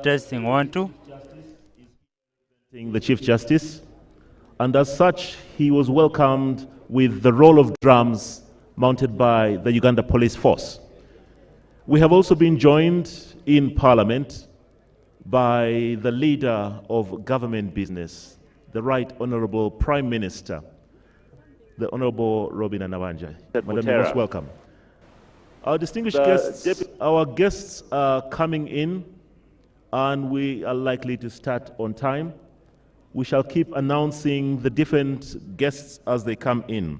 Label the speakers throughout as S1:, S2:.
S1: Testing 1, 2.
S2: The Chief Justice, and as such, he was welcomed with the roll of drums mounted by the Uganda Police Force. We have also been joined in Parliament by the leader of government business, the Right Honorable Prime Minister, the Honorable Robin Anabanja. Madam, you're most welcome. Our distinguished guests, our guests are coming in, and we are likely to start on time. We shall keep announcing the different guests as they come in.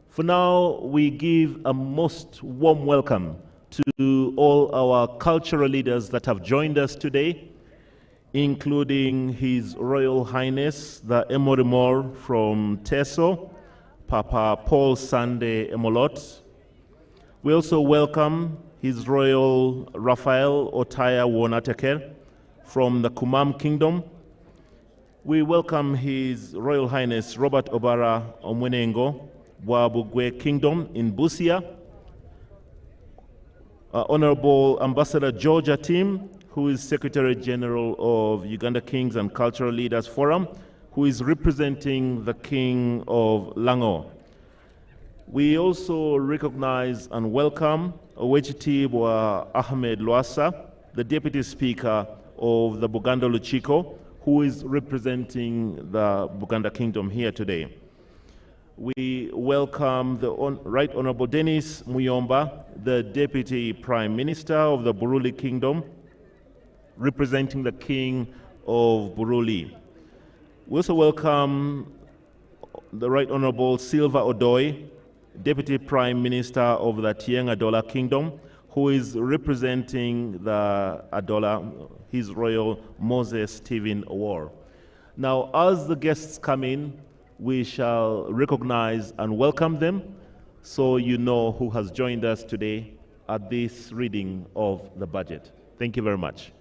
S2: For now, we give a most warm welcome to all our cultural leaders that have joined us today, including His Royal Highness, the Emorimor from Teso, Papa Paul Sande Emolot. We also welcome His Royal Raphael Otaya Wonateker from the Kumam Kingdom. We welcome His Royal Highness Robert Obara Omwenengo, Bwabugwe Kingdom in Busia. Honorable Ambassador George Atim, who is Secretary General of Uganda Kings and Cultural Leaders Forum, who is representing the King of Lango. We also recognize and welcome Owechitibwa Ahmed Lwasa, the Deputy Speaker of the Buganda Luchiko, who is representing the Buganda Kingdom here today. We welcome the Right Honorable Dennis Muyomba, the Deputy Prime Minister of the Buruli Kingdom, representing the King of Buruli. We also welcome the Right Honorable Silva Odoi, Deputy Prime Minister of the Tieng Adola Kingdom, who is representing the Adola, His Royal Moses Stephen Awar. Now, as the guests come in, we shall recognize and welcome them so you know who has joined us today at this reading of the budget. Thank you very much.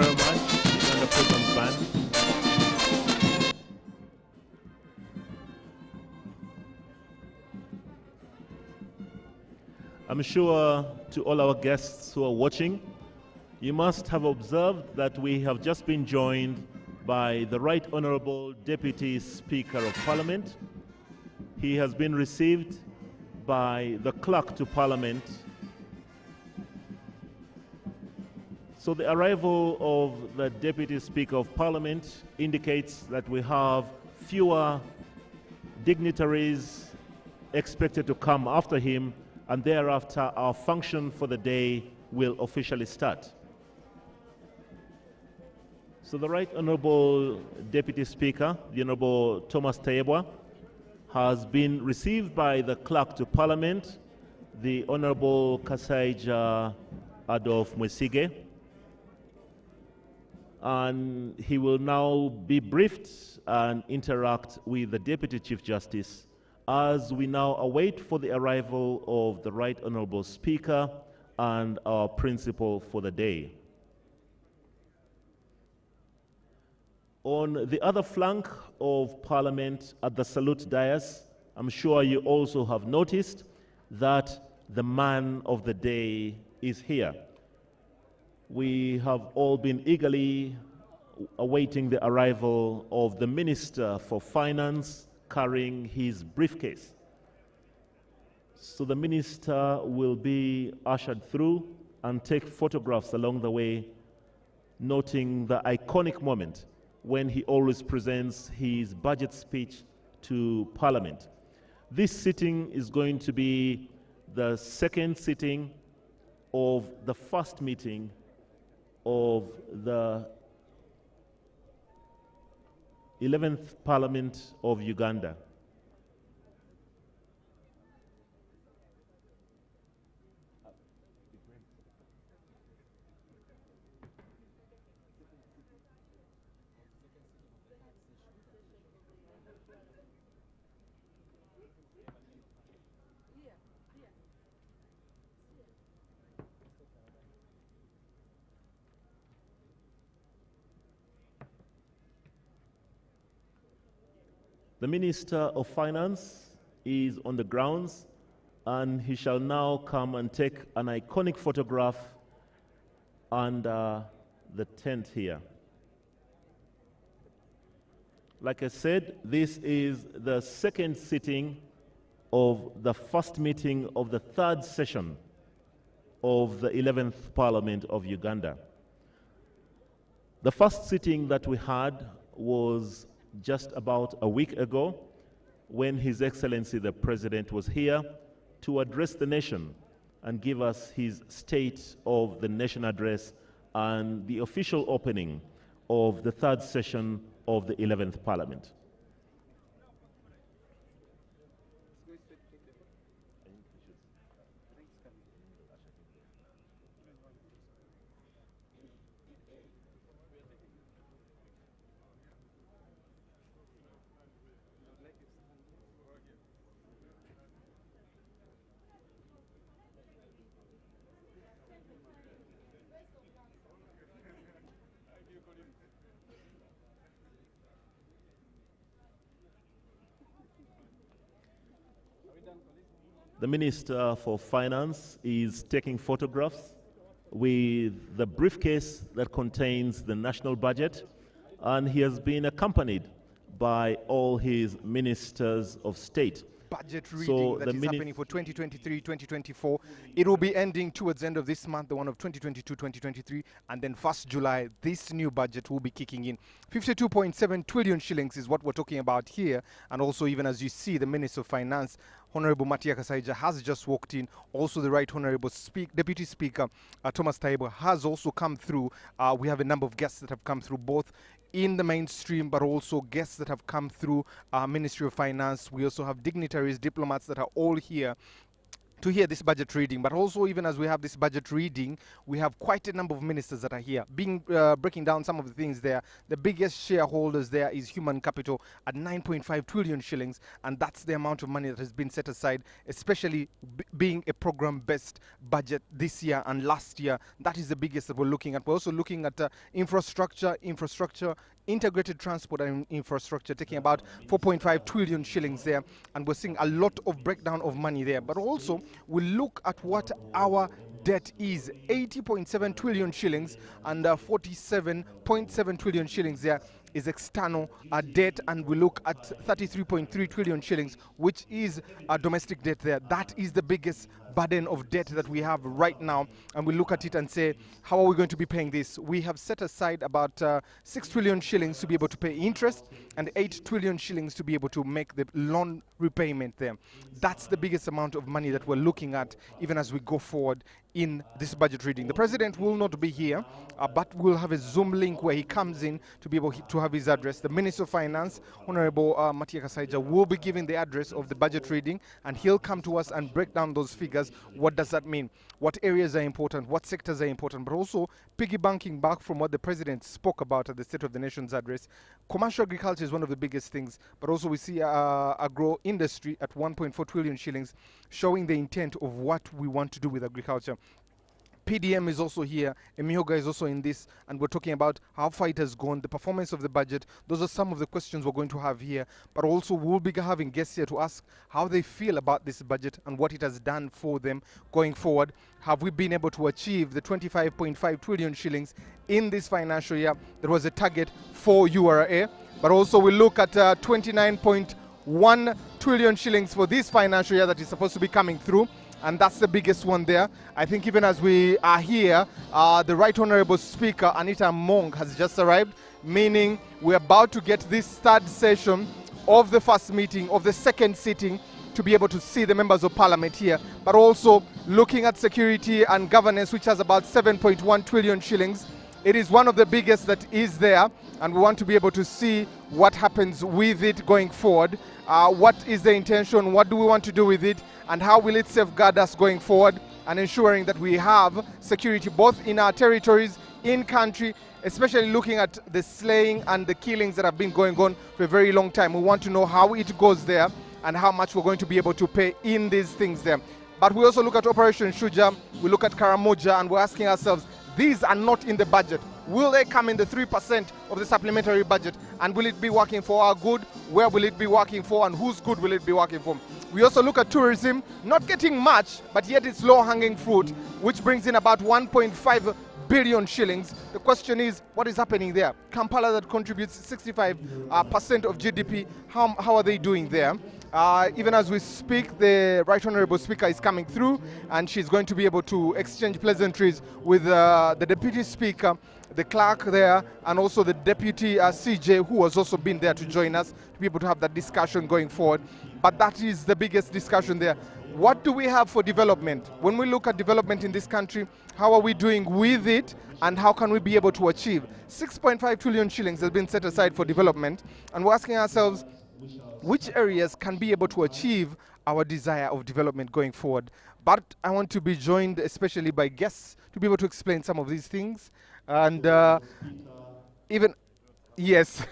S2: very much, Uganda Prisons Band. I'm sure to all our guests who are watching, you must have observed that we have just been joined by the Right Honorable Deputy Speaker of Parliament. He has been received by the Clerk to Parliament. So the arrival of the Deputy Speaker of Parliament indicates that we have fewer dignitaries expected to come after him, and thereafter our function for the day will officially start. So the Right Honorable Deputy Speaker, the Honorable Thomas Tayebwa, has been received by the Clerk to Parliament, the Honorable Kasaija Adolf Mwesige, and he will now be briefed and interact with the Deputy Chief Justice as we now await for the arrival of the Right Honorable Speaker and our principal for the day. On the other flank of Parliament at the Salute Dais, I'm sure you also have noticed that the man of the day is here. We have all been eagerly awaiting the arrival of the Minister for Finance carrying his briefcase. So the Minister will be ushered through and take photographs along the way, noting the iconic moment when he always presents his budget speech to Parliament. This sitting is going to be the second sitting of the first meeting of the 11th Parliament of Uganda. The Minister of Finance is on the grounds, and he shall now come and take an iconic photograph under the tent here. Like I said, this is the second sitting of the first meeting of the third session of the 11th Parliament of Uganda. The first sitting that we had was just about a week ago, when His Excellency the President was here to address the nation and give us his State of the Nation address and the official opening of the third session of the 11th Parliament. The Minister for Finance is taking photographs with the briefcase that contains the national budget, and he has been accompanied by all his ministers of state.
S1: Budget reading that is happening for 2023-2024. It will be ending towards the end of this month, the one of 2022-2023, and then 1st July, this new budget will be kicking in. 52.7 trillion shillings is what we're talking about here, and also even as you see, the Minister of Finance, Honorable Matia Kasaija, has just walked in. Also, the Right Honorable Deputy Speaker, Thomas Tayebwa, has also come through. We have a number of guests that have come through, both in the mainstream, but also guests that have come through Ministry of Finance. We also have dignitaries, diplomats that are all here to hear this budget reading. But also, even as we have this budget reading, we have quite a number of ministers that are here breaking down some of the things there. The biggest shareholders there is human capital at 9.5 trillion shillings, and that's the amount of money that has been set aside, especially being a program-based budget this year and last year. That is the biggest that we're looking at. We're also looking at infrastructure, integrated transport and infrastructure, taking about 4.5 trillion shillings there, and we're seeing a lot of breakdown of money there. But also we look at what our debt is, 80.7 trillion shillings, and 47.7 trillion shillings there is external debt, and we look at 33.3 trillion shillings, which is domestic debt there. That is the biggest burden of debt that we have right now, and we look at it and say, how are we going to be paying this? We have set aside about 6 trillion shillings to be able to pay interest, and 8 trillion shillings to be able to make the loan repayment there. That's the biggest amount of money that we're looking at even as we go forward in this budget reading. The president will not be here, but we'll have a Zoom link where he comes in to be able to have his address. The Minister of Finance, Honorable Matia Kasaija, will be giving the address of the budget reading, and he'll come to us and break down those figures. What does that mean? What areas are important? What sectors are important? But also, piggybacking back from what the president spoke about at the State of the Nation's address, commercial agriculture is one of the biggest things, but also we see agro industry at 1.4 trillion shillings, showing the intent of what we want to do with agriculture. PDM is also here, Emihoga is also in this, and we're talking about how far it has gone, the performance of the budget. Those are some of the questions we're going to have here, but also we'll be having guests here to ask how they feel about this budget and what it has done for them going forward. Have we been able to achieve the 25.5 trillion shillings in this financial year? There was a target for URA, but also we look at 29.1 trillion shillings for this financial year that is supposed to be coming through. And that's the biggest one there. I think even as we are here, the Right Honourable Speaker, Anita Mong, has just arrived, meaning we're about to get this third session of the first meeting, of the second sitting, to be able to see the members of Parliament here, but also looking at security and governance, which has about 7.1 trillion shillings. It is one of the biggest that is there, and we want to be able to see what happens with it going forward. What is the intention? What do we want to do with it? And how will it safeguard us going forward and ensuring that we have security both in our territories, in country, especially looking at the slaying and the killings that have been going on for a very long time. We want to know how it goes there and how much we're going to be able to pay in these things there. But we also look at Operation Shuja, we look at Karamoja, and we're asking ourselves, these are not in the budget. Will they come in the 3% of the supplementary budget? And will it be working for our good? Where will it be working for? And whose good will it be working for? We also look at tourism, not getting much, but yet it's low-hanging fruit, which brings in about 1.5 billion shillings. The question is, what is happening there? Kampala, that contributes 65% of GDP, how are they doing there? Even as we speak, the Right Honourable Speaker is coming through, and she's going to be able to exchange pleasantries with the Deputy Speaker, the clerk there, and also the Deputy CJ, who has also been there to join us, to be able to have that discussion going forward. But that is the biggest discussion there. What do we have for development? When we look at development in this country, how are we doing with it, and how can we be able to achieve? 6.5 trillion shillings has been set aside for development, and we're asking ourselves, which areas can be able to achieve our desire of development going forward? But I want to be joined especially by guests to be able to explain some of these things. And yes,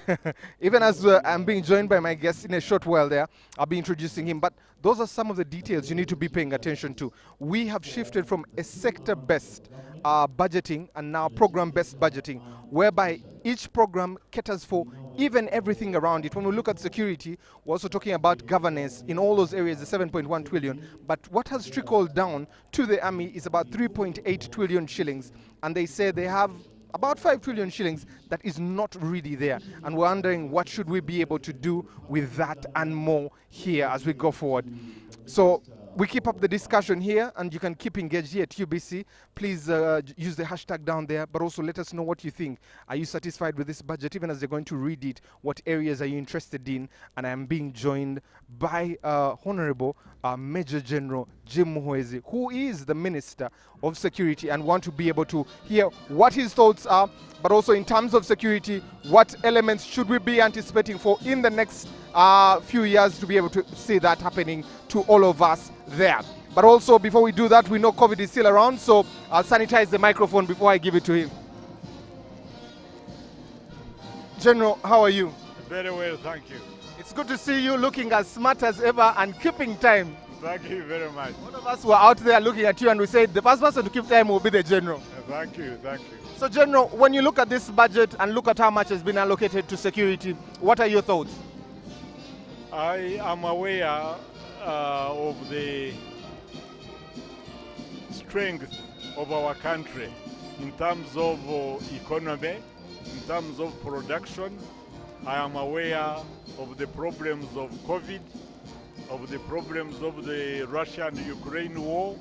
S1: even as I'm being joined by my guest in a short while there, I'll be introducing him. But those are some of the details you need to be paying attention to. We have shifted from a sector-based budgeting and now program-based budgeting, whereby each program caters for even everything around it. When we look at security, we're also talking about governance in all those areas, the 7.1 trillion. But what has trickled down to the army is about 3.8 trillion shillings. And they say they have about 5 trillion shillings that is not really there. And we're wondering, what should we be able to do with that and more here as we go forward? So we keep up the discussion here, and you can keep engaged here at UBC. Please use the hashtag down there, but also let us know what you think. Are you satisfied with this budget? Even as they're going to read it, what areas are you interested in? And I'm being joined by Honorable Major General Jim Muhwezi, who is the Minister of Security, and want to be able to hear what his thoughts are, but also in terms of security, what elements should we be anticipating for in the next few years to be able to see that happening to all of us there. But also, before we do that, we know COVID is still around, so I'll sanitize the microphone before I give it to him. General, how are you?
S3: Very well, thank you.
S1: It's good to see you looking as smart as ever and keeping time.
S3: Thank you very much.
S1: One of us were out there looking at you and we said the first person to keep time will be the General.
S3: Thank you, thank you.
S1: So General, when you look at this budget and look at how much has been allocated to security, what are your thoughts?
S3: I am aware of the strength of our country in terms of economy, in terms of production. I am aware of the problems of COVID, of the problems of the Russia and Ukraine war,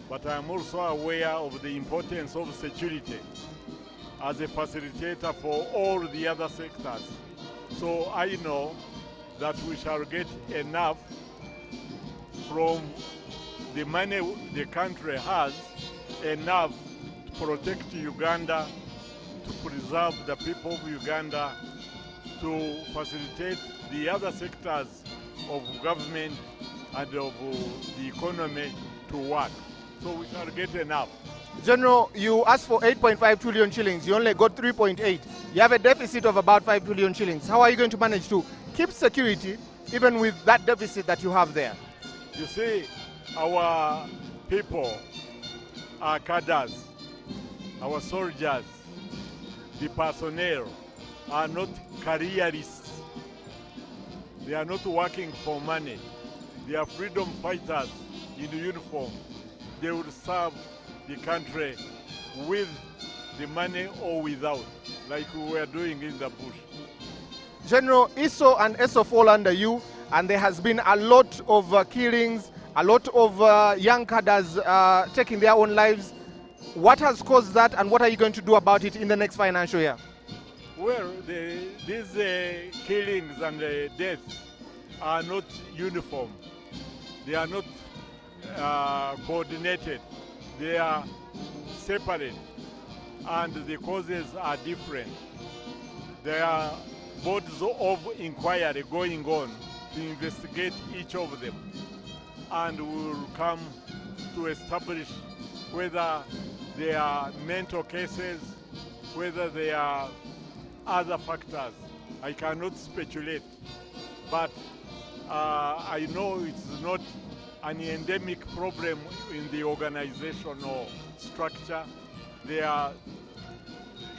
S3: but I am also aware of the importance of security as a facilitator for all the other sectors. So I know that we shall get enough from the money the country has, enough to protect Uganda, to preserve the people of Uganda, to facilitate the other sectors of government and of the economy to work. So we shall get enough.
S1: General, you asked for 8.5 trillion shillings. You only got 3.8. You have a deficit of about 5 trillion shillings. How are you going to manage to keep security even with that deficit that you have there?
S3: You see, our people, our cadres, our soldiers, the personnel are not careerists. They are not working for money. They are freedom fighters in uniform. They will serve the country with the money or without, like we were doing in the bush.
S1: General, ISO and ESO fall under you, and there has been a lot of killings, a lot of young cadres taking their own lives. What has caused that, and what are you going to do about it in the next financial year?
S3: Well, these killings and deaths are not uniform. They are not coordinated. They are separate, and the causes are different. There are boards of inquiry going on to investigate each of them, and we will come to establish whether they are mental cases, whether they are other factors. I cannot speculate, but I know it's not an endemic problem in the organizational structure. There are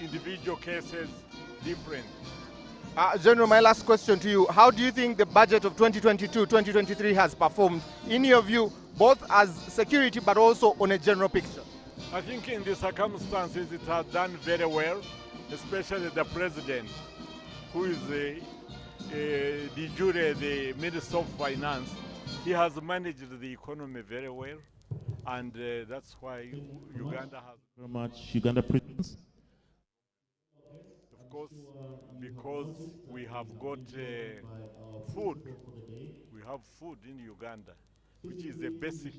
S3: individual cases different.
S1: General, my last question to you. How do you think the budget of 2022-2023 has performed, in your view, both as security but also on a general picture?
S3: I think in the circumstances it has done very well, especially the president, who is de jure the Minister of Finance. He has managed the economy very well, and that's why Uganda has
S2: Very much Uganda prisons.
S3: of course, because we have got food. We have food in Uganda, which is a basic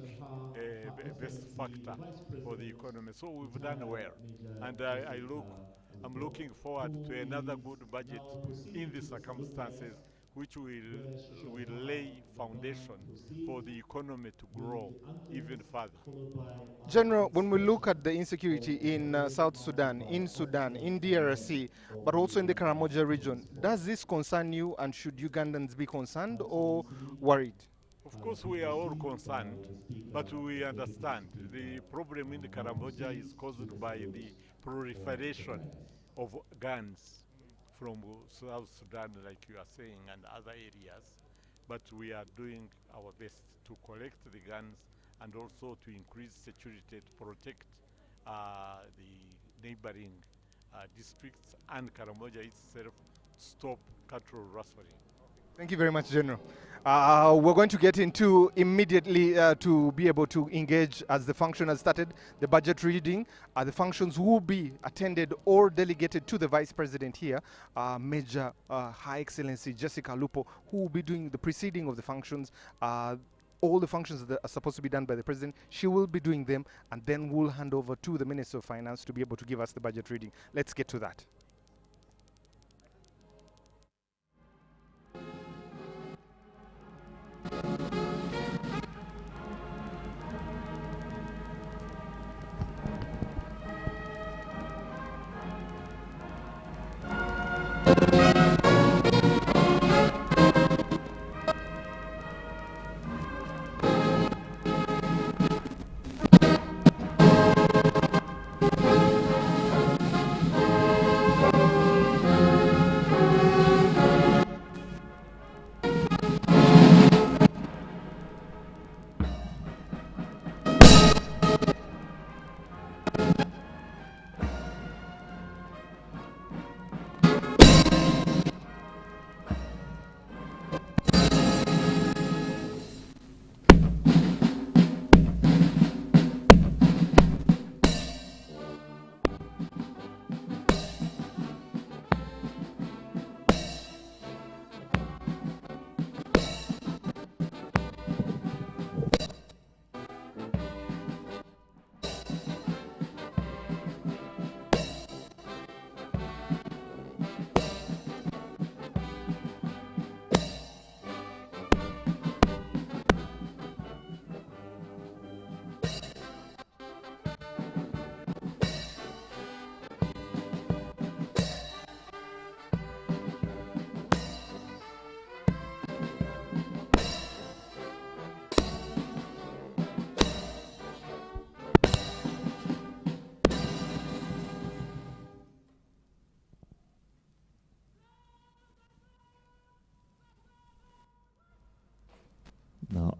S3: best factor for the economy. So we've done well, and I'm looking forward to another good budget in the circumstances, which will lay foundation for the economy to grow even further.
S1: General, when we look at the insecurity in South Sudan, in DRC, but also in the Karamoja region, does this concern you, and should Ugandans be concerned or worried?
S3: Of course, we are all concerned, but we understand the problem in the Karamoja is caused by the proliferation of guns from South Sudan, like you are saying, and other areas. But we are doing our best to collect the guns and also to increase security to protect the neighboring districts and Karamoja itself, stop cattle rustling.
S1: Thank you very much, General. We're going to get into immediately to be able to engage as the function has started, the budget reading. The functions will be attended or delegated to the Vice President here, Major High Excellency Jessica Lupo, who will be doing the preceding of the functions. All the functions that are supposed to be done by the President, she will be doing them, and then we'll hand over to the Minister of Finance to be able to give us the budget reading. Let's get to that.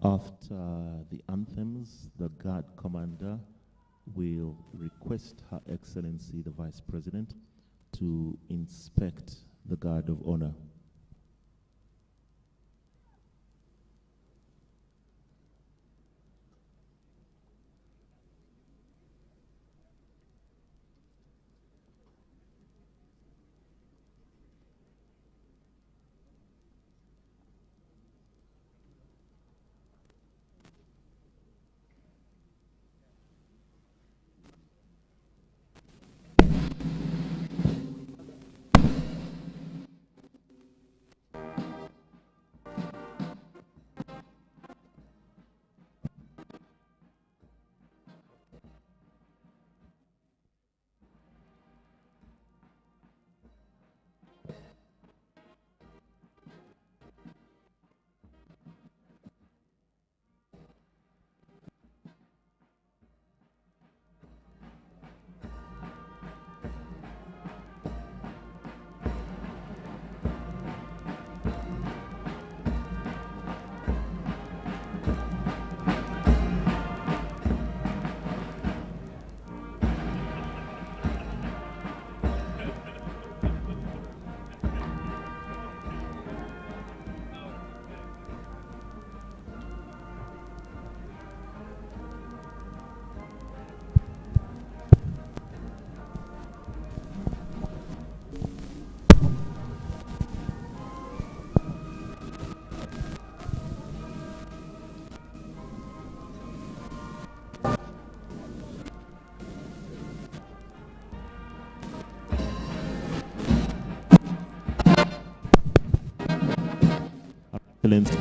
S2: After the anthems, the guard commander will request Her Excellency, the Vice President, to inspect the guard of honor. Excellency.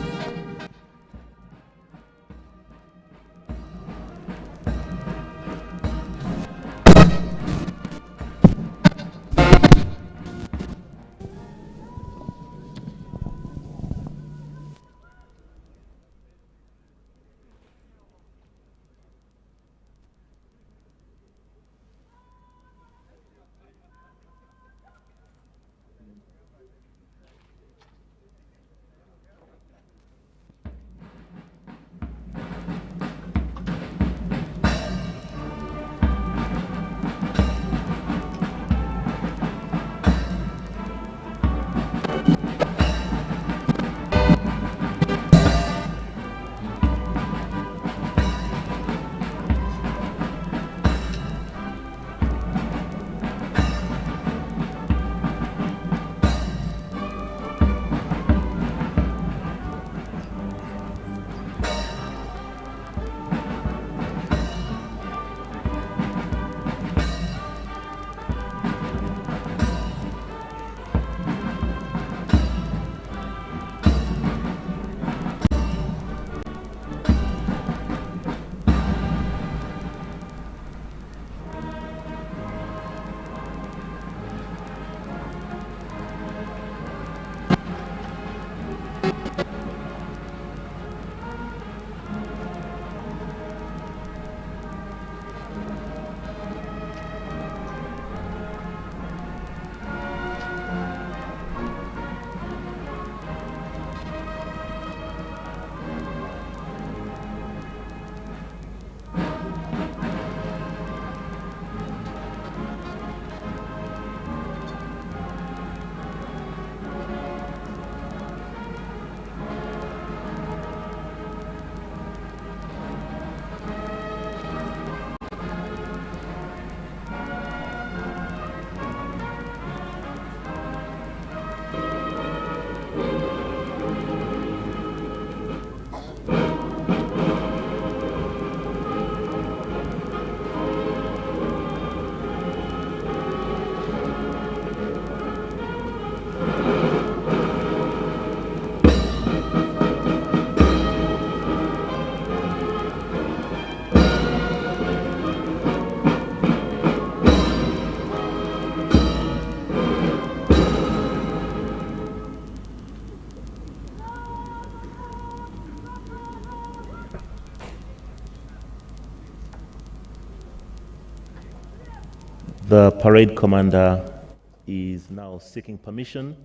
S2: The parade commander is now seeking permission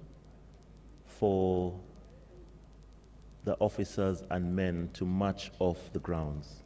S2: for the officers and men to march off the grounds.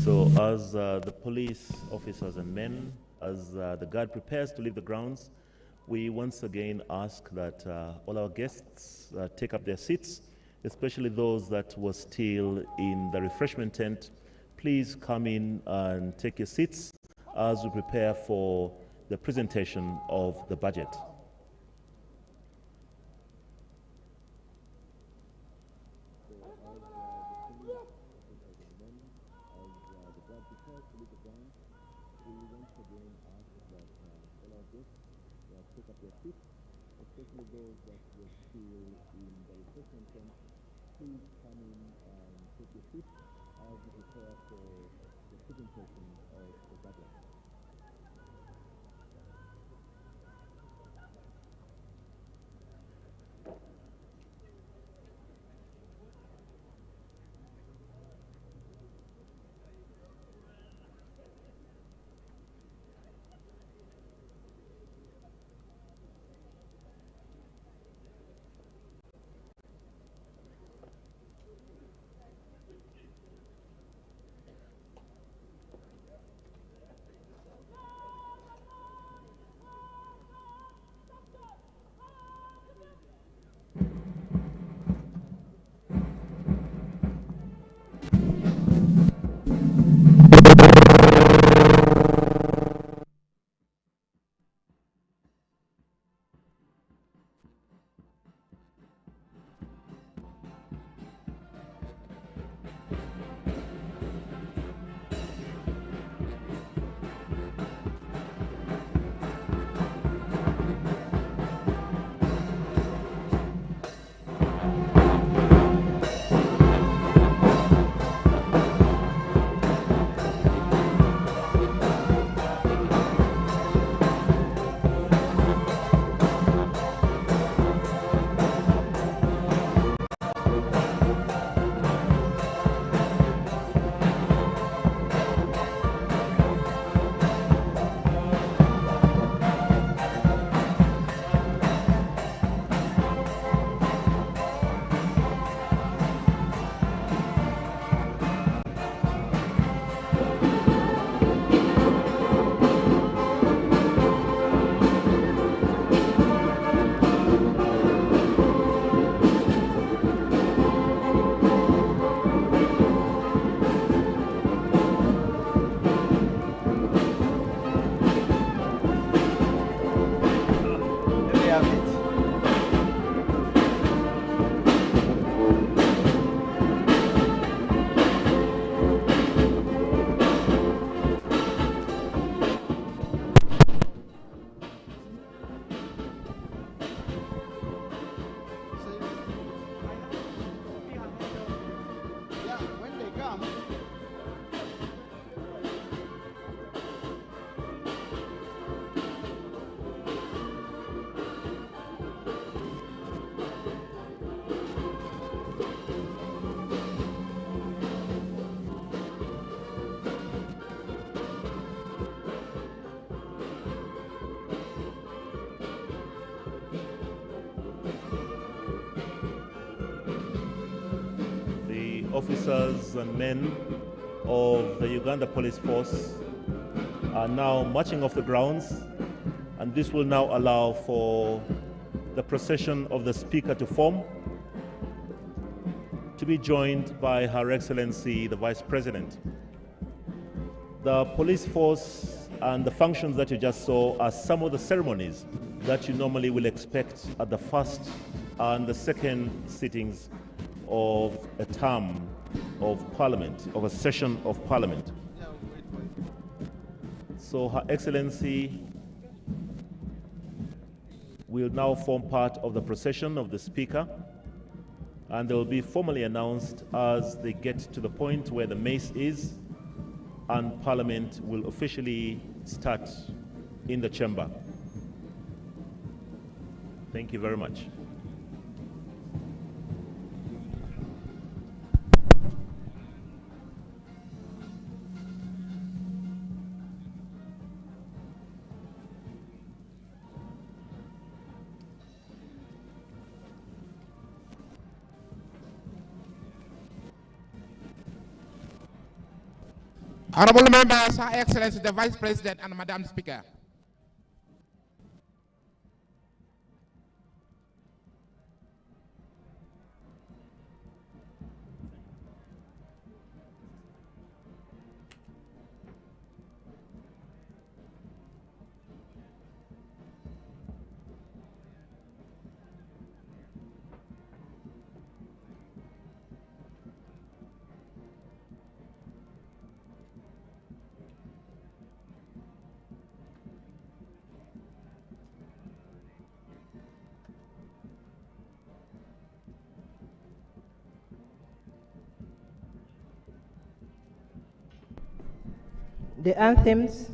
S2: So as the police officers and men, as the guard prepares to leave the grounds, we once again ask that all our guests take up their seats, especially those that were still in the refreshment tent. Please come in and take your seats as we prepare for the presentation of the budget. Especially those that were still in the refreshment tent, please come in and take your seat as we prepare for the presentation of the budget. Officers and men of the Uganda Police Force are now marching off the grounds, and this will now allow for the procession of the Speaker to form, to be joined by Her Excellency the Vice President. The police force and the functions that you just saw are some of the ceremonies that you normally will expect at the first and the second sittings of a term of Parliament, of a session of Parliament. So Her Excellency will now form part of the procession of the Speaker, and they will be formally announced as they get to the point where the mace is, and Parliament will officially start in the chamber. Thank you very much.
S4: Honorable members, Her Excellency the Vice President and Madam Speaker.
S5: The anthems.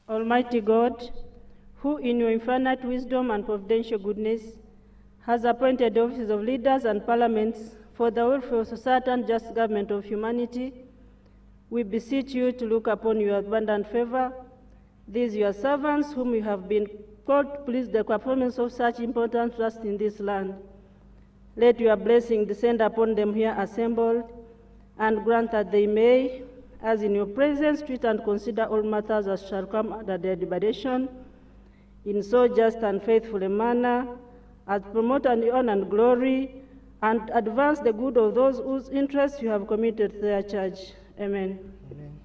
S5: Almighty God, who in your infinite wisdom and providential goodness has appointed offices of leaders and parliaments for the welfare of society and just government of humanity, we beseech you to look upon your abundant favor, these your servants whom you have been called to please the performance of such important trust in this land. Let your blessing descend upon them here assembled, and grant that they may, as in your presence, treat and consider all matters as shall come under their deliberation, in so just and faithful a manner, as promote and honor and glory, and advance the good of those whose interests you have committed to their charge. Amen.
S1: Amen.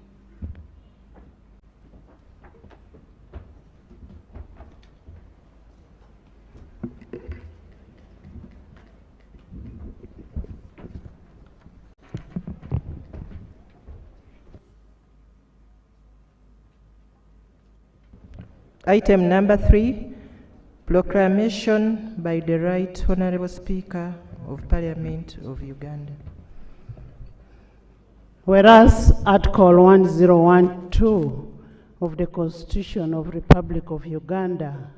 S5: Item number 3,
S6: Proclamation by the Right Honourable Speaker of Parliament of Uganda.
S7: Whereas Article 1012 of the Constitution of the Republic of Uganda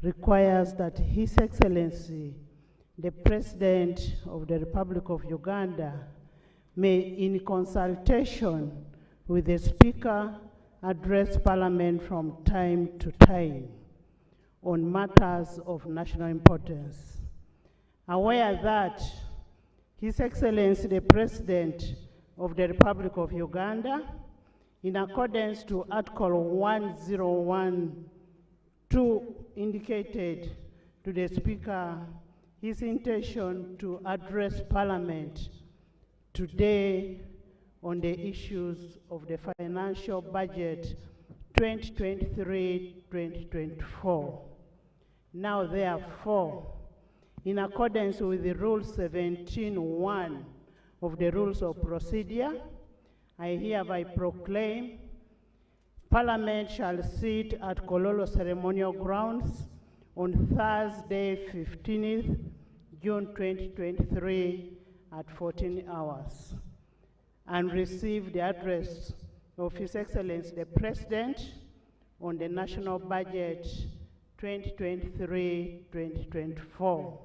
S7: requires that His Excellency, the President of the Republic of Uganda, may, in consultation with the Speaker, address Parliament from time to time on matters of national importance. Aware that His Excellency, the President of the Republic of Uganda, in accordance to Article 1012, indicated to the Speaker his intention to address Parliament today on the issues of the financial budget 2023-2024. Now, therefore, in accordance with the Rule 17.1 of the Rules of Procedure, I hereby proclaim Parliament shall sit at Kololo Ceremonial Grounds on Thursday, 15th June 2023 at 14 hours and receive the address of His Excellency the President on the National Budget 2023-2024.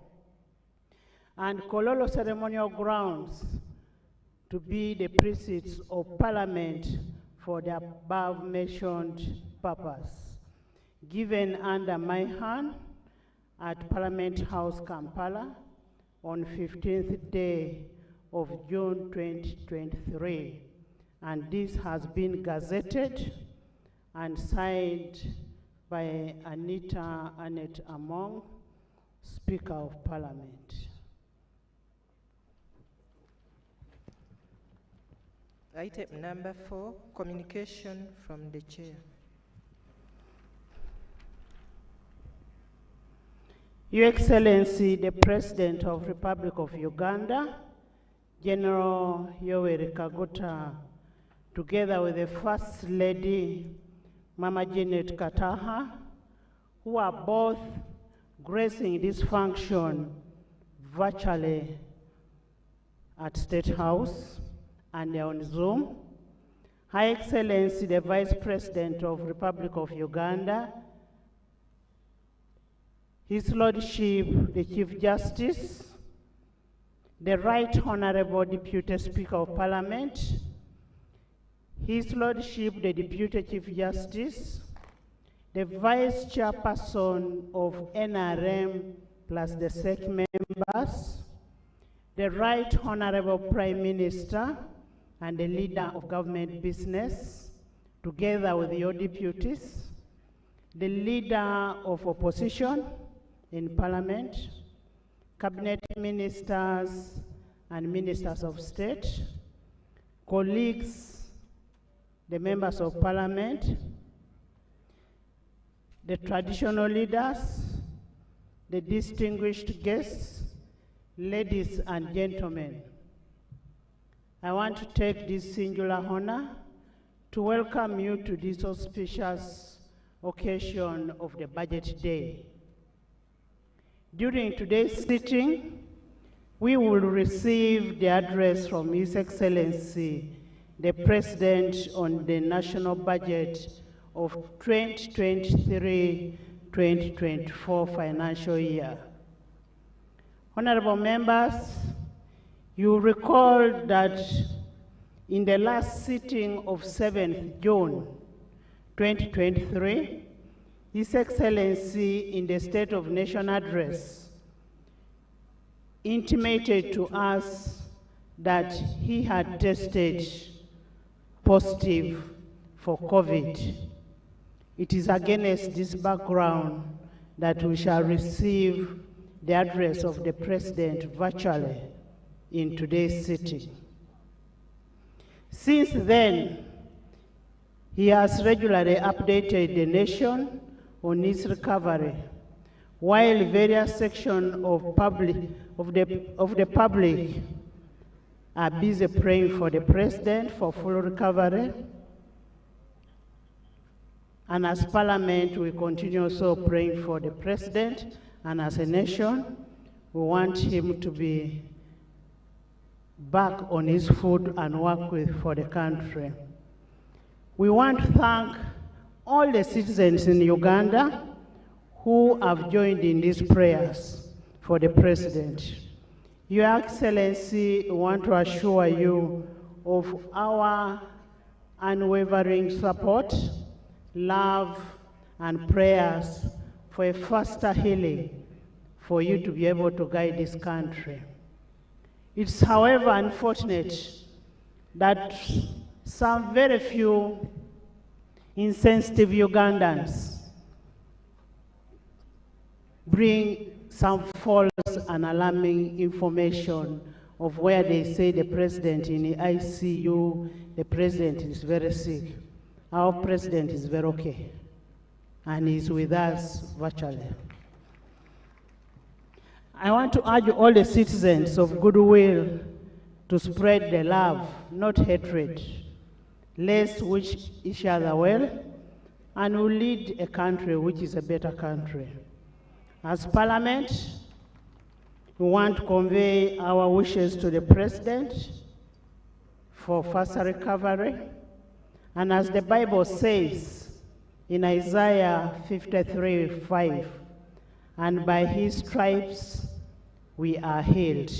S7: And Kololo Ceremonial Grounds to be the precincts of Parliament for the above mentioned purpose, given under my hand at Parliament House, Kampala, on 15th day of June 2023. And this has been gazetted and signed by Anita Annette Among, Speaker of Parliament.
S6: Item number 4, communication from the Chair.
S7: Your Excellency, the President of the Republic of Uganda, General Yoweri Kaguta, together with the First Lady, Mama Janet Kataha, who are both gracing this function virtually at State House and on Zoom. Her Excellency, the Vice President of the Republic of Uganda, His Lordship, the Chief Justice, the Right Honourable Deputy Speaker of Parliament, His Lordship, the Deputy Chief Justice, the Vice Chairperson of NRM plus the SEC members, the Right Honourable Prime Minister, and the Leader of Government Business, together with your deputies, the Leader of Opposition in Parliament, Cabinet Ministers and Ministers of State, colleagues, the Members of Parliament, the traditional leaders, the distinguished guests, ladies and gentlemen. I want to take this singular honor to welcome you to this auspicious occasion of the Budget Day. During today's sitting, we will receive the address from His Excellency, the President on the National Budget of 2023-2024 financial year. Honorable members, you recall that in the last sitting of 7th June 2023, His Excellency, in the State of Nation address, intimated to us that he had tested positive for COVID. It is against this background that we shall receive the address of the President virtually in today's sitting. Since then, he has regularly updated the nation on its recovery, while various sections of the public are busy praying for the President for full recovery. And as Parliament, we continue also praying for the President, and as a nation, we want him to be back on his foot and work for the country. We want to thank all the citizens in Uganda who have joined in these prayers for the President. Your Excellency, we want to assure you of our unwavering support, love, and prayers for a faster healing for you to be able to guide this country. It's, however, unfortunate that some very few insensitive Ugandans bring some false and alarming information of where they say the president in the ICU, the president is very sick. Our president is very okay, and he's with us virtually. I want to urge all the citizens of goodwill to spread the love, not hatred. Let's wish each other well, and we'll lead a country which is a better country. As Parliament, we want to convey our wishes to the President for faster recovery. And as the Bible says in Isaiah 53:5, and by his stripes we are healed.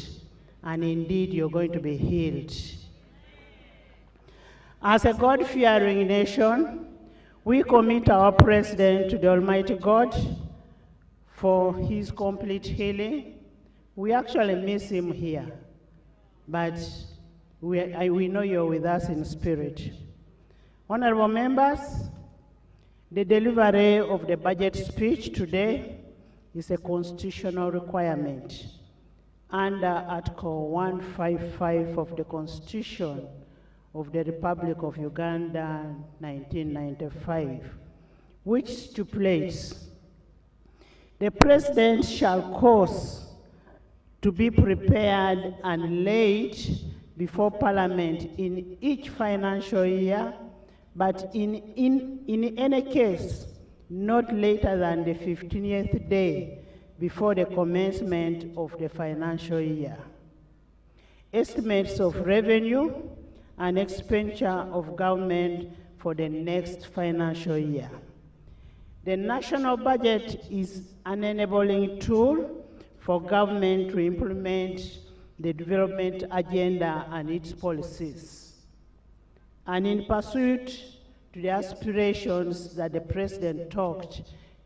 S7: And indeed, you're going to be healed. As a God-fearing nation, we commit our President to the Almighty God for his complete healing. We actually miss him here, but we know you're with us in spirit. Honorable members, the delivery of the budget speech today is a constitutional requirement under Article 155 of the Constitution of the Republic of Uganda, 1995, which stipulates the President shall cause to be prepared and laid before Parliament in each financial year, but in any case, not later than the 15th day before the commencement of the financial year. Estimates of revenue and expenditure of government for the next financial year. The national budget is an enabling tool for government to implement the development agenda and its policies. And in pursuit to the aspirations that the President talked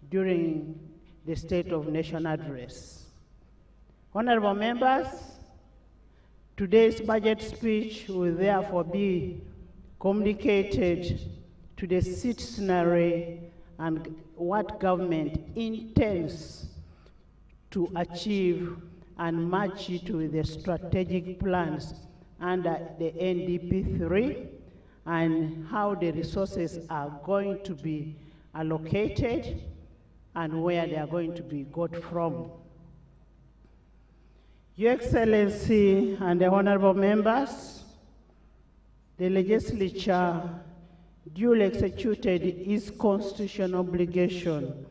S7: during the State of Nation address. Honorable members, today's budget speech will therefore be communicated to the citizenry and what government intends to achieve and match it with the strategic plans under the NDP3 and how the resources are going to be allocated and where they are going to be got from. Your Excellency and the honorable members, the legislature duly executed its constitutional obligation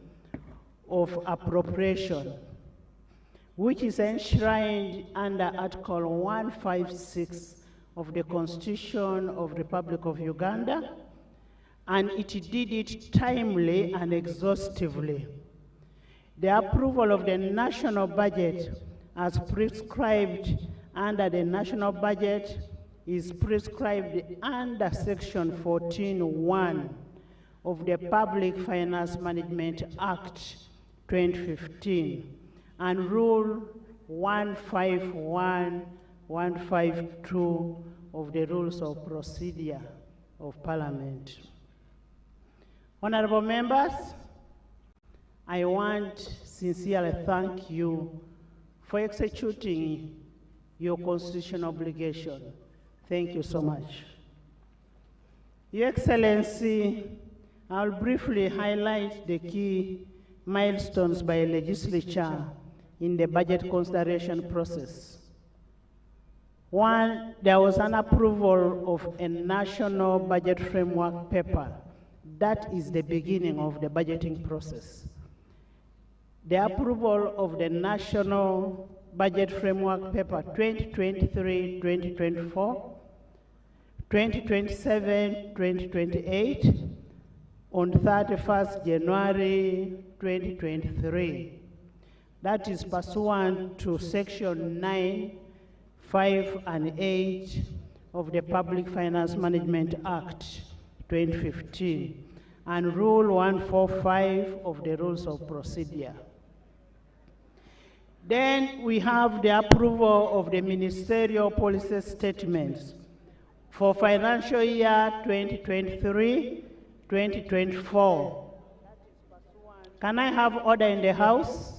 S7: of appropriation, which is enshrined under Article 156 of the Constitution of the Republic of Uganda, and it did it timely and exhaustively. The approval of the national budget as prescribed under the national budget is prescribed under Section 14(1) of the Public Finance Management Act 2015 and Rule 151, 152 of the Rules of Procedure of Parliament. Honorable members, I want to sincerely thank you for executing your constitutional obligation. Thank you so much. Your Excellency, I'll briefly highlight the key milestones by legislature in the budget consideration process. One, there was an approval of a national budget framework paper That is the beginning of the budgeting process. The approval of the National Budget Framework Paper 2023-2024, 2027-2028 on 31st January 2023. That is pursuant to Section 9, 5, and 8 of the Public Finance Management Act 2015 and Rule 145 of the Rules of Procedure. Then we have the approval of the ministerial policy statements for financial year 2023-2024. Can I have order in the House?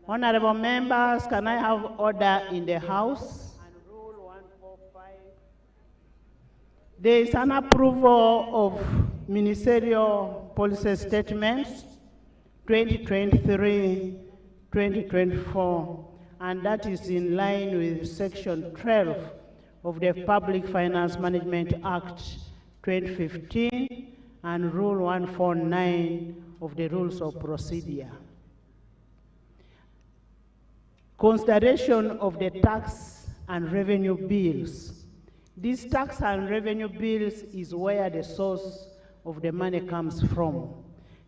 S7: Honorable members, can I have order in the House? There is an approval of ministerial policy statements 2023-2024, and that is in line with Section 12 of the Public Finance Management Act 2015 and Rule 149 of the Rules of Procedure. Consideration of the tax and revenue bills. These tax and revenue bills is where the source of the money comes from.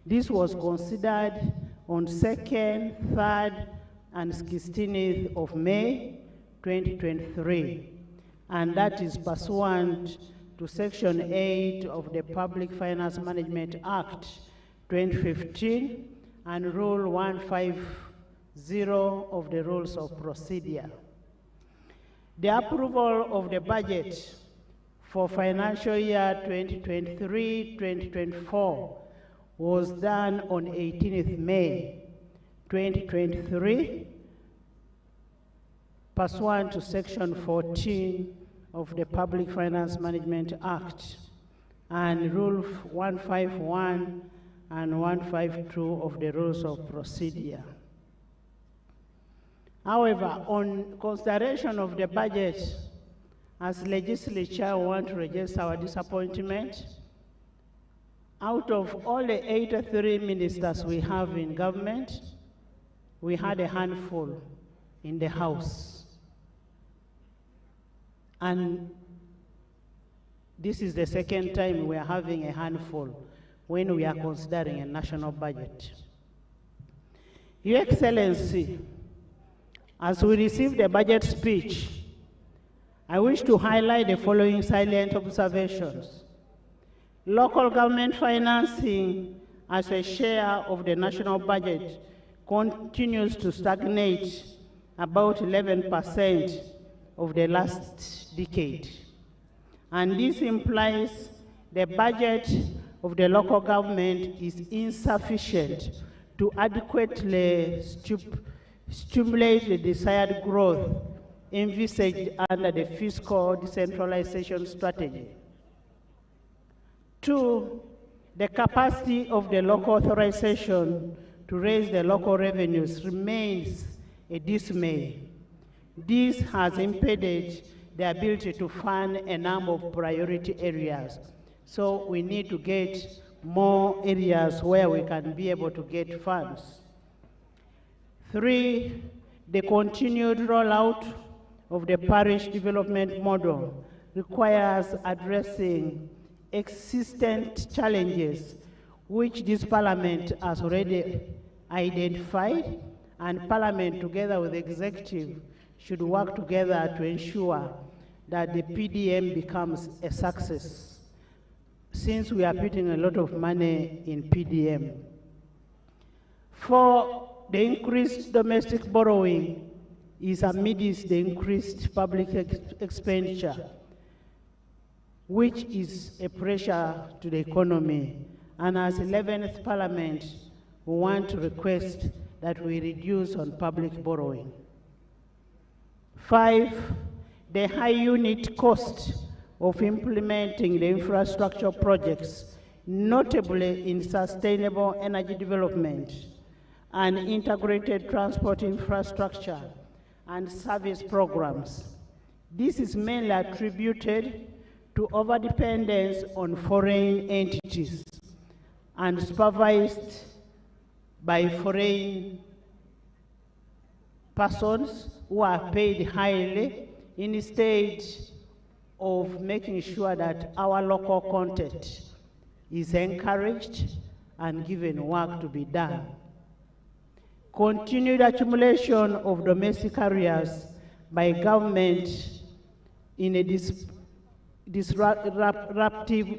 S7: This was considered on 2nd, 3rd, and 16th of May 2023, and that is pursuant to Section 8 of the Public Finance Management Act 2015 and Rule 150 of the Rules of Procedure. The approval of the budget for financial year 2023-2024 was done on 18th May 2023, pursuant to Section 14 of the Public Finance Management Act and Rule 151 and 152 of the Rules of Procedure. However, on consideration of the budget, as legislature, we want to register our disappointment. Out of all the 83 ministers we have in government, we had a handful in the House. And this is the second time we are having a handful when we are considering a national budget. Your Excellency, as we receive the budget speech, I wish to highlight the following salient observations. Local government financing as a share of the national budget continues to stagnate about 11% of the last decade. And this implies the budget of the local government is insufficient to adequately stimulate the desired growth envisaged under the fiscal decentralization strategy. 2, the capacity of the local authorization to raise the local revenues remains a dismay. This has impeded the ability to fund a number of priority areas. So we need to get more areas where we can be able to get funds. 3, the continued rollout of the parish development model requires addressing existent challenges which this Parliament has already identified, and Parliament together with the Executive should work together to ensure that the PDM becomes a success, since we are putting a lot of money in PDM. 4, the increased domestic borrowing is amidst the increased public expenditure, which is a pressure to the economy. And as 11th Parliament, we want to request that we reduce on public borrowing. 5, the high unit cost of implementing the infrastructure projects, notably in sustainable energy development and integrated transport infrastructure and service programs. This is mainly attributed to overdependence on foreign entities and supervised by foreign persons who are paid highly instead of making sure that our local content is encouraged and given work to be done. Continued accumulation of domestic arrears by government in a disruptive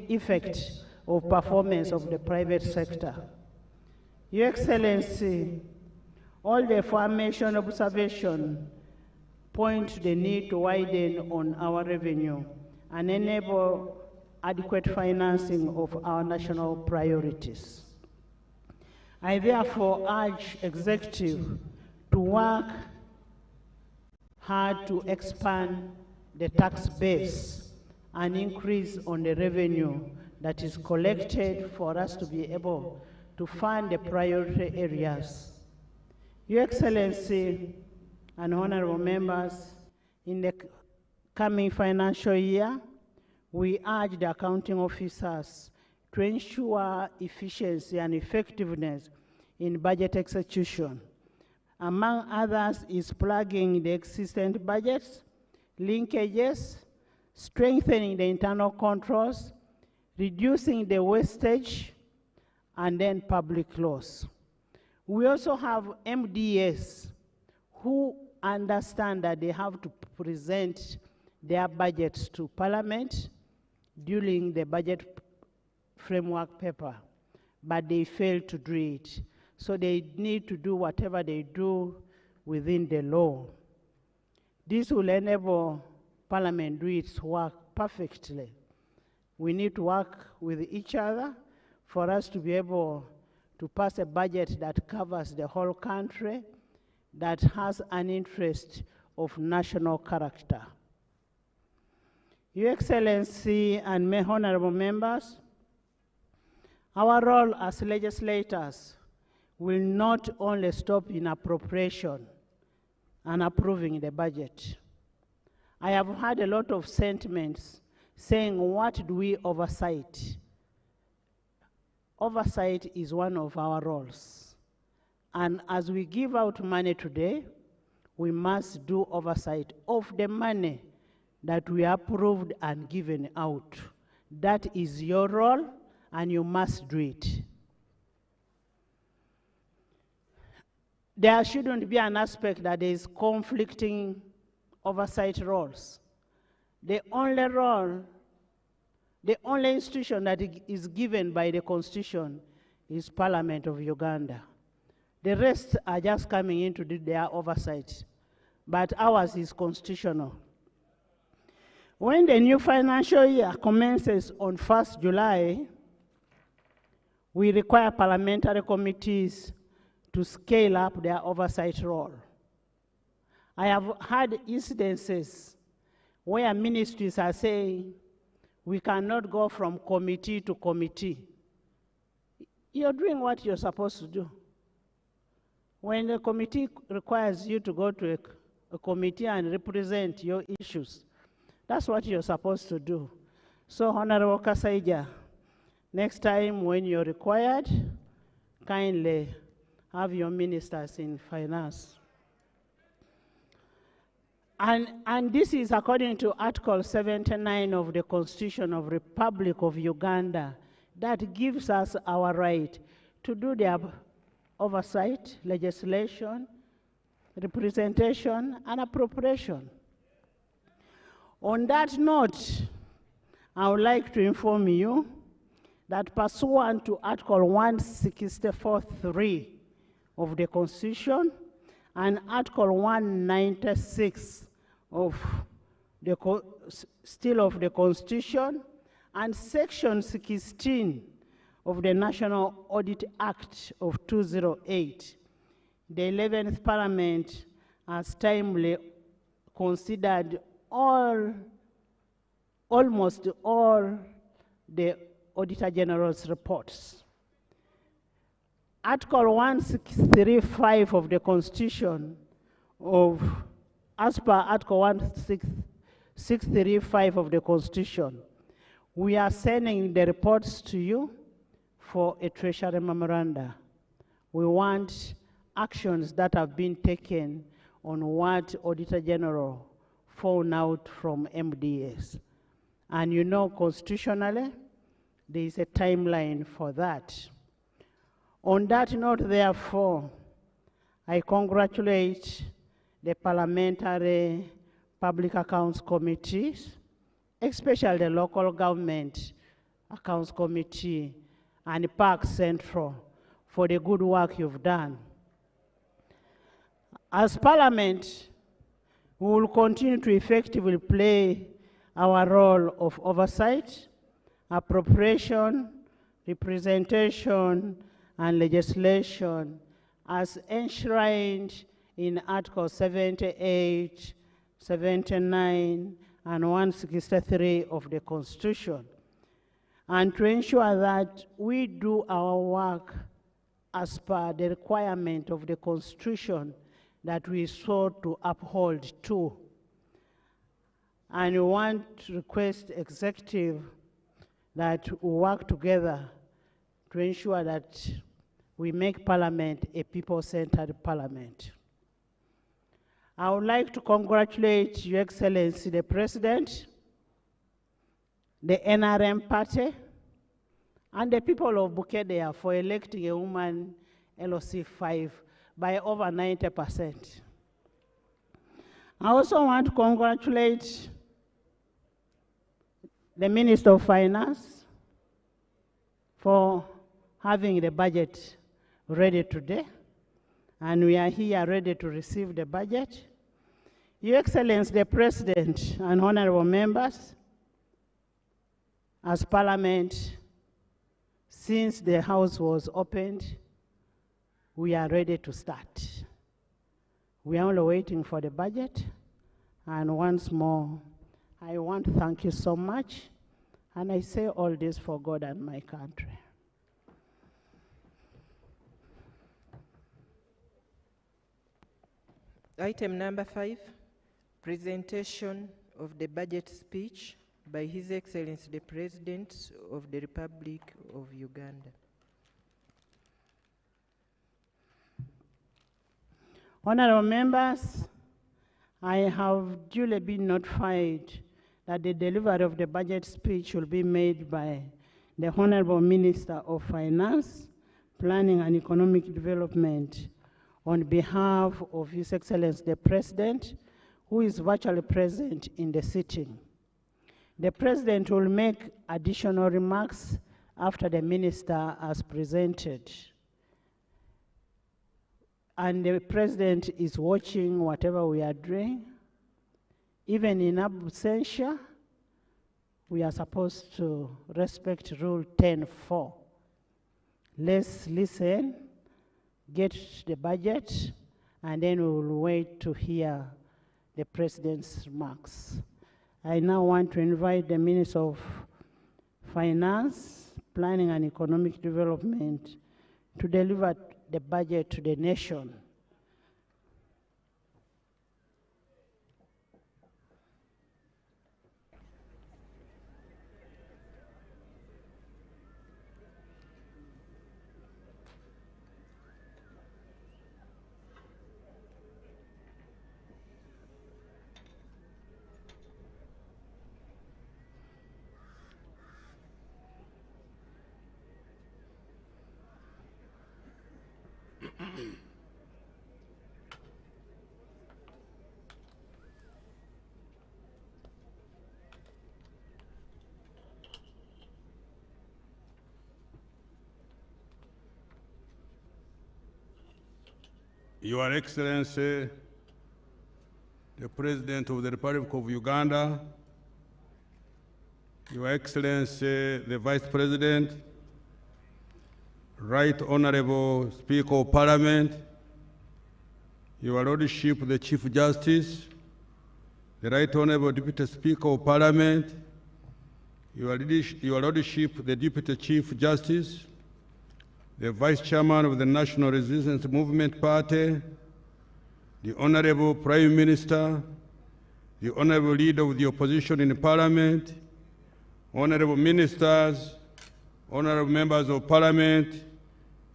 S7: effect of performance of the private sector. Your Excellency, all the aforementioned observations point to the need to widen on our revenue and enable adequate financing of our national priorities. I therefore urge Executive to work hard to expand the tax base and increase on the revenue that is collected for us to be able to fund the priority areas. Your Excellency and honorable members, in the coming financial year, we urge the accounting officers to ensure efficiency and effectiveness in budget execution. Among others is plugging the existing budgets, linkages, strengthening the internal controls, reducing the wastage, and then public loss. We also have MDS who understand that they have to present their budgets to Parliament during the budget framework paper, but they fail to do it. So they need to do whatever they do within the law. This will enable Parliament to do its work perfectly. We need to work with each other for us to be able to pass a budget that covers the whole country, that has an interest of national character. Your Excellency and my honorable members, our role as legislators will not only stop in appropriation and approving the budget. I have had a lot of sentiments saying, what do we oversight? Oversight is one of our roles. And as we give out money today, we must do oversight of the money that we approved and given out. That is your role, and you must do it. There shouldn't be an aspect that is conflicting oversight roles. The only institution that is given by the Constitution is Parliament of Uganda. The rest are just coming in to do their oversight, but ours is constitutional. When the new financial year commences on 1st July, we require parliamentary committees to scale up their oversight role. I have had incidences where ministries are saying, we cannot go from committee to committee. You're doing what you're supposed to do. When the committee requires you to go to a committee and represent your issues, that's what you're supposed to do. So, Honorable Kasaija, next time when you're required, kindly have your ministers in finance. And this is according to Article 79 of the Constitution of Republic of Uganda that gives us our right to do the oversight, legislation, representation, and appropriation. On that note, I would like to inform you that pursuant to Article 164(3) of the Constitution and Article 196 of the Constitution and Section 16 of the National Audit Act of 2008, the 11th Parliament has timely considered almost all the Auditor General's reports. Article 163(5) of the Constitution as per Article 163(5) of the Constitution, We are sending the reports to you for a treasury memoranda. We want actions that have been taken on what Auditor General found out from MDS. And you know, constitutionally, there is a timeline for that. On that note, therefore, I congratulate the Parliamentary Public Accounts Committees, especially the Local Government Accounts Committee and Park Central for the good work you've done. As Parliament, we will continue to effectively play our role of oversight, appropriation, representation, and legislation as enshrined in Article 78, 79, and 163 of the Constitution, and to ensure that we do our work as per the requirement of the Constitution that we sought to uphold to. And we want to request executive that we work together to ensure that we make Parliament a people-centered Parliament. I would like to congratulate Your Excellency the President, the NRM party, and the people of Bukedea for electing a woman LOC 5 by over 90%. I also want to congratulate the Minister of Finance for having the budget ready today, and we are here ready to receive the budget. Your Excellency the President and honorable members, as Parliament, since the House was opened, we are ready to start. We are only waiting for the budget, and once more, I want to thank you so much, and I say all this for God and my country.
S6: Item number 5, presentation of the budget speech by His Excellency the President of the Republic of Uganda.
S7: Honorable members, I have duly been notified that the delivery of the budget speech will be made by the Honorable Minister of Finance, Planning and Economic Development on behalf of His Excellency the President, who is virtually present in the sitting. The President will make additional remarks after the Minister has presented. And the President is watching whatever we are doing. Even in absentia, we are supposed to respect Rule 10.4. Let's listen, get the budget, and then we will wait to hear the President's remarks. I now want to invite the Minister of Finance, Planning and Economic Development to deliver the budget to the nation.
S8: Your Excellency, the President of the Republic of Uganda, Your Excellency, the Vice President, Right Honorable Speaker of Parliament, Your Lordship, the Chief Justice, the Right Honorable Deputy Speaker of Parliament, Your Lordship, the Deputy Chief Justice, the Vice Chairman of the National Resistance Movement Party, the Honorable Prime Minister, the Honorable Leader of the Opposition in Parliament, honorable ministers, honorable members of parliament,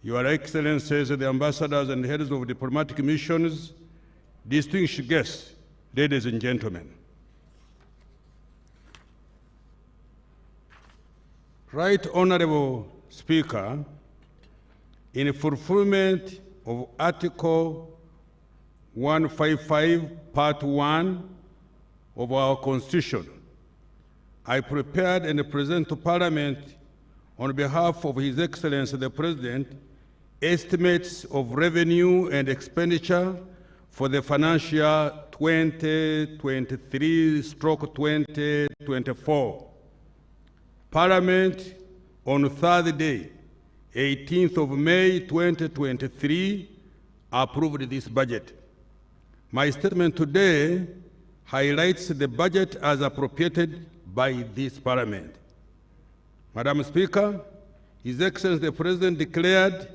S8: your excellencies, the ambassadors and heads of diplomatic missions, distinguished guests, ladies and gentlemen. Right Honorable Speaker, in fulfillment of Article 155, Part 1 of our Constitution, I prepared and present to Parliament on behalf of His Excellency the President estimates of revenue and expenditure for the financial year 2023/2024. Parliament on Thursday, 18th of May 2023, approved this budget. My statement today highlights the budget as appropriated by this Parliament. Madam Speaker, His Excellency the President declared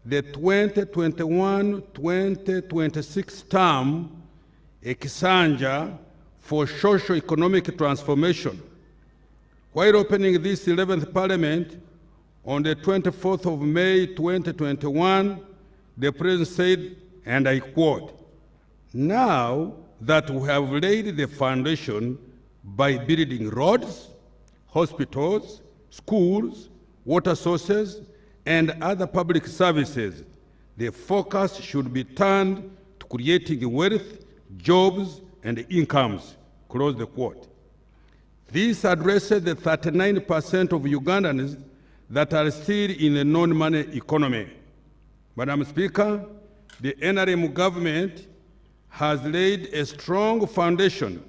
S8: the 2021-2026 term Ekisanja for socio-economic transformation. While opening this 11th Parliament on the 24th of May 2021, the President said, and I quote, "Now that we have laid the foundation by building roads, hospitals, schools, water sources, and other public services, the focus should be turned to creating wealth, jobs, and incomes," close the quote. This addresses the 39% of Ugandans that are still in a non-money economy. Madam Speaker, the NRM government has laid a strong foundation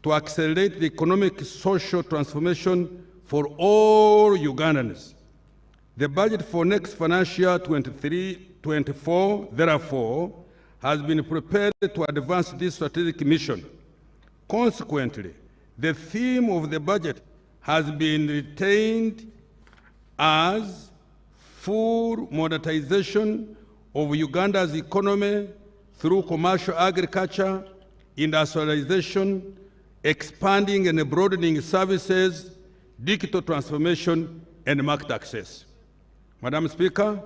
S8: to accelerate the economic social transformation for all Ugandans. The budget for next financial year 23-24, therefore, has been prepared to advance this strategic mission. Consequently, the theme of the budget has been retained as full monetization of Uganda's economy through commercial agriculture, industrialization, expanding and broadening services, digital transformation, and market access. Madam Speaker,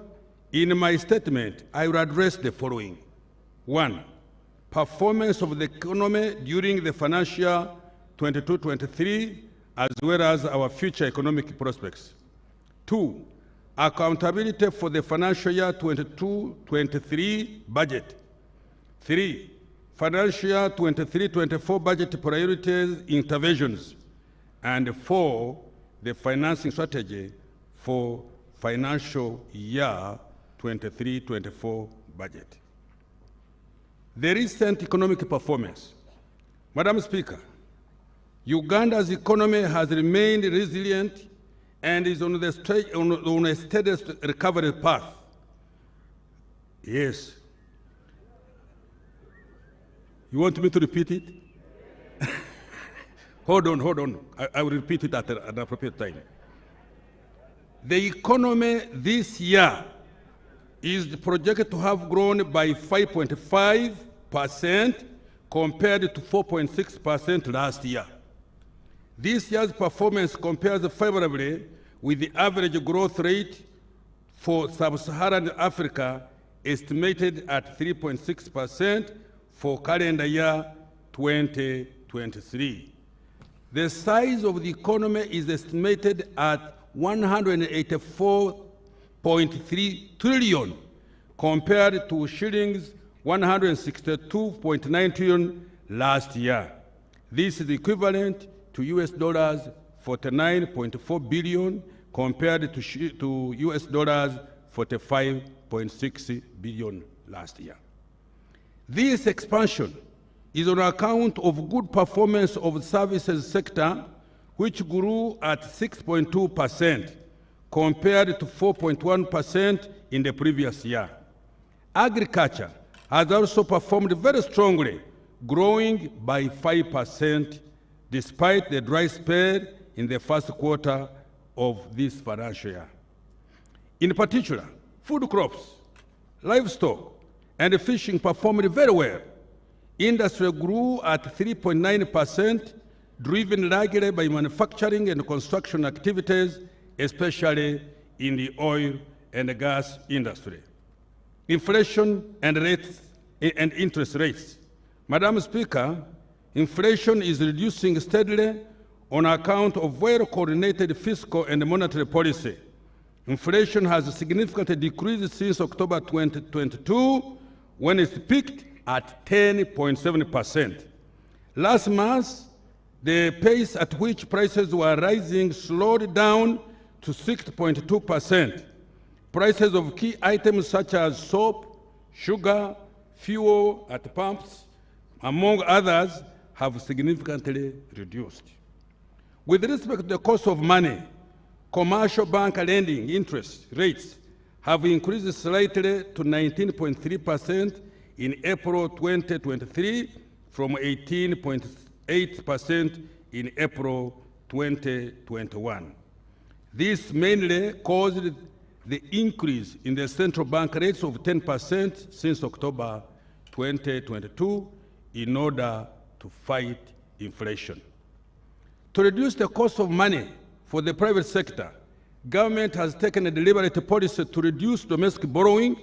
S8: in my statement, I will address the following. 1. Performance of the economy during the financial year 22-23, as well as our future economic prospects. 2. Accountability for the financial year 22-23 budget. 3. Financial year 23-24 budget priorities interventions. And 4. The financing strategy for financial year 23-24 budget. The recent economic performance. Madam Speaker, Uganda's economy has remained resilient and is on a steady recovery path. Yes. You want me to repeat it? Hold on. I will repeat it at an appropriate time. The economy this year is projected to have grown by 5.5% compared to 4.6% last year. This year's performance compares favorably with the average growth rate for sub-Saharan Africa, estimated at 3.6% for calendar year 2023. The size of the economy is estimated at 184.3 trillion compared to shillings 162.9 trillion last year. This is equivalent to US dollars 49.4 billion compared to US dollars 45.6 billion last year. This expansion is on account of good performance of the services sector, which grew at 6.2% compared to 4.1% in the previous year. Agriculture has also performed very strongly, growing by 5% despite the dry spell in the first quarter of this financial year. In particular, food crops, livestock, and fishing performed very well. Industry grew at 3.9%, driven largely by manufacturing and construction activities, especially in the oil and gas industry. Inflation and interest rates. Madam Speaker, inflation is reducing steadily on account of well-coordinated fiscal and monetary policy. Inflation has significantly decreased since October 2022, when it peaked at 10.7%. Last month, the pace at which prices were rising slowed down to 6.2%. Prices of key items such as soap, sugar, fuel at pumps, among others, have significantly reduced. With respect to the cost of money, commercial bank lending interest rates have increased slightly to 19.3% in April 2023 from 18.8% in April 2021. This mainly caused the increase in the central bank rates of 10% since October 2022 in order to fight inflation. To reduce the cost of money for the private sector, government has taken a deliberate policy to reduce domestic borrowing,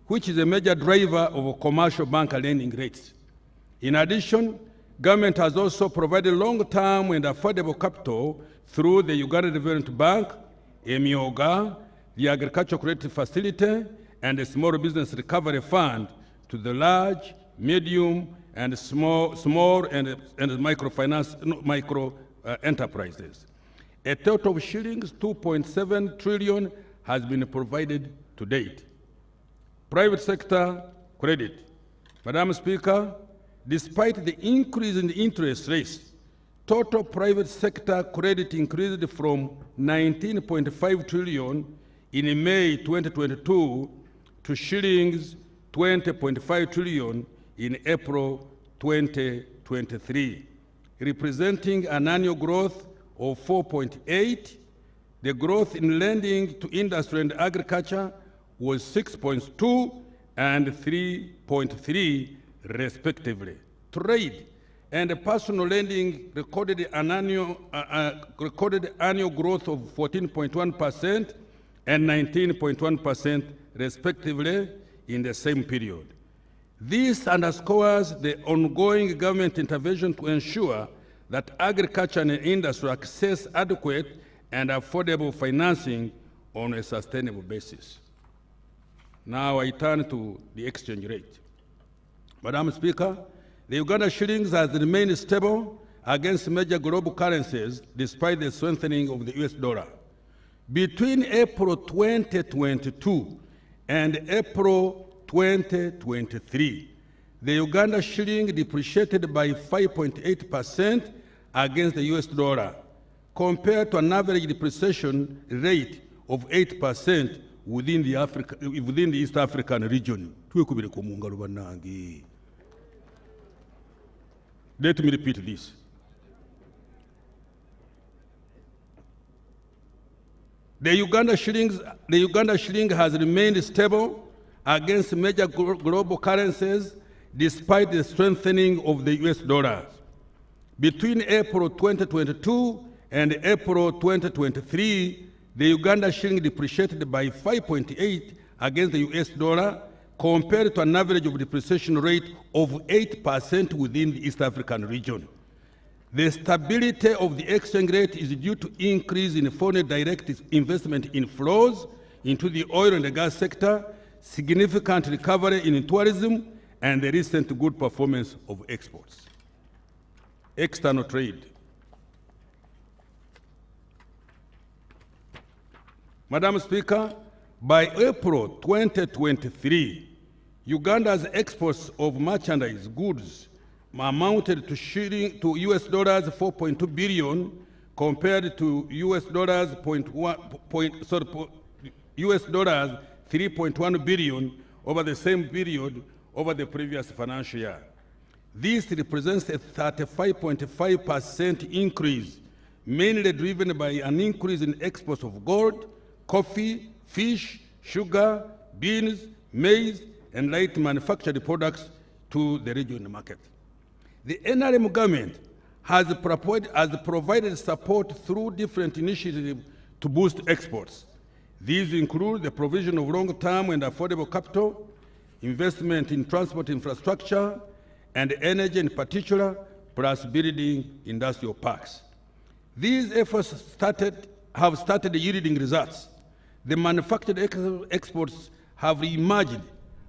S8: which is a major driver of commercial bank lending rates. In addition, government has also provided long-term and affordable capital through the Uganda Development Bank, EMIOGA, the Agricultural Credit Facility, and the Small Business Recovery Fund to the large, medium, and small and micro enterprises. A total of shillings 2.7 trillion has been provided to date. Private sector credit. Madam Speaker, despite the increase in the interest rates, total private sector credit increased from 19.5 trillion in May 2022 to shillings 20.5 trillion in April 2023, representing an annual growth of 4.8. The growth in lending to industry and agriculture was 6.2 and 3.3 respectively. Trade and personal lending recorded an annual growth of 14.1% and 19.1% respectively in the same period. This underscores the ongoing government intervention to ensure that agriculture and industry access adequate and affordable financing on a sustainable basis. Now I turn to the exchange rate. Madam Speaker, the Uganda shillings has remained stable against major global currencies despite the strengthening of the US dollar. Between April 2022 and April 2023, the Uganda shilling depreciated by 5.8% against the US dollar, compared to an average depreciation rate of 8% within the East African region. Let me repeat this. The Uganda shilling has remained stable against major global currencies despite the strengthening of the US dollar. Between April 2022 and April 2023, the Uganda shilling depreciated by 5.8% against the US dollar, compared to an average of depreciation rate of 8% within the East African region. The stability of the exchange rate is due to increase in foreign direct investment inflows into the oil and the gas sector, significant recovery in tourism, and the recent good performance of exports. External trade. Madam Speaker, by April 2023, Uganda's exports of merchandise goods amounted to US dollars 4.2 billion compared to US dollars 3.1 billion over the same period over the previous financial year. This represents a 35.5% increase, mainly driven by an increase in exports of gold, coffee, fish, sugar, beans, maize, and light manufactured products to the regional market. The NRM government has provided support through different initiatives to boost exports. These include the provision of long-term and affordable capital, investment in transport infrastructure, and energy in particular, plus building industrial parks. These efforts have started yielding results. The manufactured exports have emerged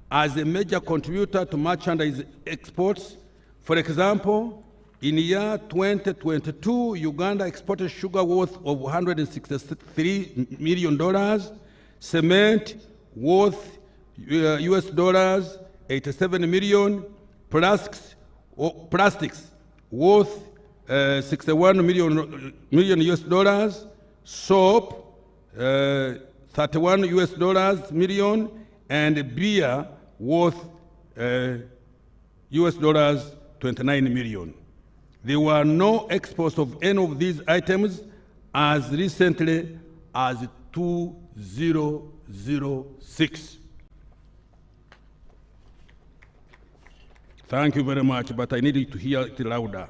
S8: as a major contributor to merchandise exports. For example, in year 2022, Uganda exported sugar worth of $163 million, cement worth US dollars 87 million, plastics worth 61 million US dollars, soap 31 US dollars million, and beer worth US dollars 29 million. There were no exports of any of these items as recently as 2006. Thank you very much, but I need you to hear it louder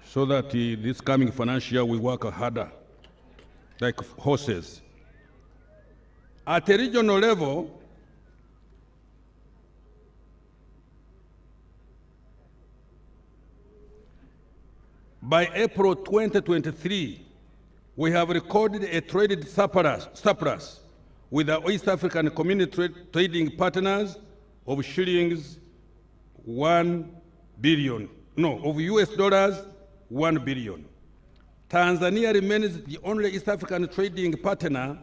S8: so that this coming financial year we work harder, like horses. At a regional level, by April 2023, we have recorded a traded surplus with our East African community trading partners of US dollars 1 billion. Tanzania remains the only East African trading partner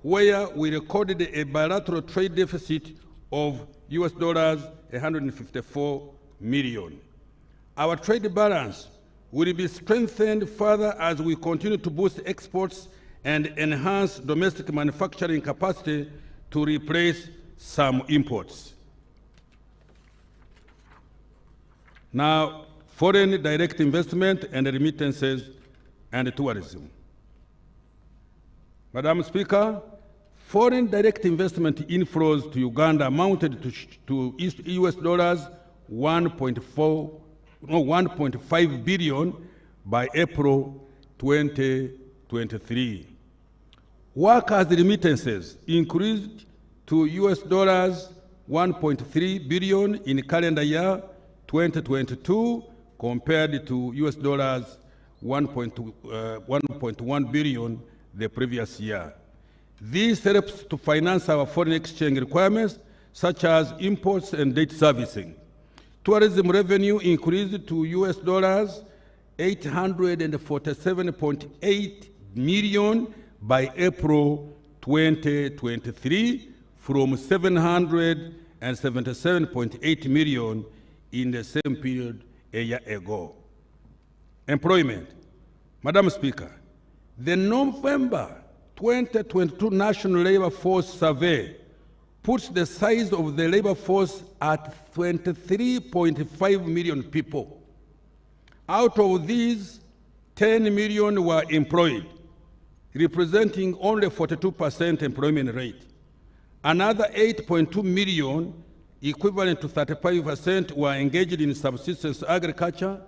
S8: where we recorded a bilateral trade deficit of US dollars 154 million. Our trade balance will be strengthened further as we continue to boost exports and enhance domestic manufacturing capacity to replace some imports. Now, foreign direct investment and remittances and tourism. Madam Speaker, foreign direct investment inflows to Uganda amounted to US dollars 1.5 billion by April 2023. Workers' remittances increased to US dollars 1.3 billion in calendar year 2022 compared to US dollars 1.1 billion the previous year. This helps to finance our foreign exchange requirements such as imports and debt servicing. Tourism revenue increased to US dollars 847.8 million by April 2023 from 777.8 million in the same period a year ago. Employment. Madam Speaker, the November 2022 National Labor Force Survey puts the size of the labor force at 23.5 million people. Out of these, 10 million were employed, representing only 42% employment rate. Another 8.2 million, equivalent to 35%, were engaged in subsistence agriculture,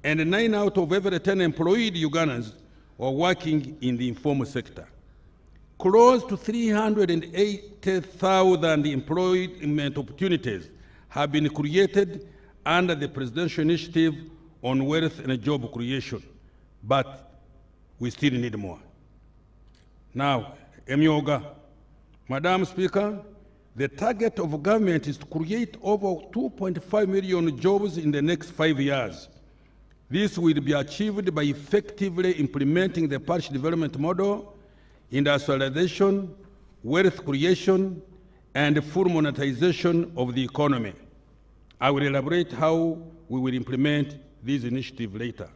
S8: and 9 out of every 10 employed Ugandans were working in the informal sector. Close to 380,000 employment opportunities have been created under the Presidential Initiative on Wealth and Job Creation, but we still need more. Now, Emyoga, Madam Speaker, the target of government is to create over 2.5 million jobs in the next 5 years. This will be achieved by effectively implementing the parish development model, industrialization, wealth creation, and full monetization of the economy. I will elaborate how we will implement this initiative later.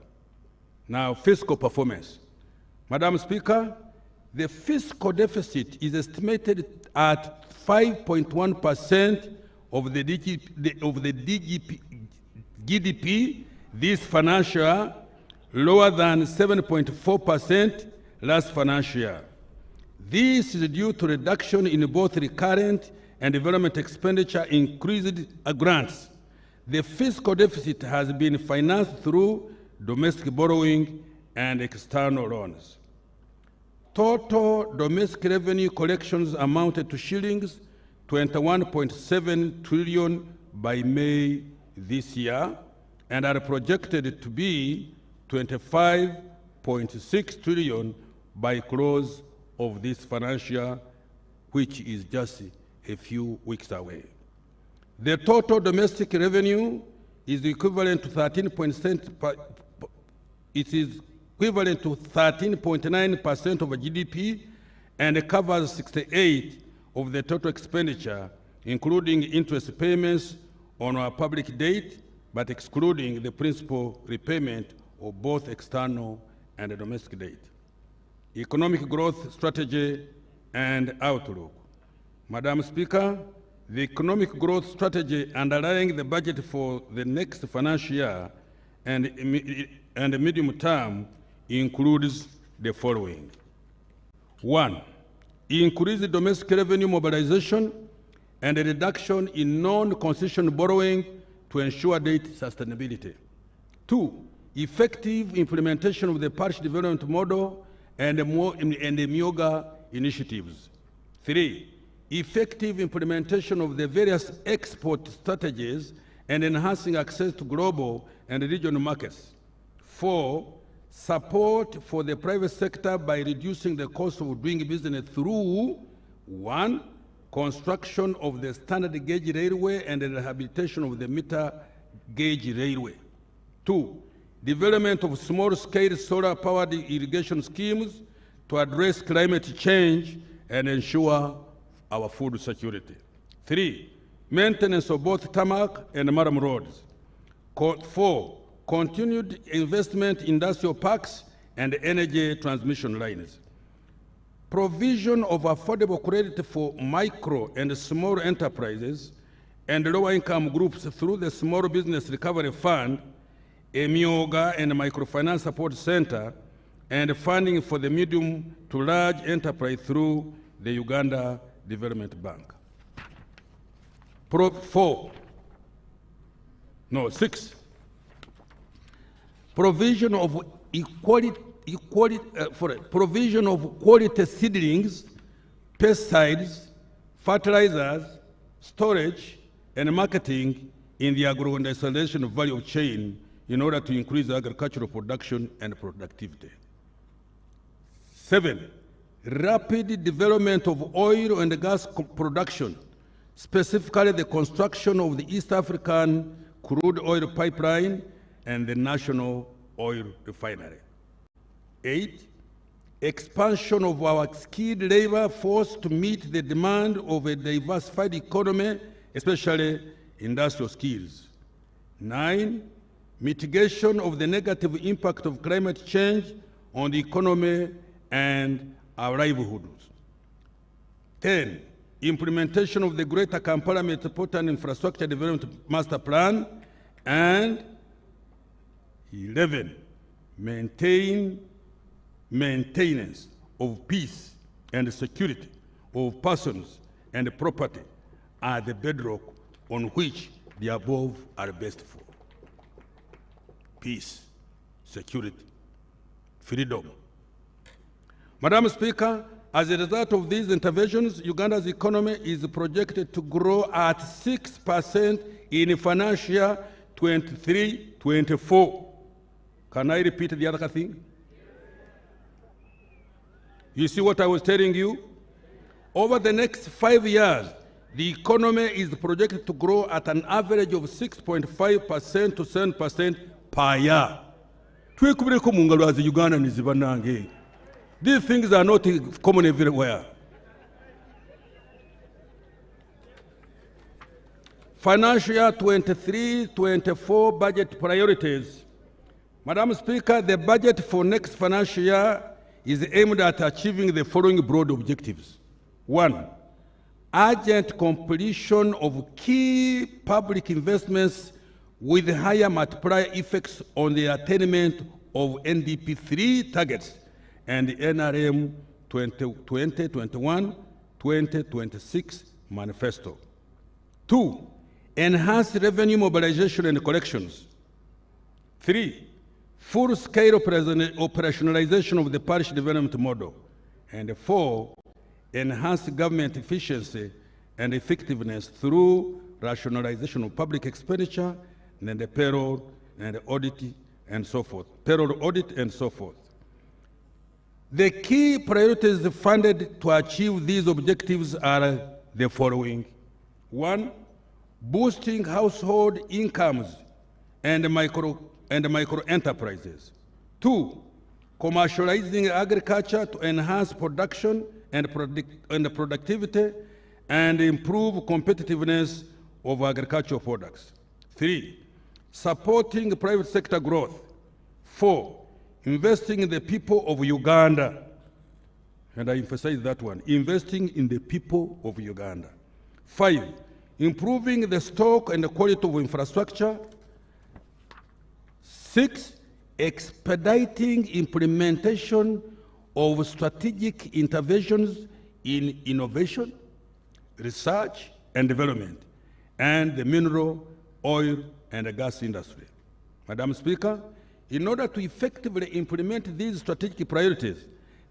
S8: Now, fiscal performance. Madam Speaker, the fiscal deficit is estimated at 5.1% of the GDP this financial year, lower than 7.4% last financial year. This is due to reduction in both recurrent and development expenditure, increased grants, The fiscal deficit has been financed through domestic borrowing and external loans. Total domestic revenue collections amounted to shillings 21.7 trillion by May this year and are projected to be 25.6 trillion by close of this financial year, which is just a few weeks away. The total domestic revenue is equivalent to 13.9% of GDP and covers 68% of the total expenditure, including interest payments on our public debt, but excluding the principal repayment of both external and domestic debt. Economic growth strategy and outlook. Madam Speaker, the economic growth strategy underlying the budget for the next financial year and medium term includes the following. 1, increase domestic revenue mobilization and a reduction in non-concession borrowing to ensure debt sustainability. 2, effective implementation of the parish development model and the MIOGA initiatives. 3, effective implementation of the various export strategies and enhancing access to global and regional markets. 4, support for the private sector by reducing the cost of doing business through 1, construction of the standard gauge railway and the rehabilitation of the meter gauge railway. 2, development of small-scale solar-powered irrigation schemes to address climate change and ensure our food security. 3, maintenance of both tarmac and murram roads. 4, continued investment in industrial parks and energy transmission lines. Provision of affordable credit for micro and small enterprises and lower-income groups through the Small Business Recovery Fund, a MIOGA and Microfinance Support Center, and funding for the medium to large enterprise through the Uganda Development Bank. 6. Provision of provision of quality seedlings, pesticides, fertilizers, storage, and marketing in the agro-industrialization value chain in order to increase agricultural production and productivity. 7, rapid development of oil and gas production, specifically the construction of the East African crude oil pipeline and the national oil refinery. 8, expansion of our skilled labor force to meet the demand of a diversified economy, especially industrial skills. 9, mitigation of the negative impact of climate change on the economy and our livelihoods. 10, implementation of the Greater Kampala Metropolitan Infrastructure Development Master Plan. And 11, maintenance of peace and security of persons and property are the bedrock on which the above are based for. Peace, security, freedom. Madam Speaker, as a result of these interventions, Uganda's economy is projected to grow at 6% in financial year 23-24. Can I repeat the other thing? You see what I was telling you? Over the next 5 years, the economy is projected to grow at an average of 6.5% to 7% per year. These things are not common everywhere. Financial year 23-24 budget priorities. Madam Speaker, the budget for next financial year is aimed at achieving the following broad objectives. 1, urgent completion of key public investments with higher multiplier effects on the attainment of NDP 3 targets and the NRM 2021-2026 manifesto. 2, enhance revenue mobilization and collections. 3, full-scale operationalization of the parish development model. And 4, enhance government efficiency and effectiveness through rationalization of public expenditure and the payroll and audit and so forth. Payroll audit and so forth. The key priorities funded to achieve these objectives are the following. 1, boosting household incomes and micro enterprises. 2, commercializing agriculture to enhance production and productivity and improve competitiveness of agricultural products. 3, supporting private sector growth. 4, investing in the people of Uganda. And I emphasize that one, investing in the people of Uganda. 5, improving the stock and the quality of infrastructure. 6, expediting implementation of strategic interventions in innovation, research and development, and the mineral, oil, and the gas industry. Madam Speaker, in order to effectively implement these strategic priorities,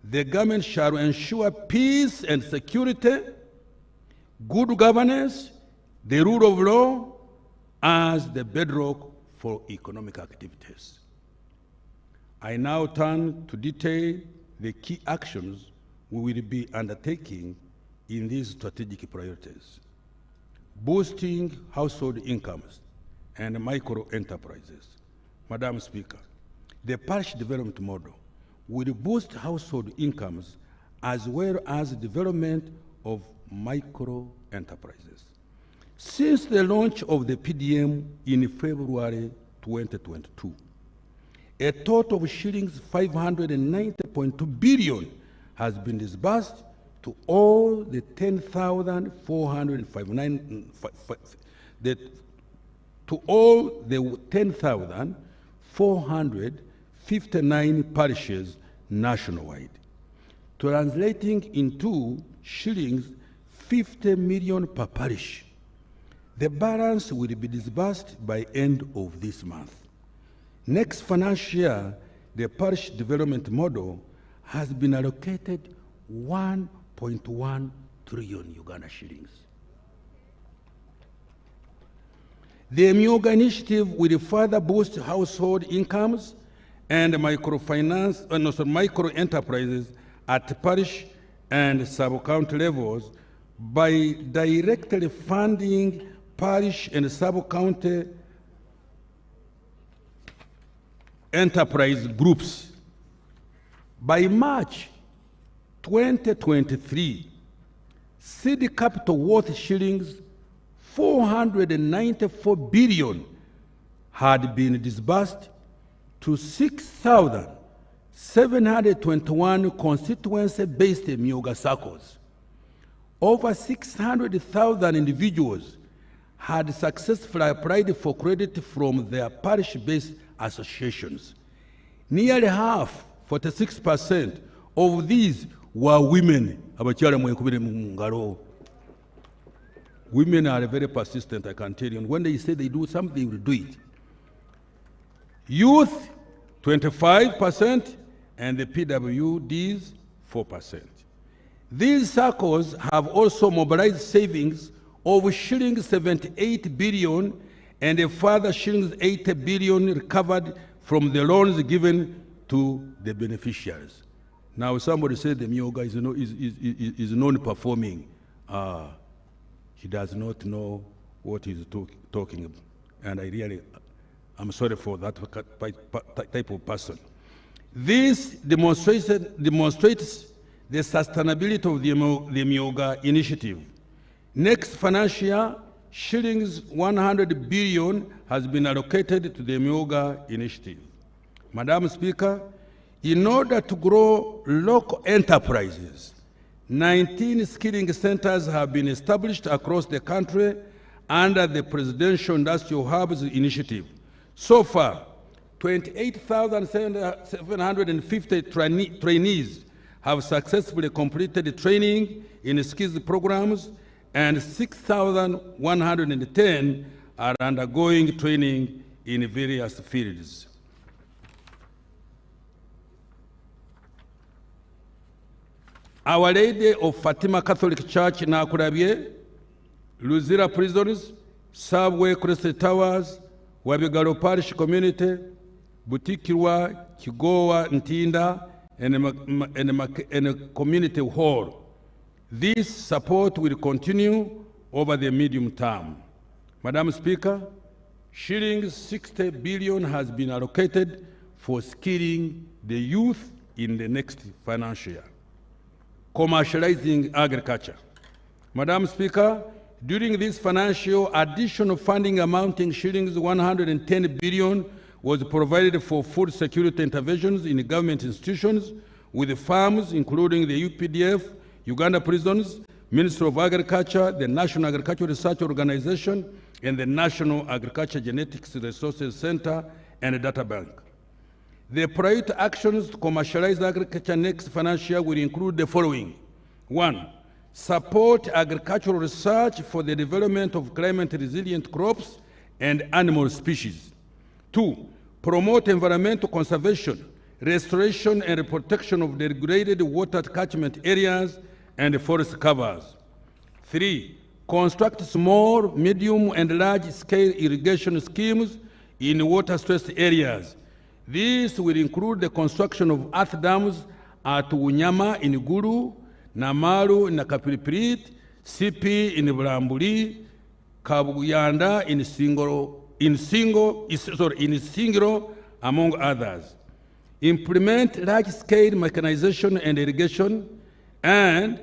S8: the government shall ensure peace and security, good governance, the rule of law as the bedrock for economic activities. I now turn to detail the key actions we will be undertaking in these strategic priorities. Boosting household incomes and micro enterprises. Madam Speaker, the parish development model will boost household incomes as well as development of micro enterprises. Since the launch of the PDM in February 2022, a total of shillings 590.2 billion has been disbursed to all the 10,459 parishes nationwide, translating into shillings 50 million per parish. The balance will be disbursed by end of this month. Next financial year, the parish development model has been allocated 1.1 trillion Uganda shillings. The Myoga initiative will further boost household incomes and micro enterprises at parish and sub-county levels by directly funding parish and sub-county enterprise groups. By March 2023, seed capital worth shillings 494 billion had been disbursed to 6,721 constituency-based Myoga circles. Over 600,000 individuals had successfully applied for credit from their parish-based associations. Nearly half, 46%, of these were women. Women are very persistent, I can tell you. And when they say they do something, they will do it. Youth, 25%, and the PWDs, 4%. These circles have also mobilized savings of shillings 78 billion and a further shillings 80 billion recovered from the loans given to the beneficiaries. Now, somebody said the Myoga is non-performing. He does not know what he's talking about. And I'm sorry for that type of person. This demonstrates the sustainability of the Myoga initiative. Next financial year, shillings 100 billion has been allocated to the Myoga initiative. Madam Speaker, in order to grow local enterprises, 19 skilling centers have been established across the country under the Presidential Industrial Hubs initiative. So far, 28,750 trainees have successfully completed training in skills programs, and 6,110 are undergoing training in various fields. Our Lady of Fatima Catholic Church Nakurabye, Luzira Prisons, Subway Crest Towers, Wabigalo Parish Community, Butikirwa, Kigowa, Ntinda, and a community hall. This support will continue over the medium term. Madam Speaker, shillings 60 billion has been allocated for skilling the youth in the next financial year. Commercializing agriculture. Madam Speaker, during this financial additional funding amounting shillings 110 billion was provided for food security interventions in government institutions with farms including the UPDF, Uganda Prisons, Ministry of Agriculture, the National Agricultural Research Organization, and the National Agriculture Genetics Resources Center and Data Bank. The priority actions to commercialize agriculture next financial year will include the following. 1. Support agricultural research for the development of climate-resilient crops and animal species. 2. Promote environmental conservation, restoration and protection of the degraded water catchment areas and forest covers. 3. Construct small, medium, and large-scale irrigation schemes in water-stressed areas. This will include the construction of earth dams at Unyama in Gulu, Namaru in Kapilipilit, Sipi in Bulambuli, Kabuyanda in Singro, among others. Implement large-scale mechanization and irrigation, and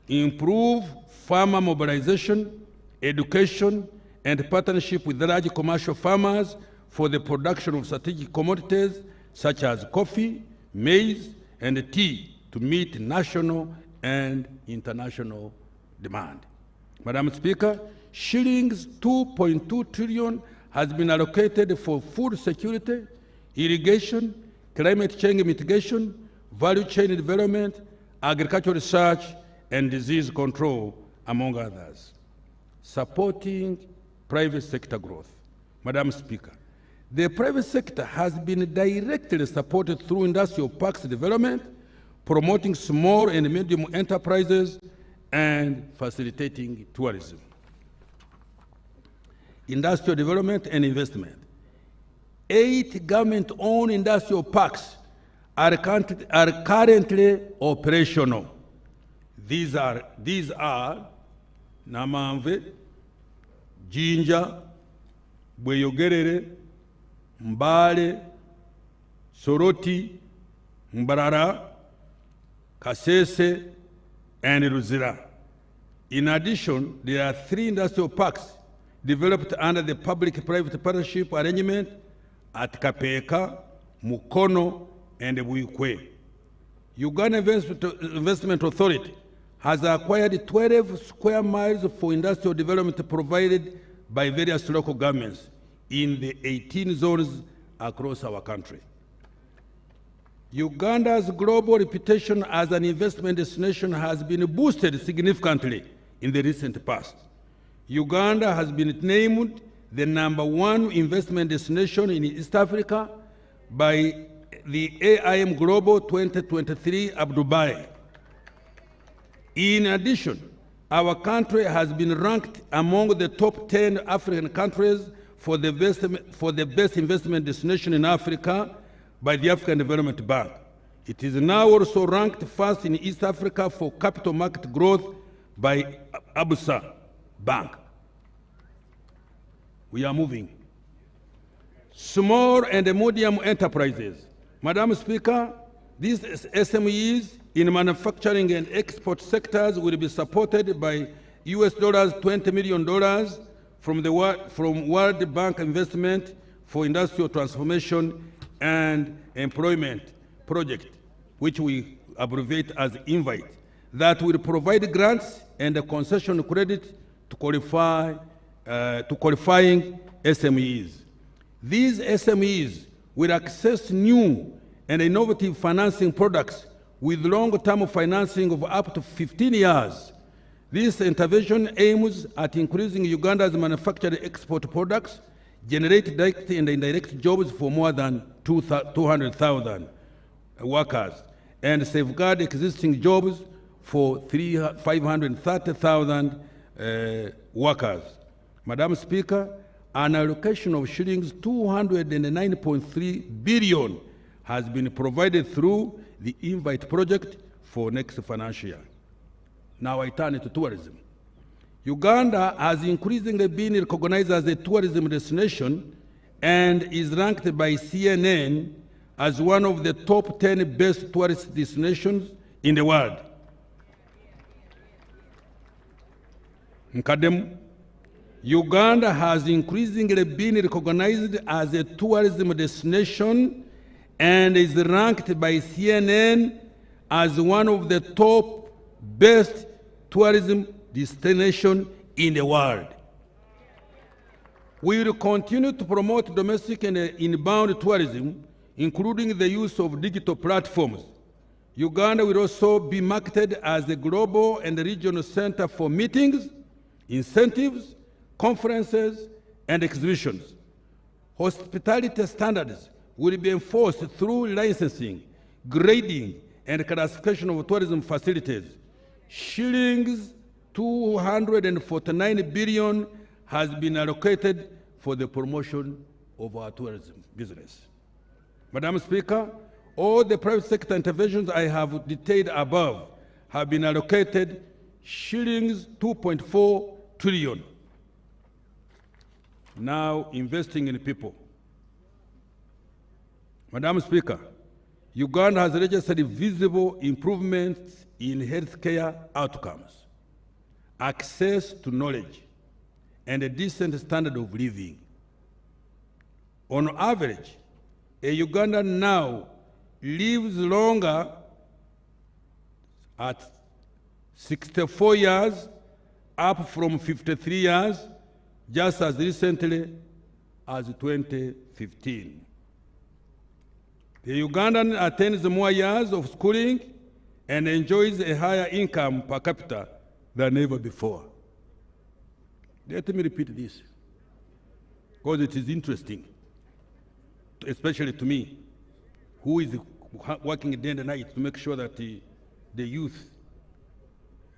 S8: improve farmer mobilization, education, and partnership with large commercial farmers for the production of strategic commodities such as coffee, maize, and tea to meet national and international demand. Madam Speaker, shillings 2.2 trillion has been allocated for food security, irrigation, climate change mitigation, value chain development, agricultural research, and disease control, among others. Supporting private sector growth. Madam Speaker, the private sector has been directly supported through industrial parks development, promoting small and medium enterprises, and facilitating tourism. Industrial development and investment. 8 government-owned industrial parks are currently operational. These are Namamve, Jinja, Bweyogerere, Mbale, Soroti, Mbarara, Kasese, and Ruzira. In addition, there are 3 industrial parks developed under the public-private partnership arrangement at Kapeka, Mukono, and Buikwe. Uganda Investment Authority has acquired 12 square miles for industrial development provided by various local governments in the 18 zones across our country. Uganda's global reputation as an investment destination has been boosted significantly in the recent past. Uganda has been named the #1 investment destination in East Africa by the AIM Global 2023 Abu Dhabi. In addition, our country has been ranked among the top 10 African countries for the best investment destination in Africa by the African Development Bank. It is now also ranked first in East Africa for capital market growth by Abusa Bank. We are moving. Small and medium enterprises. Madam Speaker, these SMEs in manufacturing and export sectors will be supported by $20 million from World Bank Investment for Industrial Transformation and Employment Project, which we abbreviate as INVITE, that will provide grants and a concession credit to qualifying SMEs. These SMEs will access new and innovative financing products with long-term financing of up to 15 years. This intervention aims at increasing Uganda's manufactured export products, generate direct and indirect jobs for more than 200,000 workers, and safeguard existing jobs for 530,000 workers. Madam Speaker, an allocation of shillings 209.3 billion has been provided through the Invite project for next financial year. Now I turn to tourism. Uganda has increasingly been recognized as a tourism destination and is ranked by CNN as one of the top 10 best tourist destinations in the world. Uganda has increasingly been recognized as a tourism destination and is ranked by CNN as one of the top best tourism destination in the world. We will continue to promote domestic and inbound tourism, including the use of digital platforms. Uganda will also be marketed as a global and regional center for meetings, incentives, conferences, and exhibitions. Hospitality standards will be enforced through licensing, grading, and classification of tourism facilities. Shillings 249 billion has been allocated for the promotion of our tourism business. Madam Speaker, all the private sector interventions I have detailed above have been allocated shillings 2.4 trillion. Now investing in people. Madam Speaker, Uganda has registered visible improvements in healthcare outcomes, access to knowledge, and a decent standard of living. On average, a Ugandan now lives longer at 64 years, up from 53 years, just as recently as 2015. The Ugandan attains more years of schooling and enjoys a higher income per capita than ever before. Let me repeat this, because it is interesting, especially to me, who is working day and night to make sure that the youth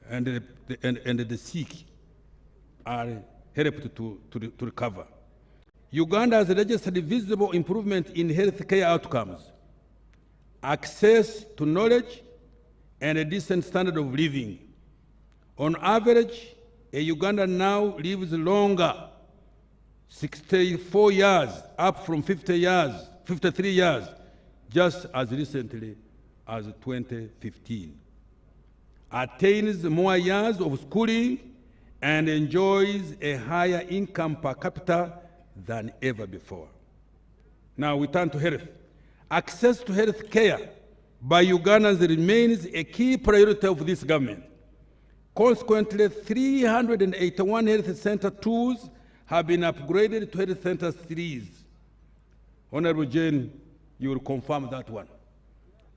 S8: and the sick are helped to recover. Uganda has registered visible improvement in healthcare outcomes, access to knowledge, and a decent standard of living. On average, a Ugandan now lives longer, 64 years, up from 53 years, just as recently as 2015. Attains more years of schooling and enjoys a higher income per capita than ever before. Now we turn to health. Access to health care by Ugandans remains a key priority of this government. Consequently, 381 health center 2s have been upgraded to health center 3s. Honorable Jane, you will confirm that one.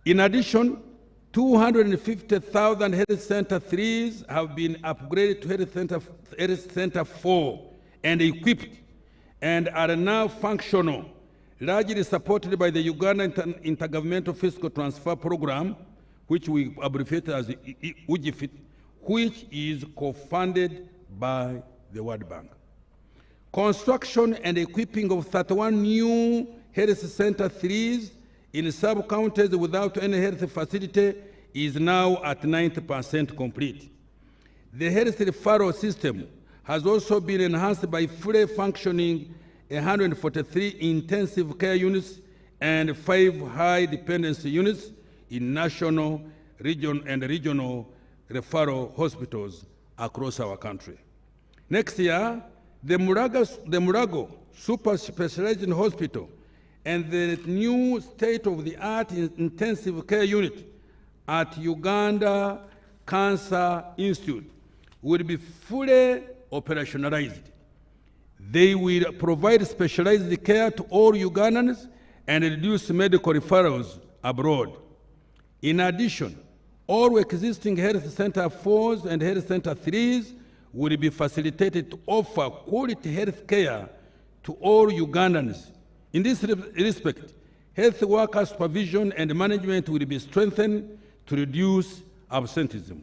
S8: In addition, 250,000 health center 3s have been upgraded to health center 4 and equipped and are now functional, largely supported by the Uganda Intergovernmental Fiscal Transfer Program, which we abbreviate as UGFIT, which is co-funded by the World Bank. Construction and equipping of 31 new health center 3s in sub-counties without any health facility is now at 90% complete. The health referral system has also been enhanced by fully functioning 143 intensive care units and 5 high dependency units in national, regional referral hospitals across our country. Next year, the Murago Super Specialized Hospital and the new state-of-the-art intensive care unit at Uganda Cancer Institute will be fully operationalized. They will provide specialized care to all Ugandans and reduce medical referrals abroad. In addition, All existing health center 4s and health center 3s will be facilitated to offer quality health care to all Ugandans. In this respect, health worker supervision and management will be strengthened to reduce absenteeism.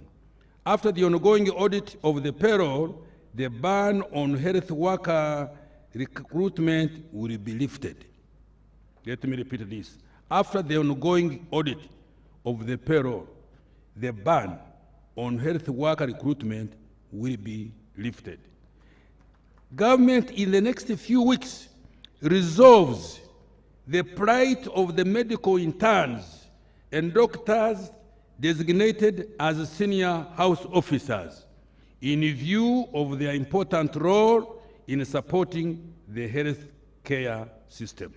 S8: After the ongoing audit of the payroll, the ban on health worker recruitment will be lifted. Let me repeat this. After the ongoing audit of the payroll, the ban on health worker recruitment will be lifted. Government in the next few weeks resolves the plight of the medical interns and doctors designated as senior house officers in view of their important role in supporting the health care system.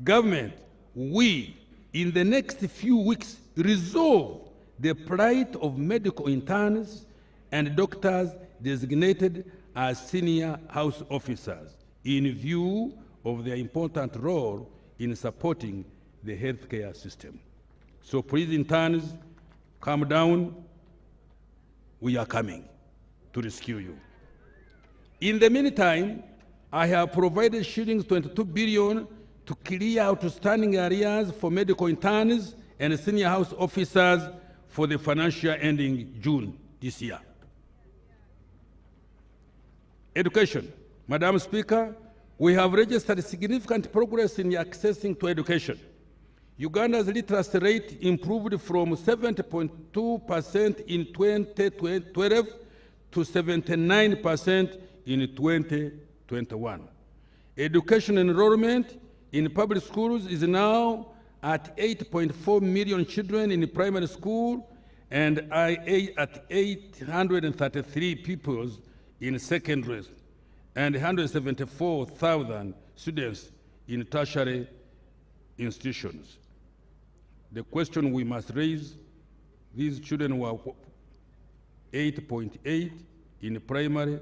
S8: Government, we, in the next few weeks, resolve the plight of medical interns and doctors designated as senior house officers in view of their important role in supporting the healthcare system. So please, interns, calm down. We are coming to rescue you. In the meantime, I have provided shillings 22 billion to clear outstanding areas for medical interns and senior house officers for the financial year ending June this year. Education. Madam Speaker, we have registered significant progress in accessing to education. Uganda's literacy rate improved from 70.2% in 2012 to 79% in 2021. Education enrollment in public schools is now at 8.4 million children in primary school and at 833 pupils in secondary and 174,000 students in tertiary institutions. The question we must raise, these children were 8.8 in primary,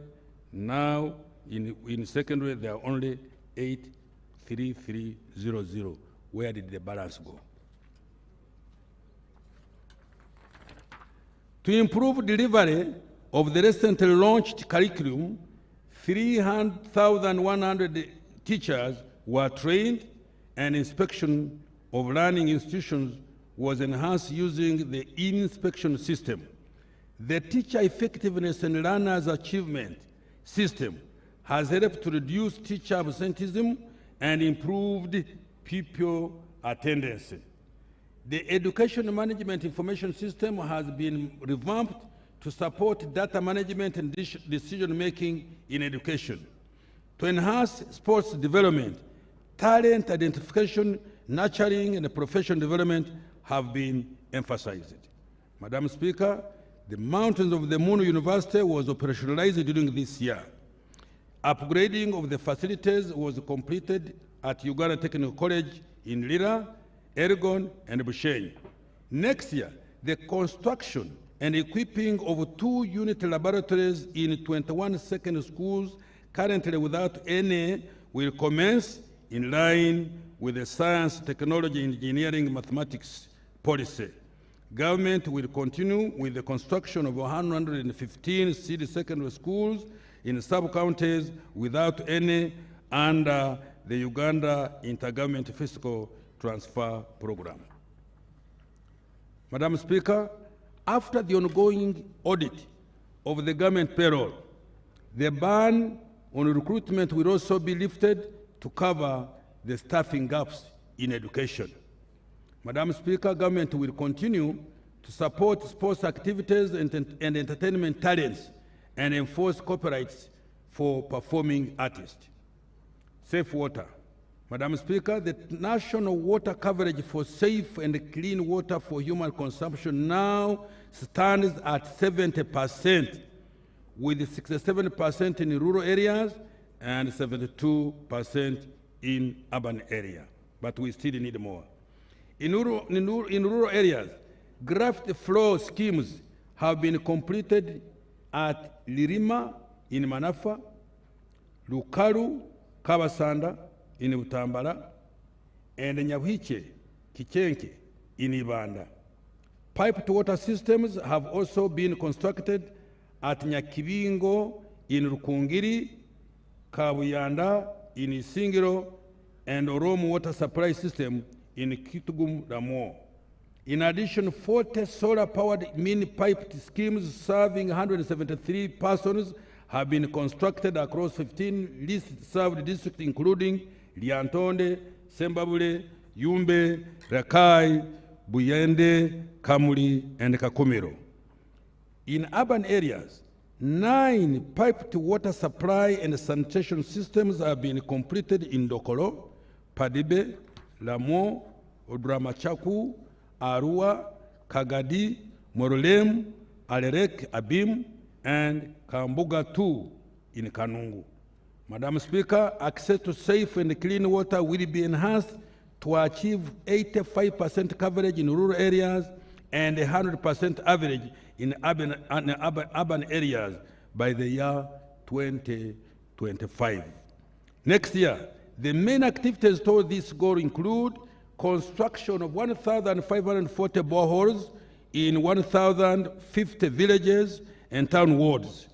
S8: now in secondary they are only 83300. Where did the balance go? To improve delivery of the recently launched curriculum, 300,100 teachers were trained and inspection of learning institutions was enhanced using the inspection system. The teacher effectiveness and learners achievement system has helped to reduce teacher absenteeism and improved pupil attendance. The education management information system has been revamped to support data management and decision-making in education. To enhance sports development, talent identification, nurturing, and professional development have been emphasized. Madam Speaker, the Mountains of the Moon University was operationalized during this year. Upgrading of the facilities was completed at Uganda Technical College in Lira, Elgon, and Bushenyi. Next year, the construction and equipping of 2 unit laboratories in 21 secondary schools currently without any will commence in line with the science, technology, engineering, mathematics policy. Government will continue with the construction of 115 city secondary schools in sub-counties without any under the Uganda Intergovernmental Fiscal Transfer Program. Madam Speaker, after the ongoing audit of the government payroll, the ban on recruitment will also be lifted to cover the staffing gaps in education. Madam Speaker, government will continue to support sports activities and entertainment talents and enforce copyrights for performing artists. Safe water. Madam Speaker, the national water coverage for safe and clean water for human consumption now stands at 70%, with 67% in rural areas and 72% in urban areas. But we still need more. In rural areas, graft flow schemes have been completed at Lirima in Manafa, Lukaru, Kabasanda in Butambala, and Nyabuhiche, Kichenke in Ibanda. Piped water systems have also been constructed at Nyakibingo in Rukungiri, Kabuyanda in Isingiro, and Oromo water supply system in Kitugum Ramo. In addition, 40 solar-powered mini-piped schemes serving 173 persons have been constructed across 15 least-served districts, including Liantonde, Sembabule, Yumbe, Rakai, Buyende, Kamuli, and Kakumiro. In urban areas, 9 piped water supply and sanitation systems have been completed in Dokolo, Padibe, Lamo, Odramachaku, Arua, Kagadi, Morolem, Alerek, Abim, and Kambuga 2 in Kanungu. Madam Speaker, access to safe and clean water will be enhanced to achieve 85% coverage in rural areas and 100% average in urban areas by the year 2025. Next year, the main activities toward this goal include construction of 1,540 boreholes in 1,050 villages and town wards,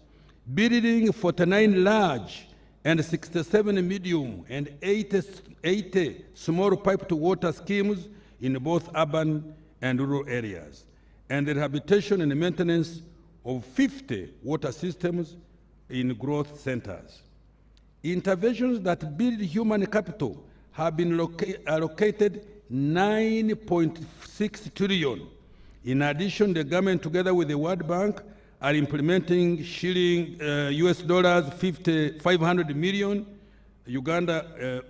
S8: building 49 large and 67 medium and 80 small piped water schemes in both urban and rural areas, and the rehabilitation and maintenance of 50 water systems in growth centers. Interventions that build human capital have been allocated 9.6 trillion. In addition, the government, together with the World Bank, are implementing US dollars 500 million. Uganda,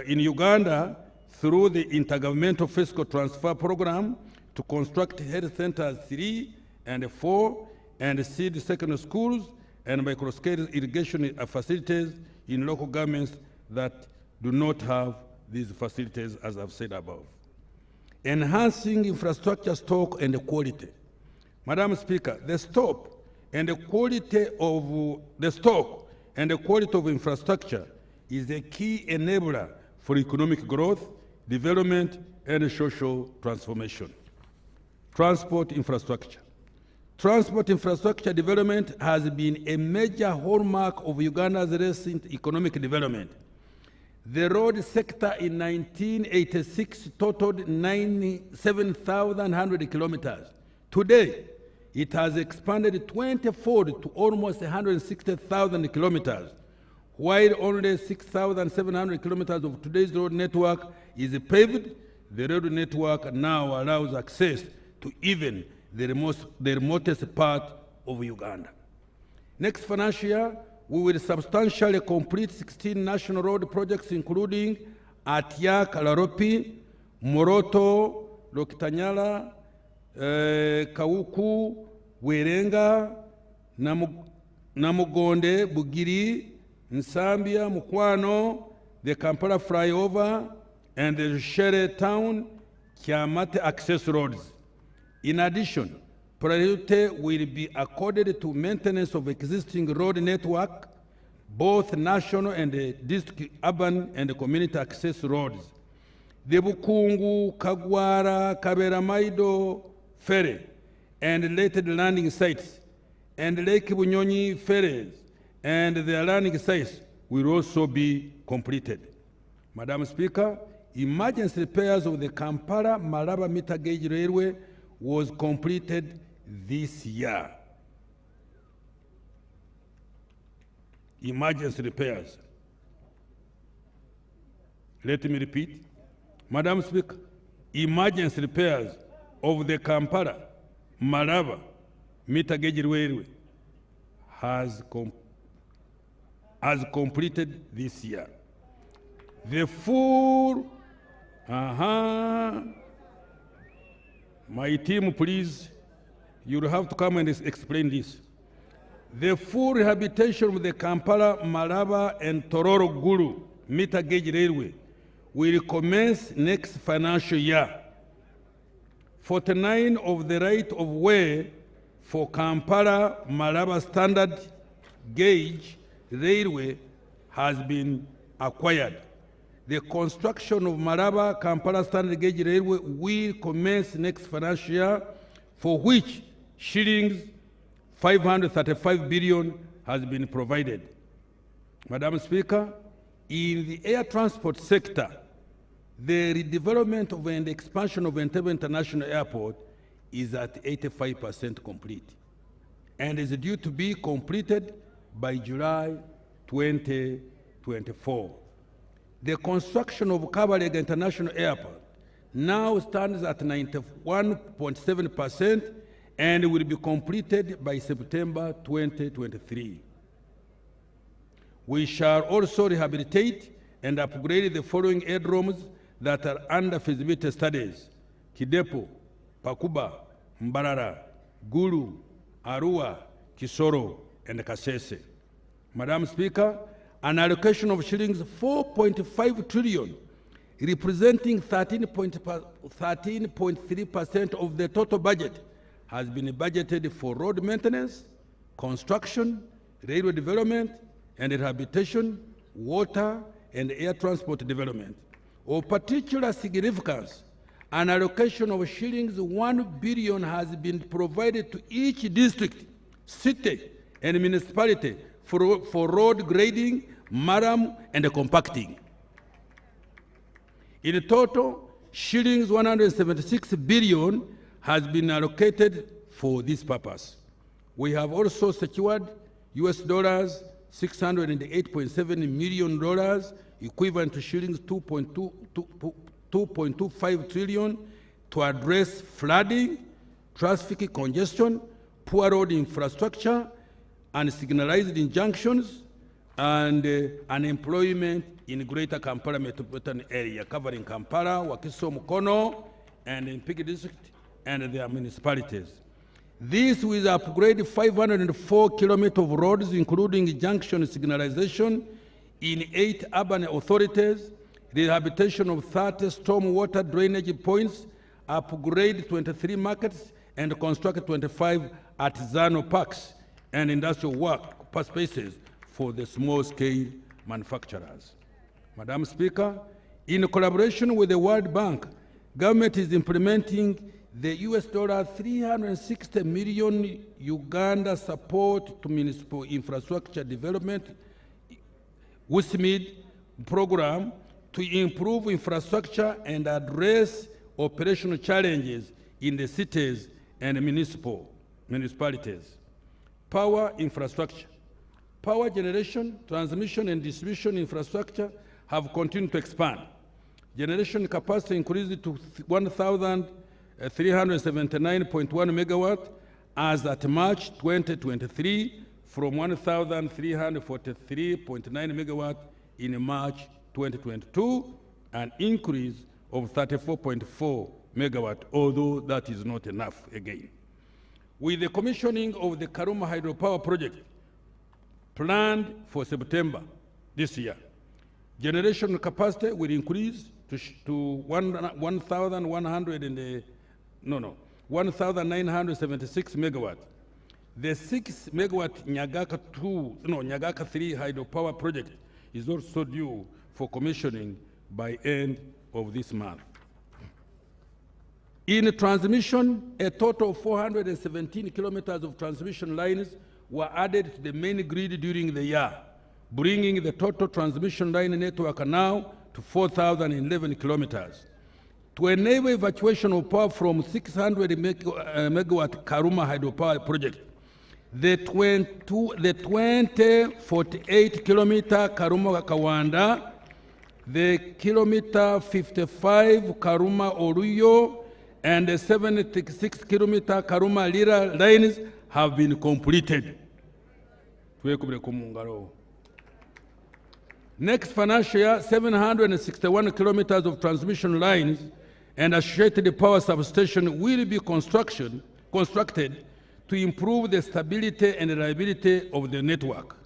S8: in Uganda, through the Intergovernmental Fiscal Transfer Program, to construct health centers 3 and 4 and seed secondary schools and microscale irrigation facilities in local governments that do not have these facilities, as I've said above. Enhancing infrastructure stock and quality. Madam Speaker, the stock and the quality of infrastructure is a key enabler for economic growth, development, and social transformation. Transport infrastructure. Transport infrastructure development has been a major hallmark of Uganda's recent economic development. The road sector in 1986 totaled 97,100 kilometers. Today, it has expanded 20-fold to almost 160,000 kilometers, while only 6,700 kilometers of today's road network is paved. The road network now allows access to even the remotest part of Uganda. Next financial year, we will substantially complete 16 national road projects, including Atiak, Laropi, Moroto, Lokitanyala, Kauku, Werenga, Namugonde, Bugiri, Nsambia, Mukwano, the Kampala flyover, and the Shere town, Kiamate access roads. In addition, priority will be accorded to maintenance of existing road network, both national and district urban and community access roads. The Bukungu, Kagwara, Kaberamaido ferry and related landing sites, and Lake Bunyonyi ferries and their landing sites will also be completed. Madam Speaker, emergency repairs of the Kampala-Malaba meter gauge railway was completed this year. Emergency repairs. Let me repeat. Madam Speaker, emergency repairs of the Kampala-Malaba meter gauge railway has completed this year. The full, my team, please, you'll have to come and explain this. The full rehabilitation of the Kampala, Malaba, and Tororo Gulu meter gauge railway will commence next financial year. 49 of the right of way for Kampala, Malaba standard gauge railway has been acquired. The construction of Maraba Kampala Standard Gauge Railway will commence next financial year, for which shillings 535 billion has been provided. Madam Speaker, in the air transport sector, the redevelopment of and expansion of Entebbe International Airport is at 85% complete and is due to be completed by July 2024. The construction of Kabalega International Airport now stands at 91.7% and will be completed by September 2023. We shall also rehabilitate and upgrade the following aerodromes that are under feasibility studies: Kidepo, Pakuba, Mbarara, Gulu, Arua, Kisoro, and Kasese. Madam Speaker, an allocation of shillings 4.5 trillion, representing 13.3% of the total budget, has been budgeted for road maintenance, construction, railway development, and rehabilitation, water, and air transport development. Of particular significance, an allocation of shillings 1 billion has been provided to each district, city, and municipality for road grading, maram, and compacting. In total, shillings 176 billion has been allocated for this purpose. We have also secured US dollars $608.7 million, equivalent to shillings 2.25 trillion, to address flooding, traffic congestion, poor road infrastructure, and signalized injunctions, and unemployment in Greater Kampala metropolitan area, covering Kampala, Wakiso, Mukono, and Mpigi district and their municipalities. This will upgrade 504 kilometers of roads, including junction signalization in 8 urban authorities, rehabilitation of 30 stormwater drainage points, upgrade 23 markets, and construct 25 artisanal parks and industrial work spaces for the small-scale manufacturers. Madam Speaker, in collaboration with the World Bank, government is implementing the US $360 million Uganda support to municipal infrastructure development WSMID program to improve infrastructure and address operational challenges in the cities and municipalities. Power infrastructure. Power generation, transmission, and distribution infrastructure have continued to expand. Generation capacity increased to 1,379.1 megawatt as at March 2023 from 1,343.9 megawatt in March 2022, an increase of 34.4 megawatt, although that is not enough again. With the commissioning of the Karuma hydropower project planned for September this year, generation capacity will increase to 1,976 megawatt. The 6 megawatt Nyagaka 3 hydropower project is also due for commissioning by end of this month. In transmission, a total of 417 kilometers of transmission lines were added to the main grid during the year, bringing the total transmission line network now to 4,011 kilometers. To enable evacuation of power from 600 megawatt Karuma hydropower project, the 2048 kilometer Karuma Kawanda, the kilometer 55 Karuma Oruyo, and the 76 kilometer Karuma Lira lines have been completed. Next financial year, 761 kilometers of transmission lines and associated power substation will be constructed to improve the stability and reliability of the network.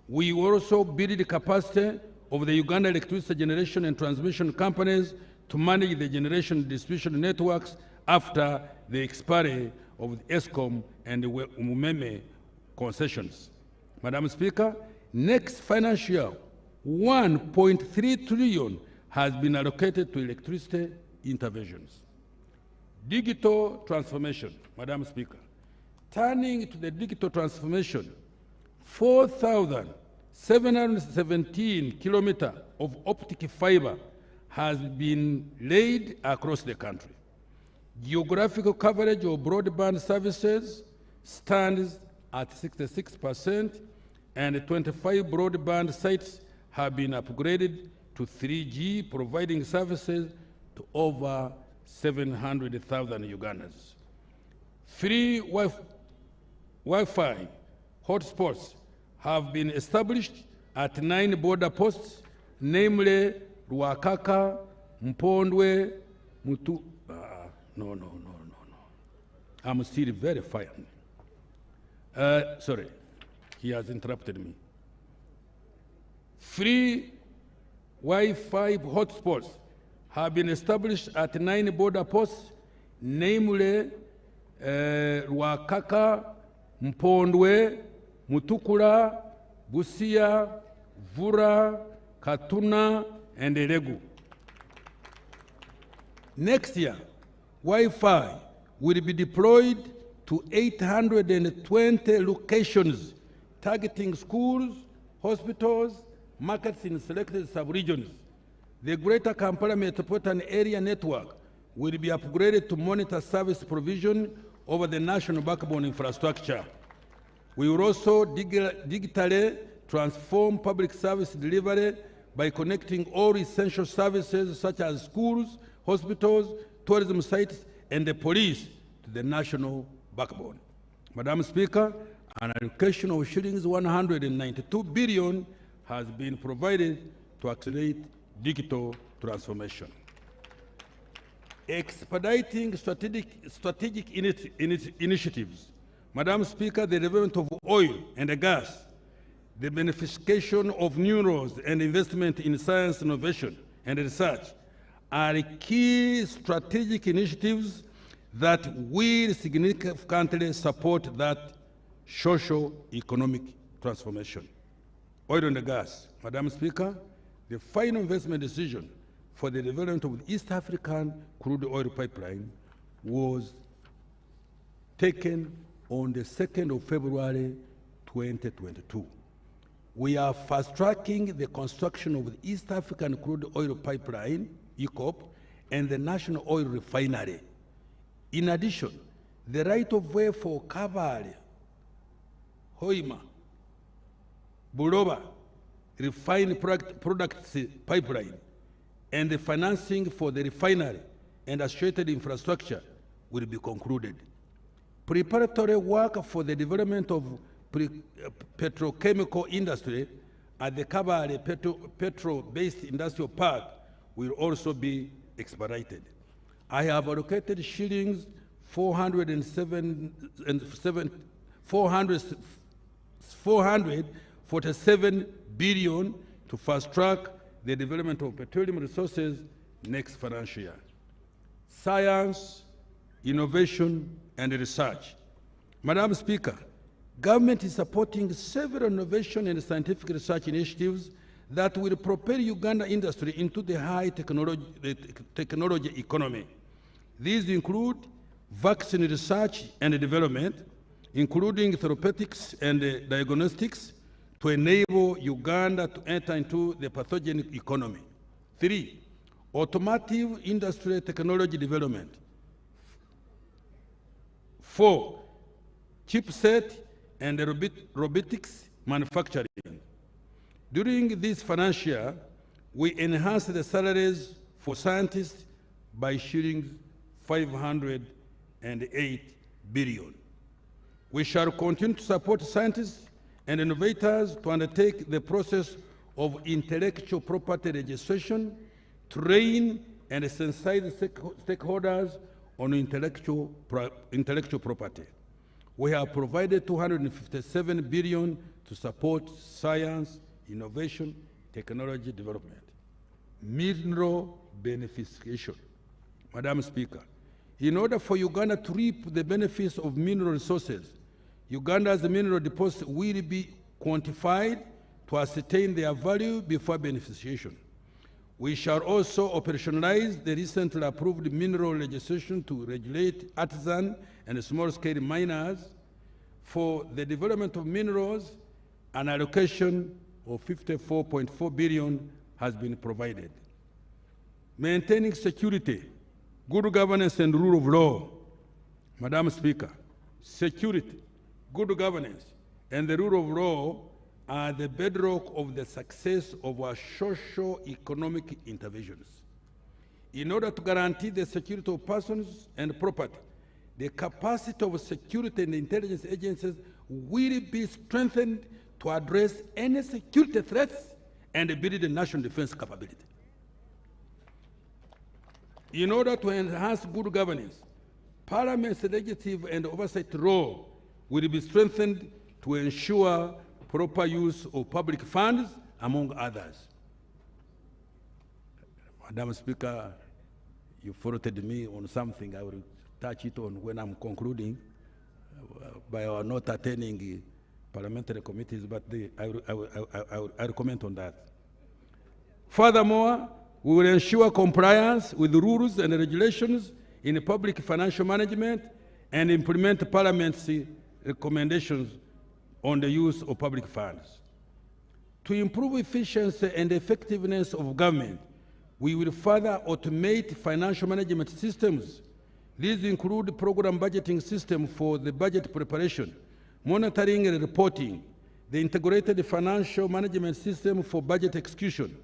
S8: We also build the capacity of the Uganda electricity generation and transmission companies to manage the generation and distribution networks after the expiry of the ESCOM and the Umeme concessions. Madam Speaker, next financial year, 1.3 trillion has been allocated to electricity interventions. Digital transformation, Madam Speaker. Turning to the digital transformation, 4,717 kilometers of optic fiber has been laid across the country. Geographical coverage of broadband services stands at 66%, and 25 broadband sites have been upgraded to 3G, providing services to over 700,000 Ugandans. Free Wi-Fi hotspots have been established at 9 border posts, namely Ruakaka, Mpondwe, Mutu. No. I'm still verifying. Sorry, he has interrupted me. Free Wi-Fi hotspots have been established at 9 border posts, namely Ruakaka, Mpondwe, Mutukula, Busia, Vura, Katuna, and Eregu. Next year, Wi-Fi will be deployed to 820 locations, targeting schools, hospitals, markets in selected sub-regions. The Greater Kampala Metropolitan Area Network will be upgraded to monitor service provision over the national backbone infrastructure. We will also digitally transform public service delivery by connecting all essential services such as schools, hospitals, tourism sites, and the police to the national backbone. Madam Speaker, an allocation of shillings 192 billion has been provided to accelerate digital transformation. Expediting strategic initiatives. Madam Speaker, the development of oil and gas, the beneficiation of minerals, and investment in science, innovation, and research are key strategic initiatives that will significantly support that socio-economic transformation. Oil and gas. Madam Speaker, the final investment decision for the development of the East African crude oil pipeline was taken on the 2nd of February 2022. We are fast-tracking the construction of the East African crude oil pipeline, EACOP, and the National Oil Refinery. In addition, the right-of-way for Kabale, Hoima, Buloba refined products pipeline and the financing for the refinery and associated infrastructure will be concluded. Preparatory work for the development of petrochemical industry at the Kabale Petro-based industrial park will also be expedited. I have allocated shillings 447 billion to fast-track the development of petroleum resources next financial year. Science, innovation, and research. Madam Speaker, government is supporting several innovation and scientific research initiatives that will propel Uganda industry into the high technology economy. These include vaccine research and development, including therapeutics and diagnostics, to enable Uganda to enter into the pathogenic economy. 3, automotive industry technology development. 4, chipset and robotics manufacturing. During this financial year, we enhanced the salaries for scientists by shillings 508 billion. We shall continue to support scientists and innovators to undertake the process of intellectual property registration, train and sensitize stakeholders on intellectual property. We have provided 257 billion to support science, innovation, technology development. Mineral beneficiation. Madam Speaker, in order for Uganda to reap the benefits of mineral resources, Uganda's mineral deposits will be quantified to ascertain their value before beneficiation. We shall also operationalize the recently approved mineral legislation to regulate artisan and small-scale miners. For the development of minerals, an allocation of 54.4 billion has been provided. Maintaining security, good governance and rule of law. Madam Speaker, security, good governance, and the rule of law are the bedrock of the success of our socio-economic interventions. In order to guarantee the security of persons and property, the capacity of security and intelligence agencies will be strengthened to address any security threats and build the national defense capability. In order to enhance good governance, Parliament's legislative and oversight role will be strengthened to ensure proper use of public funds, among others. Madam Speaker, you forwarded me on something. I will touch it on when I'm concluding by our not attending parliamentary committees, but I will comment on that. Furthermore, we will ensure compliance with the rules and regulations in public financial management and implement Parliament's recommendations on the use of public funds. To improve efficiency and effectiveness of government, we will further automate financial management systems. These include program budgeting system for the budget preparation, monitoring and reporting, the integrated financial management system for budget execution,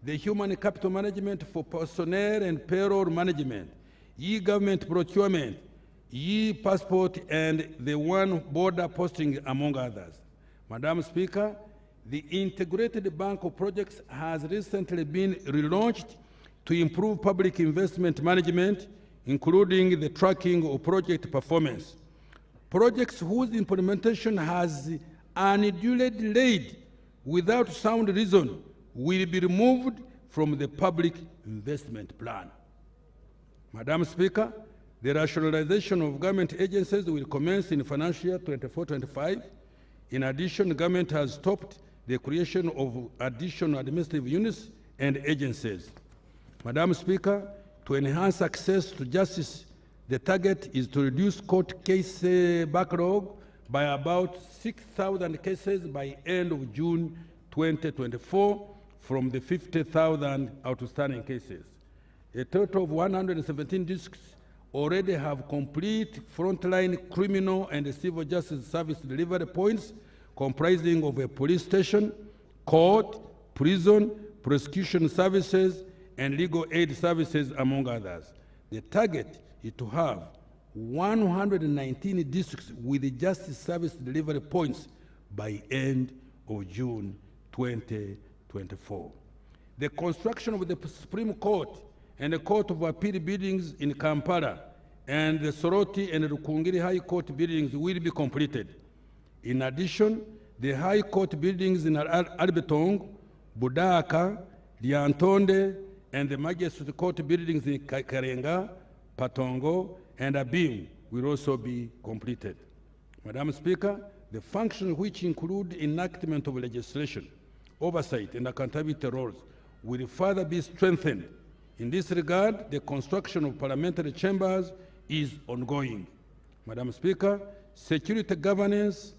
S8: the human capital management for personnel and payroll management, e-government procurement, e-passport, and the one border posting, among others. Madam Speaker, the integrated bank of projects has recently been relaunched to improve public investment management, including the tracking of project performance. Projects whose implementation has unduly delayed without sound reason will be removed from the public investment plan. Madam Speaker, the rationalization of government agencies will commence in financial year 24-25. In addition, the government has stopped the creation of additional administrative units and agencies. Madam Speaker, to enhance access to justice, the target is to reduce court case backlog by about 6,000 cases by end of June 2024 from the 50,000 outstanding cases. A total of 117 districts already have complete frontline criminal and civil justice service delivery points comprising of a police station, court, prison, prosecution services, and legal aid services, among others. The target is to have 119 districts with justice service delivery points by end of June 2024. The construction of the Supreme Court and the Court of Appeal buildings in Kampala and the Soroti and Rukungiri High Court buildings will be completed. In addition, the High Court buildings in Albetong, Budaka, Liantonde, and the Magistrate Court buildings in Karenga, Patongo, and Abim will also be completed. Madam Speaker, the functions which include enactment of legislation, oversight, and accountability roles will further be strengthened. In this regard, the construction of parliamentary chambers is ongoing. Madam Speaker, governance,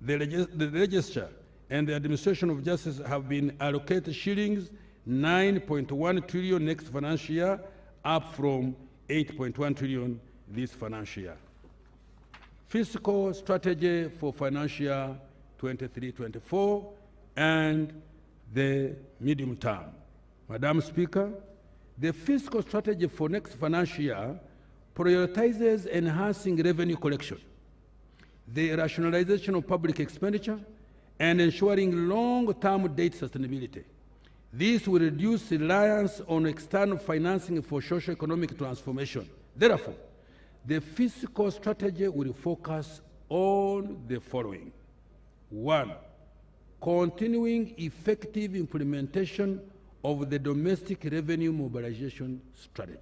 S8: the legislature, and the administration of justice have been allocated shillings 9.1 trillion next financial year, up from 8.1 trillion this financial year. Fiscal strategy for financial year 23-24 and the medium term. Madam Speaker, the fiscal strategy for next financial year prioritizes enhancing revenue collection, the rationalization of public expenditure, and ensuring long-term debt sustainability. This will reduce reliance on external financing for socio-economic transformation. Therefore, the fiscal strategy will focus on the following. 1, continuing effective implementation of the domestic revenue mobilization strategy.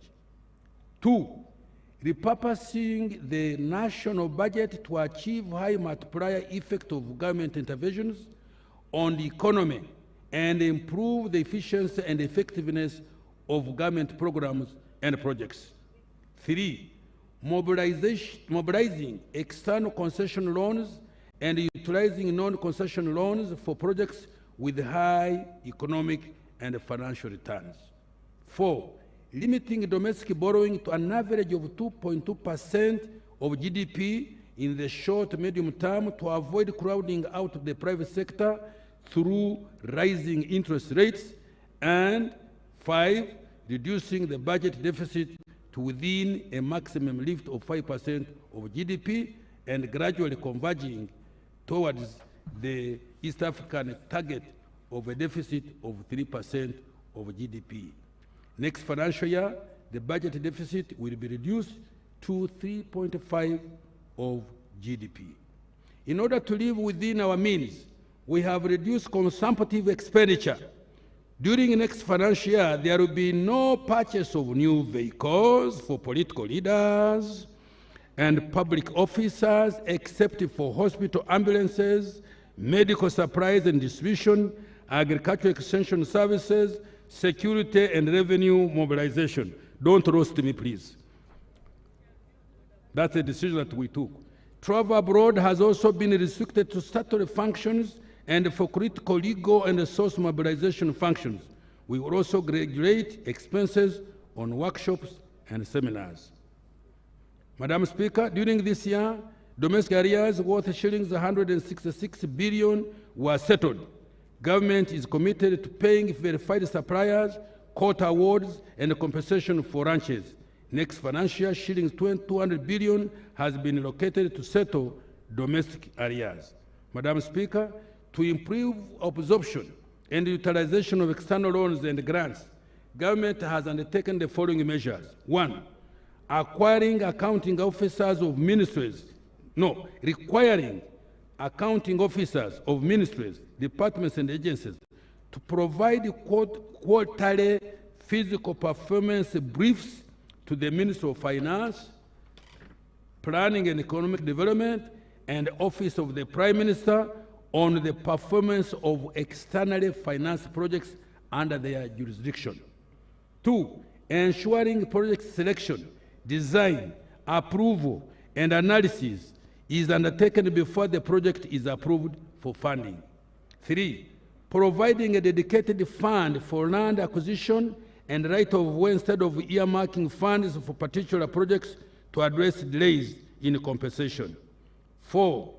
S8: 2, repurposing the national budget to achieve high multiplier effect of government interventions on the economy and improve the efficiency and effectiveness of government programs and projects. 3, mobilizing external concession loans and utilizing non-concession loans for projects with high economic and financial returns. 4, limiting domestic borrowing to an average of 2.2% of GDP in the short medium term to avoid crowding out the private sector through rising interest rates. And 5, reducing the budget deficit to within a maximum lift of 5% of GDP and gradually converging towards the East African target of a deficit of 3% of GDP. Next financial year, the budget deficit will be reduced to 3.5% of GDP. In order to live within our means, we have reduced consumptive expenditure. During the next financial year, there will be no purchase of new vehicles for political leaders and public officers, except for hospital ambulances, medical supplies and distribution, agricultural extension services, security and revenue mobilization. Don't roast me, please. That's a decision that we took. Travel abroad has also been restricted to statutory functions and for critical legal and resource mobilization functions. We will also regulate expenses on workshops and seminars. Madam Speaker, during this year, domestic arrears worth shillings 166 billion were settled. Government is committed to paying verified suppliers, court awards, and compensation for ranches. Next financial year, shillings 200 billion has been allocated to settle domestic arrears. Madam Speaker, to improve absorption and utilization of external loans and grants, government has undertaken the following measures. 1, requiring accounting officers of ministries, departments, and agencies to provide quarterly physical performance briefs to the Minister of Finance, Planning and Economic Development, and Office of the Prime Minister on the performance of externally financed projects under their jurisdiction. 2, ensuring project selection, design, approval, and analysis is undertaken before the project is approved for funding. 3, providing a dedicated fund for land acquisition and right of way instead of earmarking funds for particular projects to address delays in compensation. 4,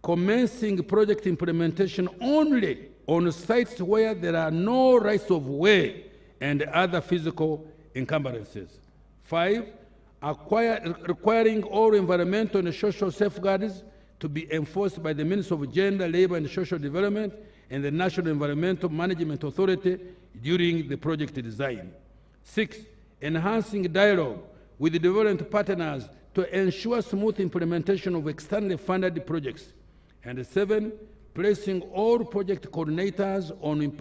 S8: commencing project implementation only on sites where there are no rights of way and other physical encumbrances. 5, requiring all environmental and social safeguards to be enforced by the Minister of Gender, Labour and Social Development and the National Environmental Management Authority during the project design. 6, enhancing dialogue with the development partners to ensure smooth implementation of externally funded projects. And 7, placing all project coordinators on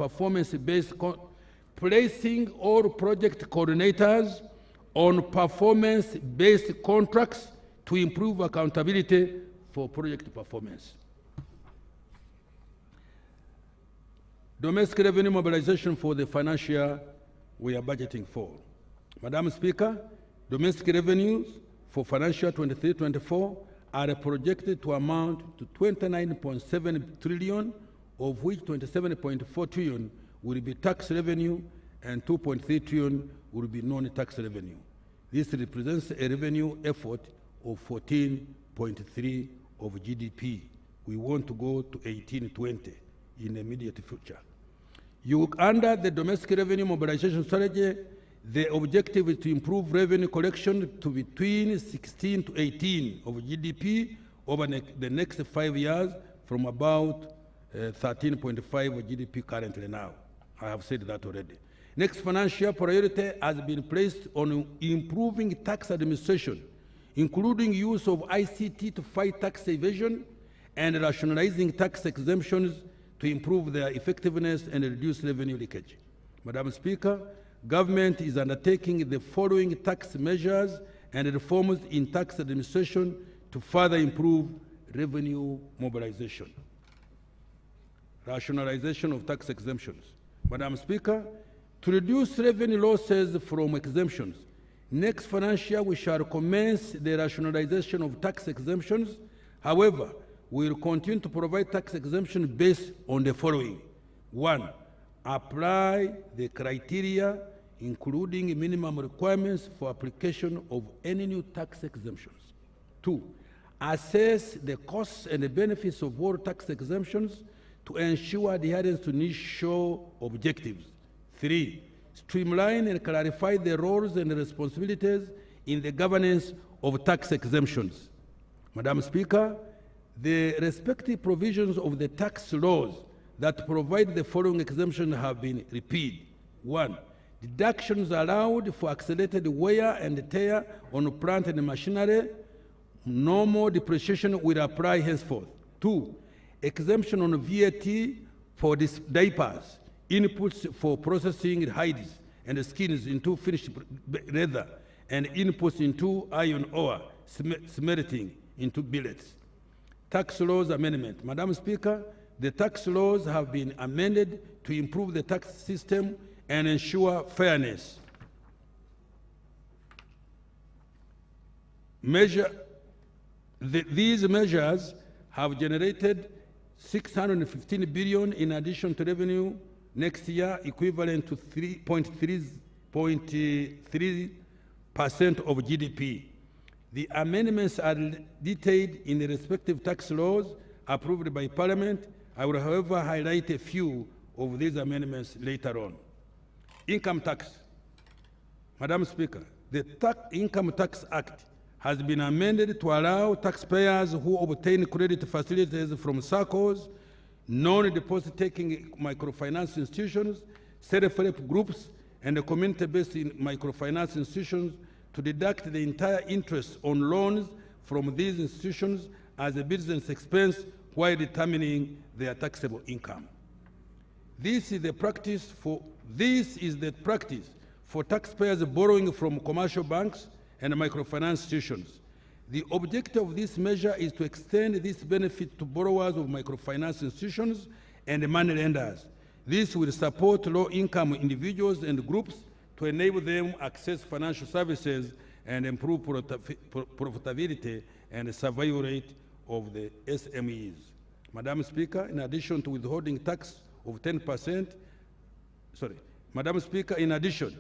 S8: performance-based contracts to improve accountability for project performance. Domestic revenue mobilization for the financial year we are budgeting for. Madam Speaker, domestic revenues for financial 23-24 are projected to amount to 29.7 trillion, of which 27.4 trillion will be tax revenue and 2.3 trillion will be non-tax revenue. This represents a revenue effort of 14.3% of GDP. We want to go to 18-20 in the immediate future. Under the domestic revenue mobilization strategy, the objective is to improve revenue collection to between 16 to 18 of GDP over the next 5 years from about 13.5 of GDP currently now. I have said that already. Next financial priority has been placed on improving tax administration, including use of ICT to fight tax evasion and rationalizing tax exemptions to improve their effectiveness and reduce revenue leakage. Madam Speaker, government is undertaking the following tax measures and reforms in tax administration to further improve revenue mobilization. rationalization of tax exemptions. Madam Speaker, to reduce revenue losses from exemptions, next financial year we shall commence the rationalization of tax exemptions. However, we will continue to provide tax exemption based on the following. 1, apply the criteria including minimum requirements for application of any new tax exemptions. 2, assess the costs and the benefits of all tax exemptions to ensure adherence to initial objectives. 3, streamline and clarify the roles and responsibilities in the governance of tax exemptions. Madam Speaker, the respective provisions of the tax laws that provide the following exemptions have been repealed. 1, deductions allowed for accelerated wear and tear on plant and machinery. No more depreciation will apply henceforth. 2, exemption on VAT for diapers, inputs for processing hides and skins into finished leather, and inputs into iron ore, smelting into billets. Tax laws amendment. Madam Speaker, the tax laws have been amended to improve the tax system and ensure fairness. These measures have generated $615 billion in addition to revenue next year, equivalent to 3.3% of GDP. The amendments are detailed in the respective tax laws approved by Parliament. I will, however, highlight a few of these amendments later on. Income tax. Madam Speaker, the Income Tax Act has been amended to allow taxpayers who obtain credit facilities from SACCOs, non-deposit-taking microfinance institutions, self-help groups, and community-based microfinance institutions to deduct the entire interest on loans from these institutions as a business expense while determining their taxable income. This is the practice for taxpayers borrowing from commercial banks and microfinance institutions. The objective of this measure is to extend this benefit to borrowers of microfinance institutions and money lenders. This will support low-income individuals and groups to enable them access financial services and improve profitability and survival rate of the SMEs. Madam Speaker, in addition to withholding tax of 10%, Madam Speaker, in addition,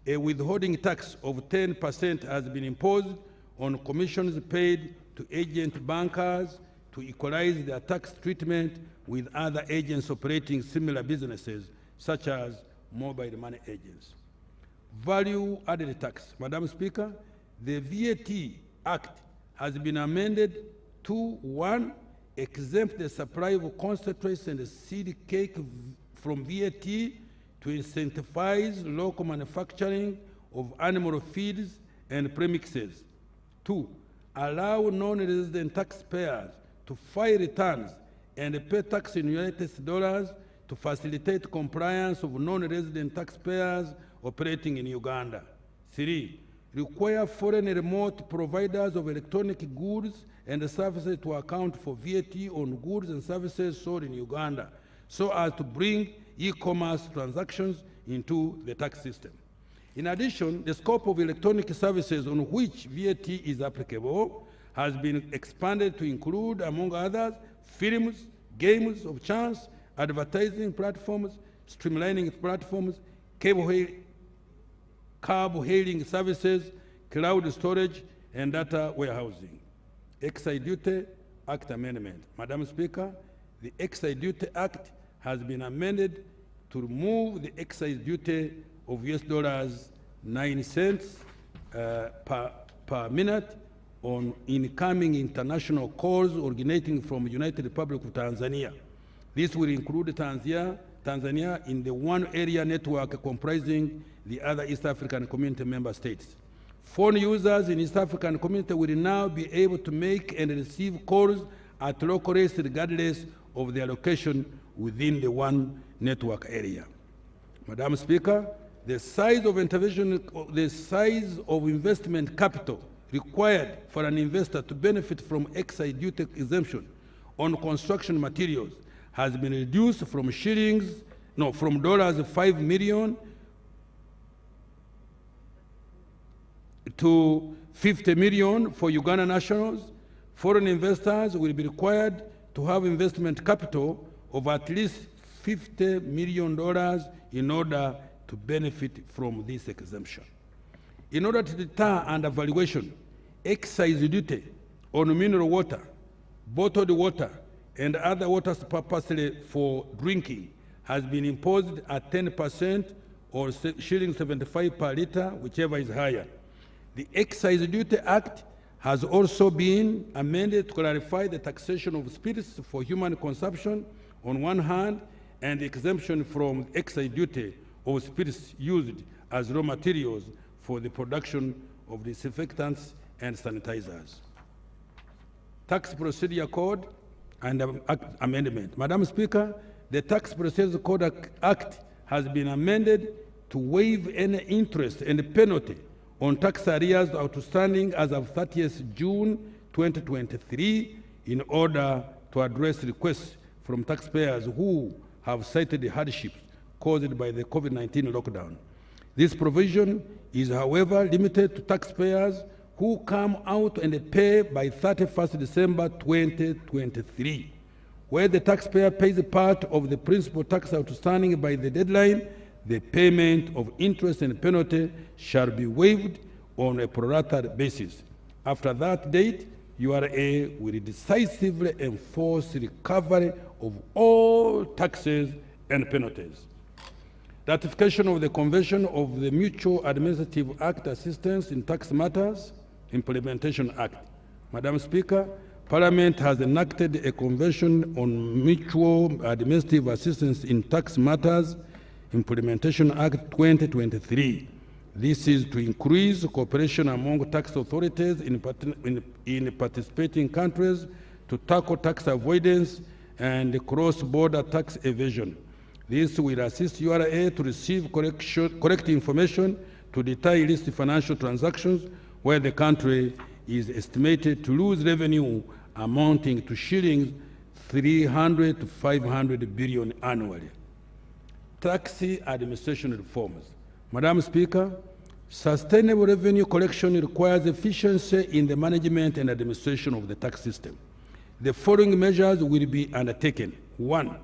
S8: a withholding tax of 10% has been imposed on commissions paid to agent bankers to equalize their tax treatment with other agents operating similar businesses, such as mobile money agents. Value-added tax. Madam Speaker, the VAT Act has been amended to 1, exempt the supply of concentrates and seed cake from VAT to incentivize local manufacturing of animal feeds and premixes. 2, allow non-resident taxpayers to file returns and pay tax in US$ to facilitate compliance of non-resident taxpayers operating in Uganda. 3, require foreign remote providers of electronic goods and services to account for VAT on goods and services sold in Uganda, so as to bring e-commerce transactions into the tax system. In addition, the scope of electronic services on which VAT is applicable has been expanded to include, among others, films, games of chance, advertising platforms, streamlining platforms, cab-hailing services, cloud storage, and data warehousing. Excise Duty Act Amendment. Madam Speaker, the Excise Duty Act has been amended to remove the excise duty of $9 per minute on incoming international calls originating from the United Republic of Tanzania. This will include Tanzania in the one area network comprising the other East African Community member states. Phone users in East African Community will now be able to make and receive calls at local rates regardless of their location within the one network area. Madam Speaker, the size of investment capital required for an investor to benefit from excise duty exemption on construction materials has been reduced from $5 million to $50 million for Uganda nationals. Foreign investors will be required to have investment capital of at least $50 million in order to benefit from this exemption. In order to deter undervaluation, excise duty on mineral water, bottled water, and other waters purposely for drinking has been imposed at 10% or shilling 75 per litre, whichever is higher. The Excise Duty Act has also been amended to clarify the taxation of spirits for human consumption on one hand, and the exemption from excise duty of spirits used as raw materials for the production of disinfectants and sanitizers. Tax Procedure Code and amendment. Madam Speaker, the Tax Procedure Code Act has been amended to waive any interest and penalty on tax arrears outstanding as of 30th June 2023 in order to address requests from taxpayers who have cited the hardships caused by the COVID-19 lockdown. This provision is, however, limited to taxpayers who come out and pay by 31st December 2023. Where the taxpayer pays part of the principal tax outstanding by the deadline, the payment of interest and penalty shall be waived on a prorated basis. After that date, URA will decisively enforce recovery of all taxes and penalties. Ratification of the Convention of the Mutual Administrative Act Assistance in Tax Matters, Implementation Act. Madam Speaker, Parliament has enacted a Convention on Mutual Administrative Assistance in Tax Matters, Implementation Act 2023. This is to increase cooperation among tax authorities in participating countries to tackle tax avoidance and cross-border tax evasion. This will assist URA to receive correct information to deter illicit financial transactions where the country is estimated to lose revenue amounting to shillings 300 to 500 billion annually. Tax administration reforms. Madam Speaker, sustainable revenue collection requires efficiency in the management and administration of the tax system. The following measures will be undertaken. 1.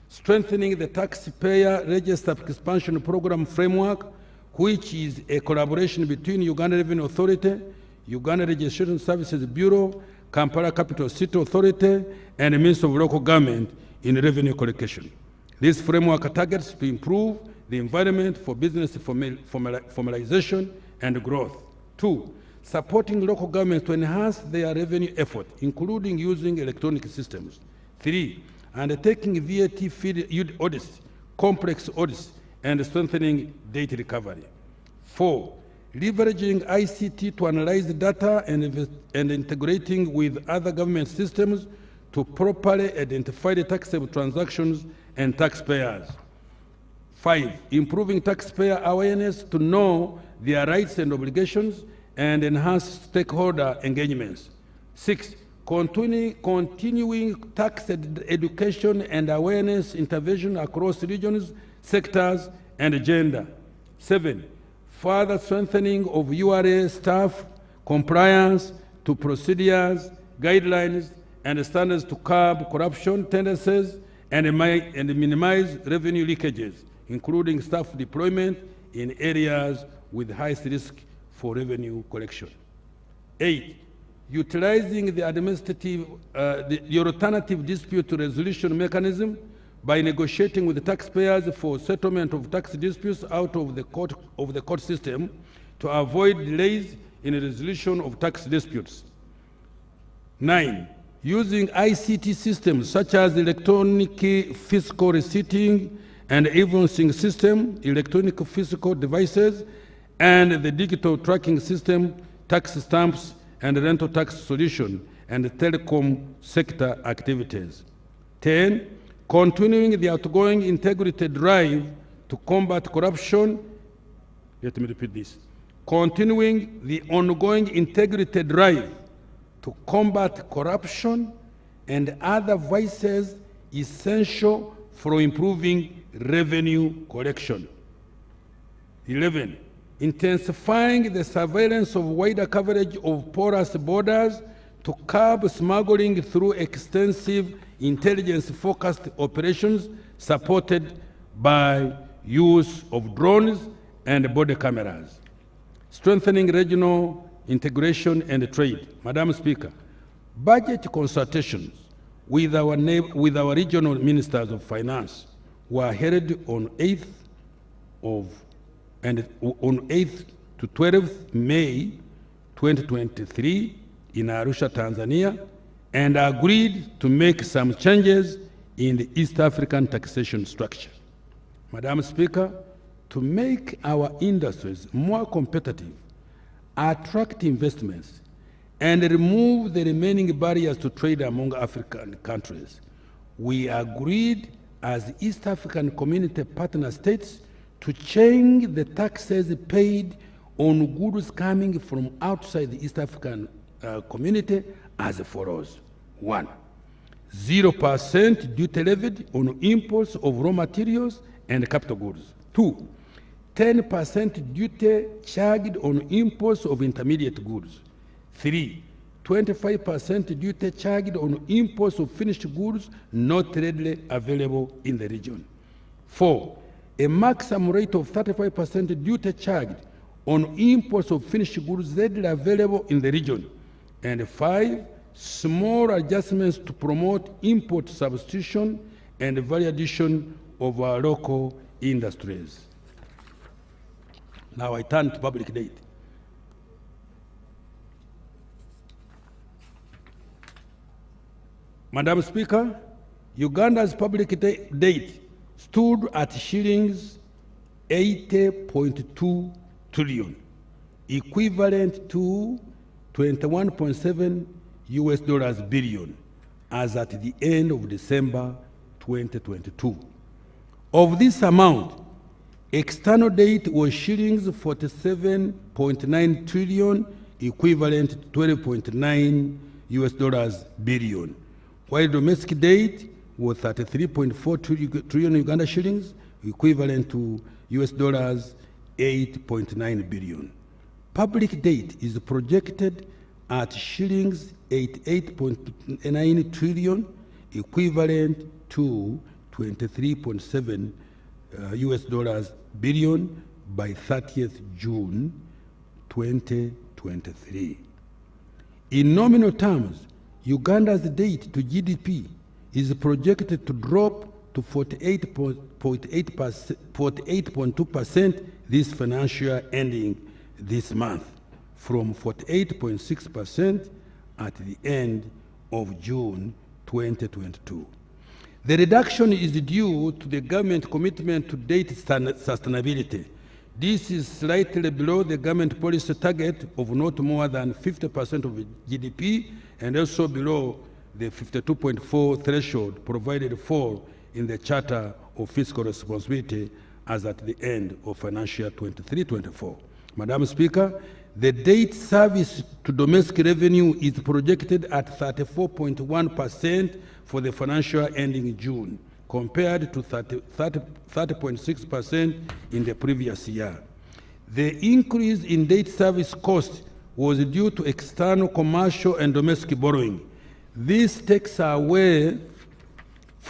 S8: Strengthening the taxpayer register expansion program framework, which is a collaboration between Uganda Revenue Authority, Uganda Registration Services Bureau, Kampala Capital City Authority, and the Ministry of Local Government in revenue collection. This framework targets to improve the environment for business formalization and growth. 2. Supporting local governments to enhance their revenue effort, including using electronic systems. 3. Undertaking VAT field audits, complex audits, and strengthening data recovery. 4. Leveraging ICT to analyze the data and integrating with other government systems to properly identify the taxable transactions and taxpayers. 5. Improving taxpayer awareness to know their rights and obligations and enhance stakeholder engagements. 6. Continuing tax education and awareness intervention across regions, sectors, and gender. 7. Further strengthening of URA staff compliance to procedures, guidelines, and standards to curb corruption tendencies and minimize revenue leakages, including staff deployment in areas with highest risk for revenue collection. 8. Utilizing the alternative dispute resolution mechanism by negotiating with the taxpayers for settlement of tax disputes out of the court system to avoid delays in the resolution of tax disputes. 9. Using ICT systems such as electronic fiscal receipting and invoicing system, electronic fiscal devices, and the digital tracking system, tax stamps, and rental tax solution, and telecom sector activities. 10. Continuing the outgoing integrity drive to combat corruption. Let me repeat this. Continuing the ongoing integrity drive to combat corruption and other vices essential for improving revenue collection. 11, intensifying the surveillance of wider coverage of porous borders to curb smuggling through extensive intelligence-focused operations supported by use of drones and body cameras. Strengthening regional integration and trade. Madam Speaker, budget consultations with our regional ministers of finance were held on 8th to 12th May 2023 in Arusha, Tanzania, and agreed to make some changes in the East African taxation structure. Madam Speaker, to make our industries more competitive, attract investments, and remove the remaining barriers to trade among African countries, we agreed as East African Community partner states to change the taxes paid on goods coming from outside the East African Community as follows. 1, 0% duty levied on imports of raw materials and capital goods. 2, 10% duty charged on imports of intermediate goods. 3, 25% duty charged on imports of finished goods not readily available in the region. 4, a maximum rate of 35% duty charged on imports of finished goods readily available in the region. And 5, small adjustments to promote import substitution and value addition of our local industries. Now I turn to public debt. Madam Speaker, Uganda's public debt stood at shillings 80.2 trillion, equivalent to 21.7 US dollars billion as at the end of December 2022. Of this amount, external debt was shillings 47.9 trillion, equivalent to 12.9 US dollars billion, while domestic debt was 33.4 trillion Uganda shillings, equivalent to US dollars 8.9 billion. Public debt is projected at shillings 88.9 trillion, equivalent to 23.7 US dollars billion by 30th June 2023. In nominal terms, Uganda's debt to GDP is projected to drop to 48.2% this financial year ending this month, from 48.6% at the end of June 2022. The reduction is due to the government commitment to debt sustainability. This is slightly below the government policy target of not more than 50% of GDP, and also below the 52.4 threshold provided for in the Charter of Fiscal Responsibility as at the end of financial year 23-24. Madam Speaker, the debt service to domestic revenue is projected at 34.1% for the financial year ending June, compared to 30.6% in the previous year. The increase in debt service cost was due to external commercial and domestic borrowing. This takes away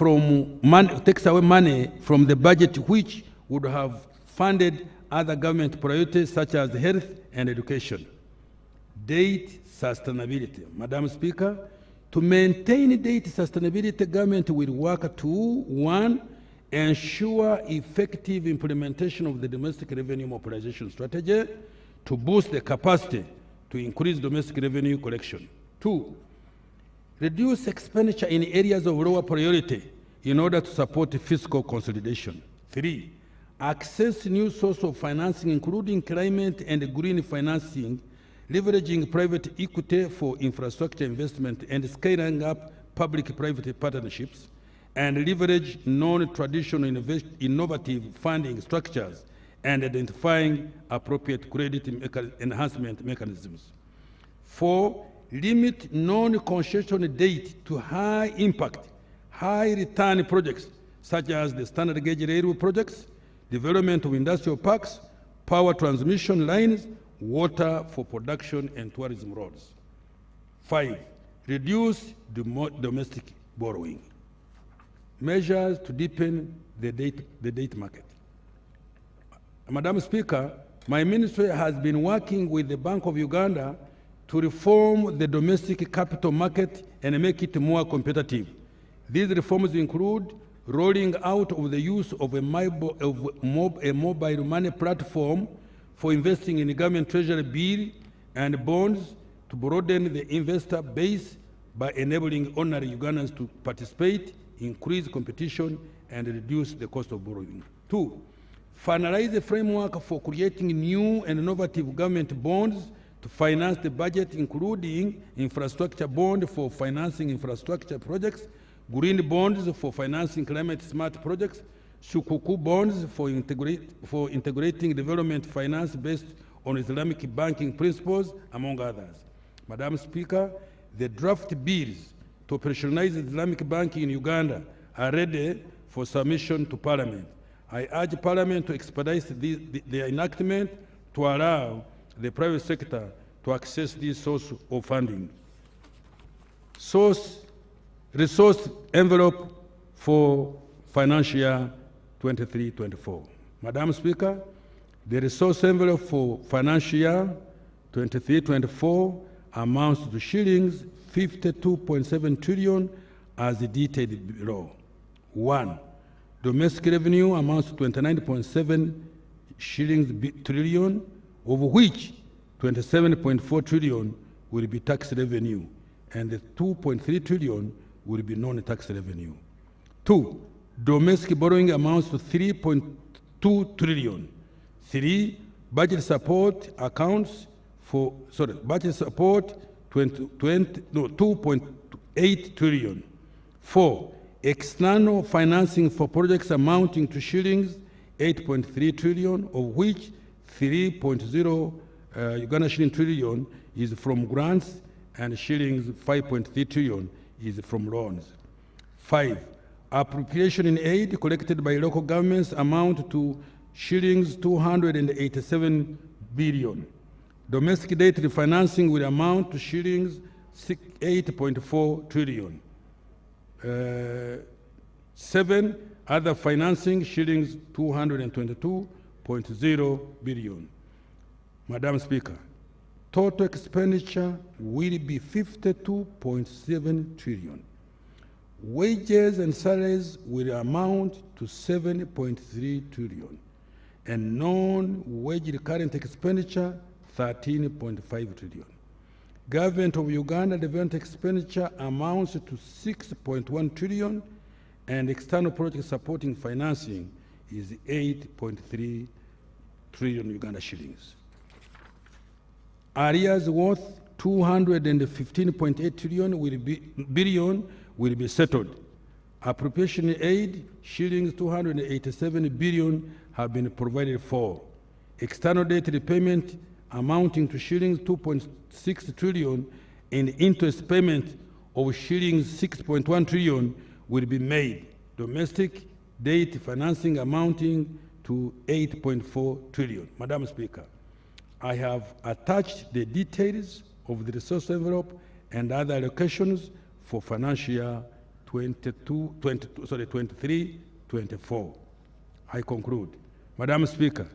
S8: money from the budget, which would have funded other government priorities such as health and education. Debt sustainability. Madam Speaker, to maintain debt sustainability, government will work to 1, ensure effective implementation of the domestic revenue mobilization strategy to boost the capacity to increase domestic revenue collection. 2, reduce expenditure in areas of lower priority in order to support fiscal consolidation. 3, access new sources of financing, including climate and green financing, leveraging private equity for infrastructure investment and scaling up public-private partnerships, and leverage non-traditional innovative funding structures and identifying appropriate credit enhancement mechanisms. 4, limit non-concessional debt to high-impact, high return projects such as the standard gauge railway projects, development of industrial parks, power transmission lines, water for production and tourism roads. 5, reduce domestic borrowing. Measures to deepen the debt market. Madam Speaker, my ministry has been working with the Bank of Uganda to reform the domestic capital market and make it more competitive. These reforms include rolling out of the use of a mobile money platform for investing in government treasury bill and bonds to broaden the investor base by enabling ordinary Ugandans to participate, increase competition, and reduce the cost of borrowing. 2, finalize the framework for creating new and innovative government bonds to finance the budget, including infrastructure bond for financing infrastructure projects, green bonds for financing climate-smart projects, Sukuku bonds for integrating development finance based on Islamic banking principles, among others. Madam Speaker, the draft bills to operationalize Islamic banking in Uganda are ready for submission to Parliament. I urge Parliament to expedite the enactment to allow the private sector to access this source of funding. Resource envelope for financial year 23-24. Madam Speaker, the resource envelope for financial year 23-24 amounts to shillings 52.7 trillion as detailed below. 1. Domestic revenue amounts to 29.7 trillion, of which 27.4 trillion will be tax revenue, and the 2.3 trillion will be non-tax revenue. 2. Domestic borrowing amounts to 3.2 trillion. 3. Budget support accounts for, budget support 2.8 trillion. 4. External financing for projects amounting to shillings 8.3 trillion, of which 3.0 Uganda shilling trillion is from grants and shillings 5.3 trillion is from loans. 5. Appropriation in aid collected by local governments amount to shillings 287 billion. Domestic debt refinancing will amount to shillings 8.4 trillion. 7. Other financing shillings 222.0 billion. Madam Speaker, total expenditure will be 52.7 trillion. Wages and salaries will amount to 7.3 trillion, and non-wage recurrent expenditure 13.5 trillion. Government of Uganda development expenditure amounts to 6.1 trillion, and external project supporting financing is 8.3 trillion Uganda shillings. Areas worth 215.8 billion will be settled. Appropriation aid shillings 287 billion have been provided for. External debt repayment amounting to shillings 2.6 trillion and interest payment of shillings 6.1 trillion will be made. Domestic debt financing amounting to 8.4 trillion. Madam Speaker, I have attached the details of the resource envelope and other allocations for financial year 23-24. I conclude. Madam Speaker,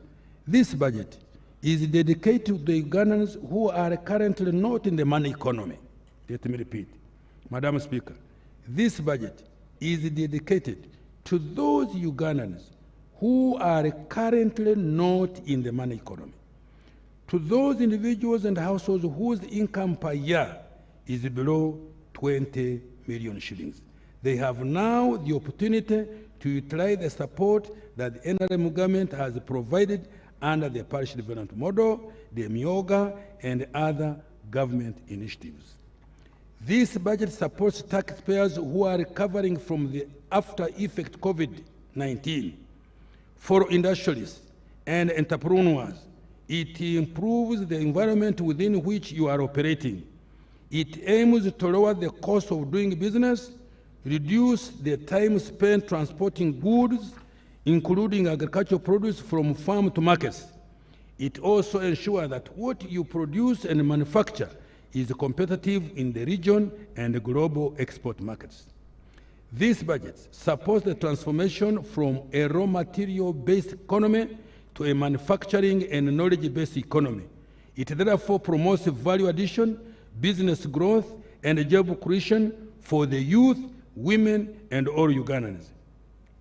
S8: this budget is dedicated to the Ugandans who are currently not in the money economy. Let me repeat. Madam Speaker, this budget is dedicated to those Ugandans who are currently not in the money economy, to those individuals and households whose income per year is below 20 million shillings. They have now the opportunity to utilize the support that the NRM government has provided under the parish development model, the MIOGA, and other government initiatives. This budget supports taxpayers who are recovering from the after-effect COVID-19. For industrialists and entrepreneurs, it improves the environment within which you are operating. It aims to lower the cost of doing business, reduce the time spent transporting goods, including agricultural produce from farm to markets. It also ensures that what you produce and manufacture is competitive in the region and global export markets. This budget supports the transformation from a raw material-based economy to a manufacturing and knowledge-based economy. It therefore promotes value addition, business growth, and job creation for the youth, women, and all Ugandans.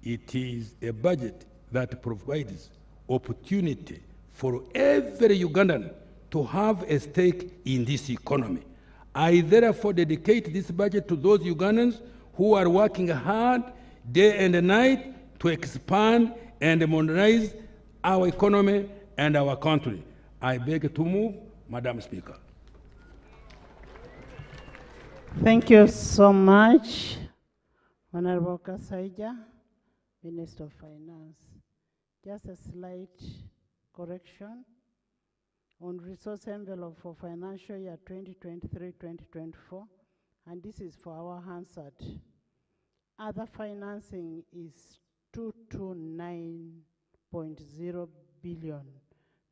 S8: It is a budget that provides opportunity for every Ugandan to have a stake in this economy. I therefore dedicate this budget to those Ugandans who are working hard day and night to expand and modernize our economy and our country. I beg to move, Madam Speaker.
S7: Thank you so much, Honorable Kasaija, Minister of Finance. Just a slight correction on resource envelope for financial year 2023-2024, and this is for our Hansard. Other financing is 229.0 billion,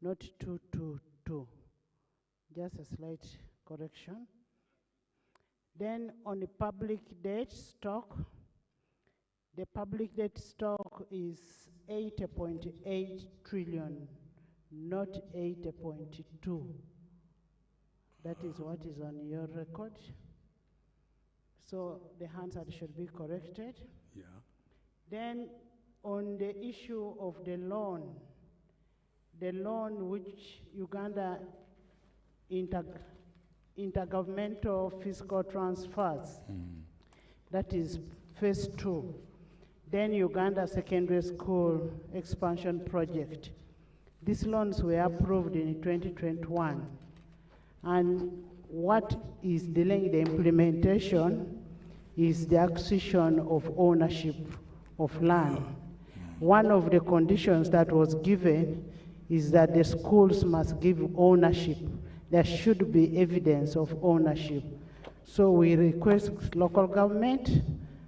S7: not 222. Just a slight correction. Then on the public debt stock, the public debt stock is 80.8 trillion, not 80.2. That is what is on your record. So the Hansard should be corrected.
S8: Yeah.
S7: Then on the issue of the loan which Uganda intergovernmental fiscal transfers, that is phase 2. Then Uganda Secondary School Expansion Project. These loans were approved in 2021. And what is delaying the implementation is the acquisition of ownership of land. One of the conditions that was given is that the schools must give ownership. There should be evidence of ownership. So we request local government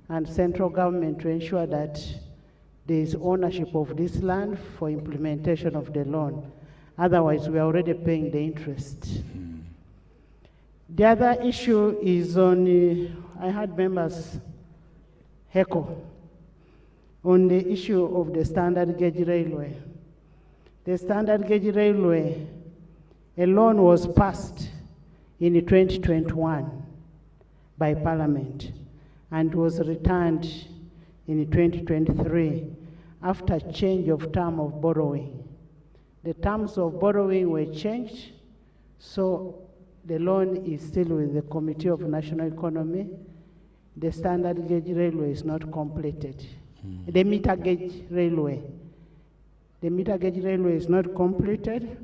S7: and central government to ensure that there is ownership of this land for implementation of the loan. Otherwise, we are already paying the interest. The other issue is on, I had members heckle on the issue of the standard gauge railway. The standard gauge railway, a loan was passed in 2021 by Parliament and was returned in 2023 after change of term of borrowing. The terms of borrowing were changed, so the loan is still with the Committee of National Economy. The standard gauge railway is not completed. The meter gauge railway. The meter gauge railway is not completed,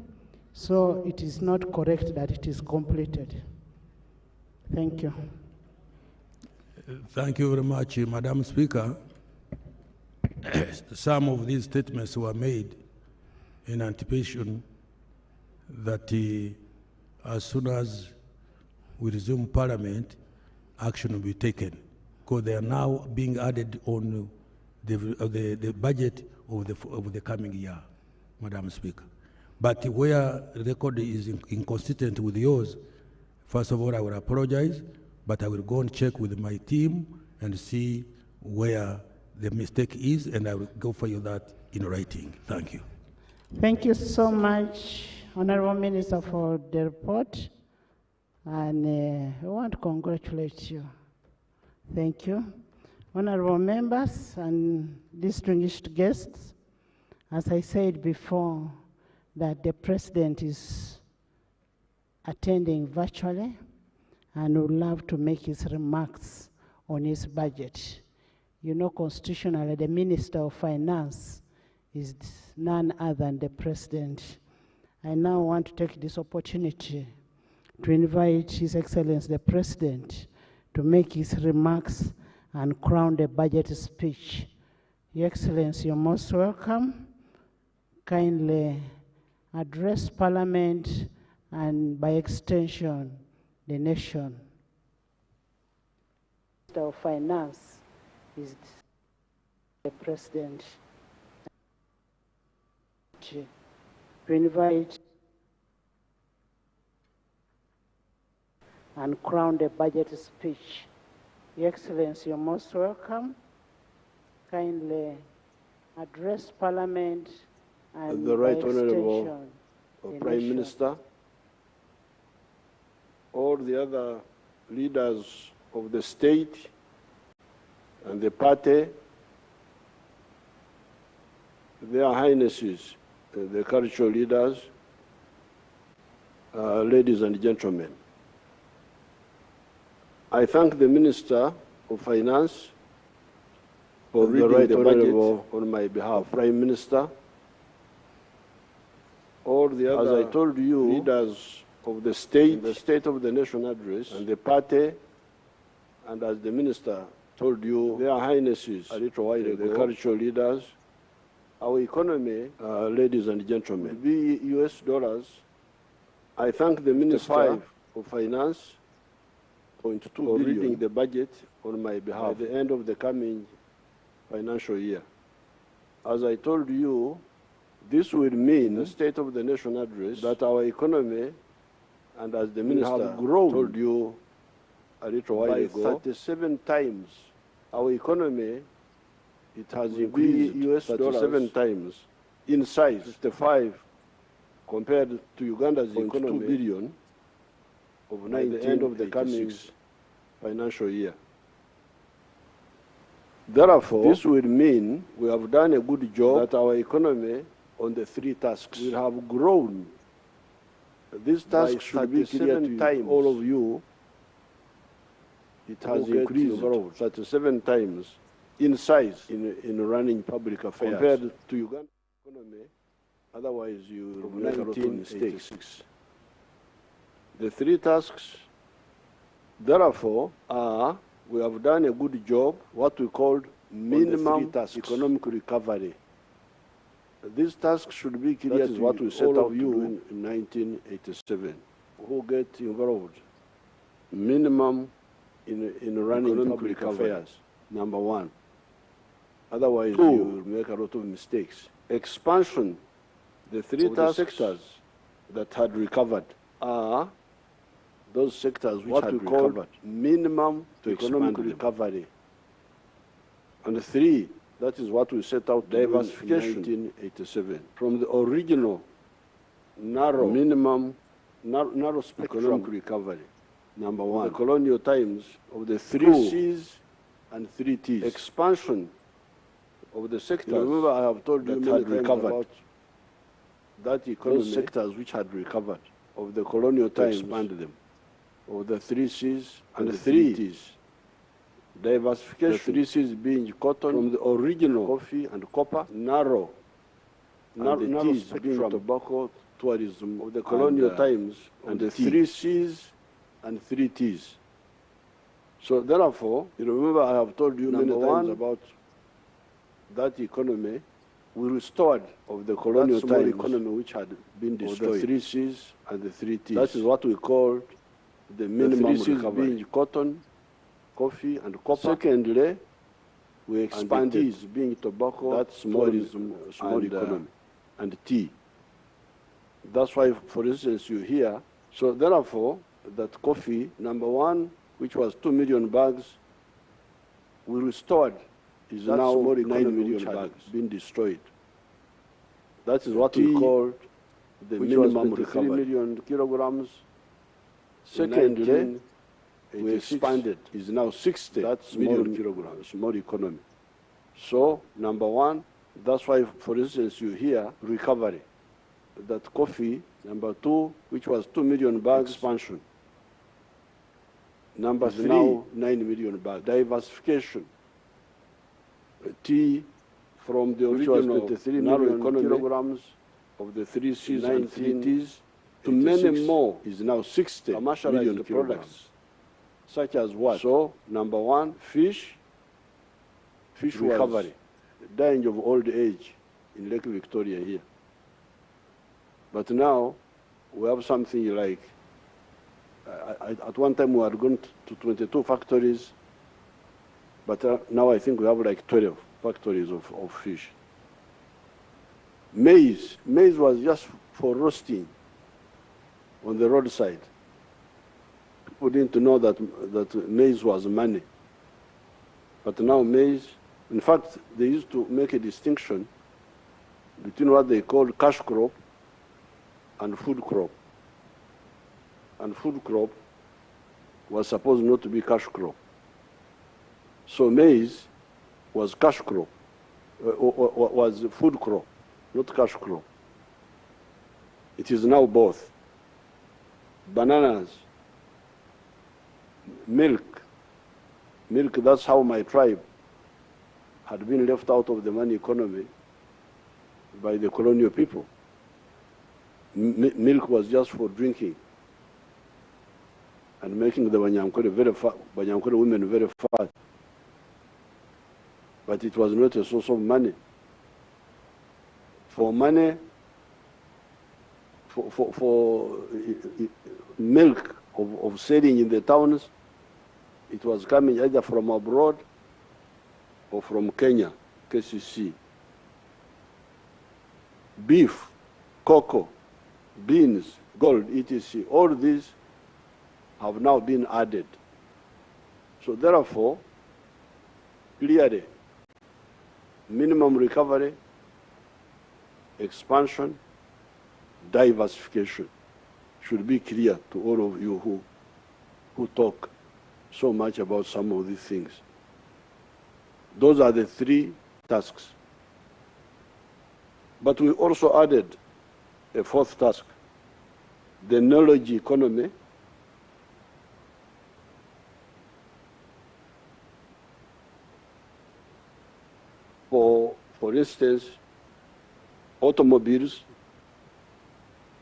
S7: so it is not correct that it is completed. Thank you.
S8: Thank you very much, Madam Speaker. Some of these statements were made in anticipation that as soon as we resume Parliament, action will be taken, because they are now being added on the budget of the coming year, Madam Speaker. But where the record is inconsistent with yours, first of all, I will apologize, but I will go and check with my team and see where the mistake is, and I will go for you that in writing. Thank you.
S7: Thank you so much, Honorable Minister, for the report. And I want to congratulate you. Thank you. Honorable members and distinguished guests, as I said before, that the President is attending virtually and would love to make his remarks on his budget. You know, constitutionally, the Minister of Finance is none other than the President. I now want to take this opportunity to invite His Excellency the President to make his remarks and crown the budget speech. Your Excellency, you're most welcome. Kindly address Parliament and by extension, the nation. Minister of Finance. is the President to invite and crown the budget speech. Your Excellency, you're most welcome. Kindly address Parliament and
S9: the Right
S7: by
S9: Honourable
S7: extension, the
S9: Prime
S7: nation.
S9: Minister, all the other leaders of the state and the party, their highnesses, the cultural leaders, ladies and gentlemen. I thank the Minister of Finance for reading the budget on my behalf. Prime Minister, all the other, as I told you, leaders of the State of the Nation address, and the party, and as the Minister told you, their highnesses a little while ago, the cultural leaders, our economy, ladies and gentlemen, will be US dollars. I thank the Minister of Finance for reading the budget on my behalf at the end of the coming financial year. As I told you, this will mean the State of the Nation address that our economy, and as the Minister told you a little while ago, 37 times our economy, it has increased US 37 times in size, 55 compared to Uganda's economy, 2 billion of the end of the coming financial year. Therefore, this will mean we have done a good job that our economy on the three tasks will have grown. This task should be clear to all of you. It has increased 37 times in size in running public affairs compared to Uganda's economy. Otherwise, you will make a lot of mistakes. The three tasks, therefore, are we have done a good job, what we called minimum economic recovery. This task should be clear to what we set out to do in 1987. Who get involved? Minimum in running public affairs, number one. Otherwise, you will make a lot of mistakes. Expansion, the three sectors that had recovered are those sectors which had recovered. Minimum to economic recovery. And three, that is what we set out to diversification in 1987. From the original narrow spectrum economic recovery, number one. The colonial times of the three C's and three T's. Expansion of the sectors. Remember, I have told you many times about that economy, those sectors which had recovered of the colonial times, expand them. Of the three C's and the three T's. Diversification, the three C's being cotton, from the original coffee and copper, narrow T's being tobacco, tourism, of the colonial times, and the three C's and three T's. So therefore, you remember I have told you many times about that economy we restored of the colonial time economy which had been destroyed. The three C's and the three T's. That is what we call the minimum recovery. Being cotton, coffee, and copper. Secondly, we expanded and T's being tobacco, that's tourism, small economy, and tea. That's why, for instance, you hear. So therefore, that coffee, number one, which was 2 million bags, we restored, is now 9 million bags being destroyed. That is what we call the minimum recovery. 3 million kilograms. Secondly, we expanded, is now 60 million kilograms, small economy. So, number one, that's why, for instance, you hear recovery. That coffee, number two, which was 2 million bags, expansion. Number three, now 9 million bags. Diversification. Tea from the original 23 million kilograms of the three C's and three T's to many more is now 60 million products. Such as what? So, number one, fish recovery, dying of old age in Lake Victoria here. But now, we have something like, at one time we had gone to 22 factories, But now I think we have like 12 factories of fish. Maize was just for roasting on the roadside. People didn't know that maize was money. But now maize, in fact, they used to make a distinction between what they call cash crop and food crop. And food crop was supposed not to be cash crop. So maize was cash crop, was food crop, not cash crop. It is now both. Bananas, milk, that's how my tribe had been left out of the money economy by the colonial people. Milk was just for drinking and making the Banyankore women very fat. But it was not a source of money. For money, for milk of selling in the towns, it was coming either from abroad or from Kenya, KCC. Beef, cocoa, beans, gold, etc. All these have now been added. So therefore, clearly, minimum recovery, expansion, diversification should be clear to all of you who talk so much about some of these things. Those are the three tasks. But we also added a fourth task, the knowledge economy, for instance, automobiles,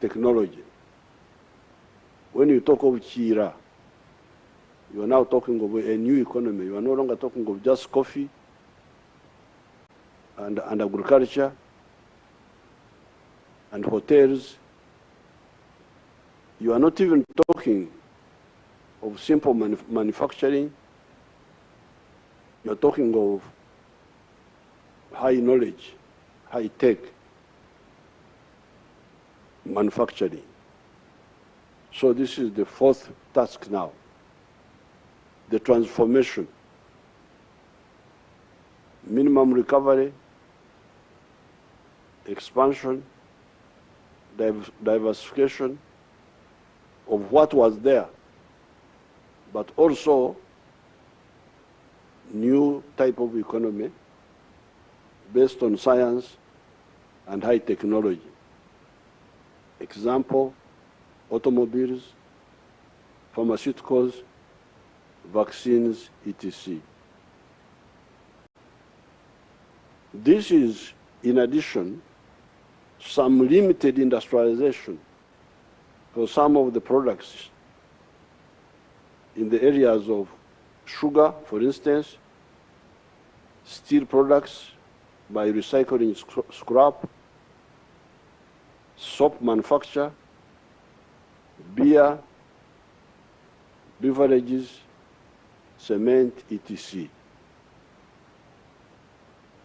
S9: technology. When you talk of Chira, you are now talking of a new economy. You are no longer talking of just coffee and agriculture and hotels. You are not even talking of simple manufacturing. You are talking of high knowledge, high tech manufacturing. So this is the fourth task now, the transformation, minimum recovery, expansion, diversification of what was there, but also new type of economy based on science and high technology. Example, automobiles, pharmaceuticals, vaccines, etc. This is in addition to some limited industrialization for some of the products in the areas of sugar, for instance, steel products by recycling scrap, soap manufacture, beer, beverages, cement, etc.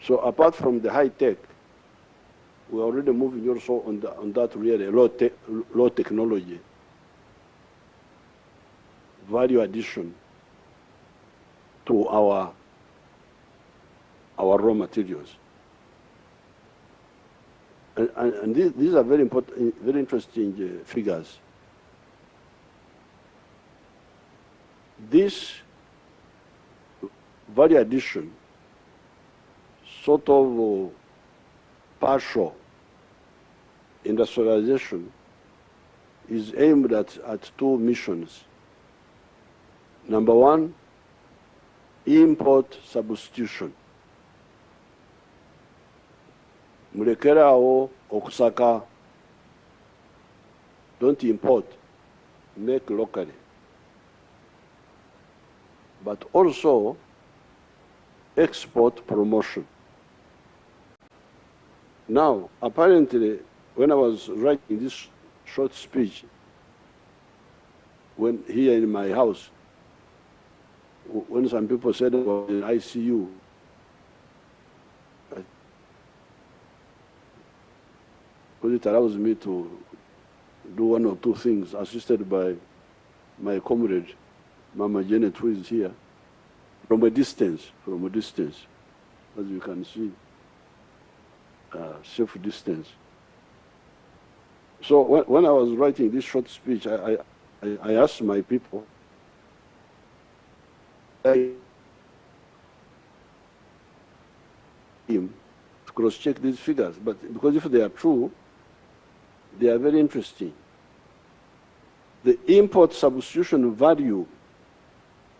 S9: So apart from the high tech, we're already moving also on that really low technology, value addition to our raw materials. And these are very important, very interesting figures. This value addition, sort of partial industrialization, is aimed at two missions. Number one, import substitution. Mulekerawo okusaka, don't import, make locally. But also export promotion. Now, apparently, when I was writing this short speech, when here in my house, when some people said about in ICU, because it allows me to do one or two things, assisted by my comrade, Mama Janet, who is here, from a distance, as you can see, safe distance. So when I was writing this short speech, I asked my people, to cross-check these figures, but because if they are true, they are very interesting. The import substitution value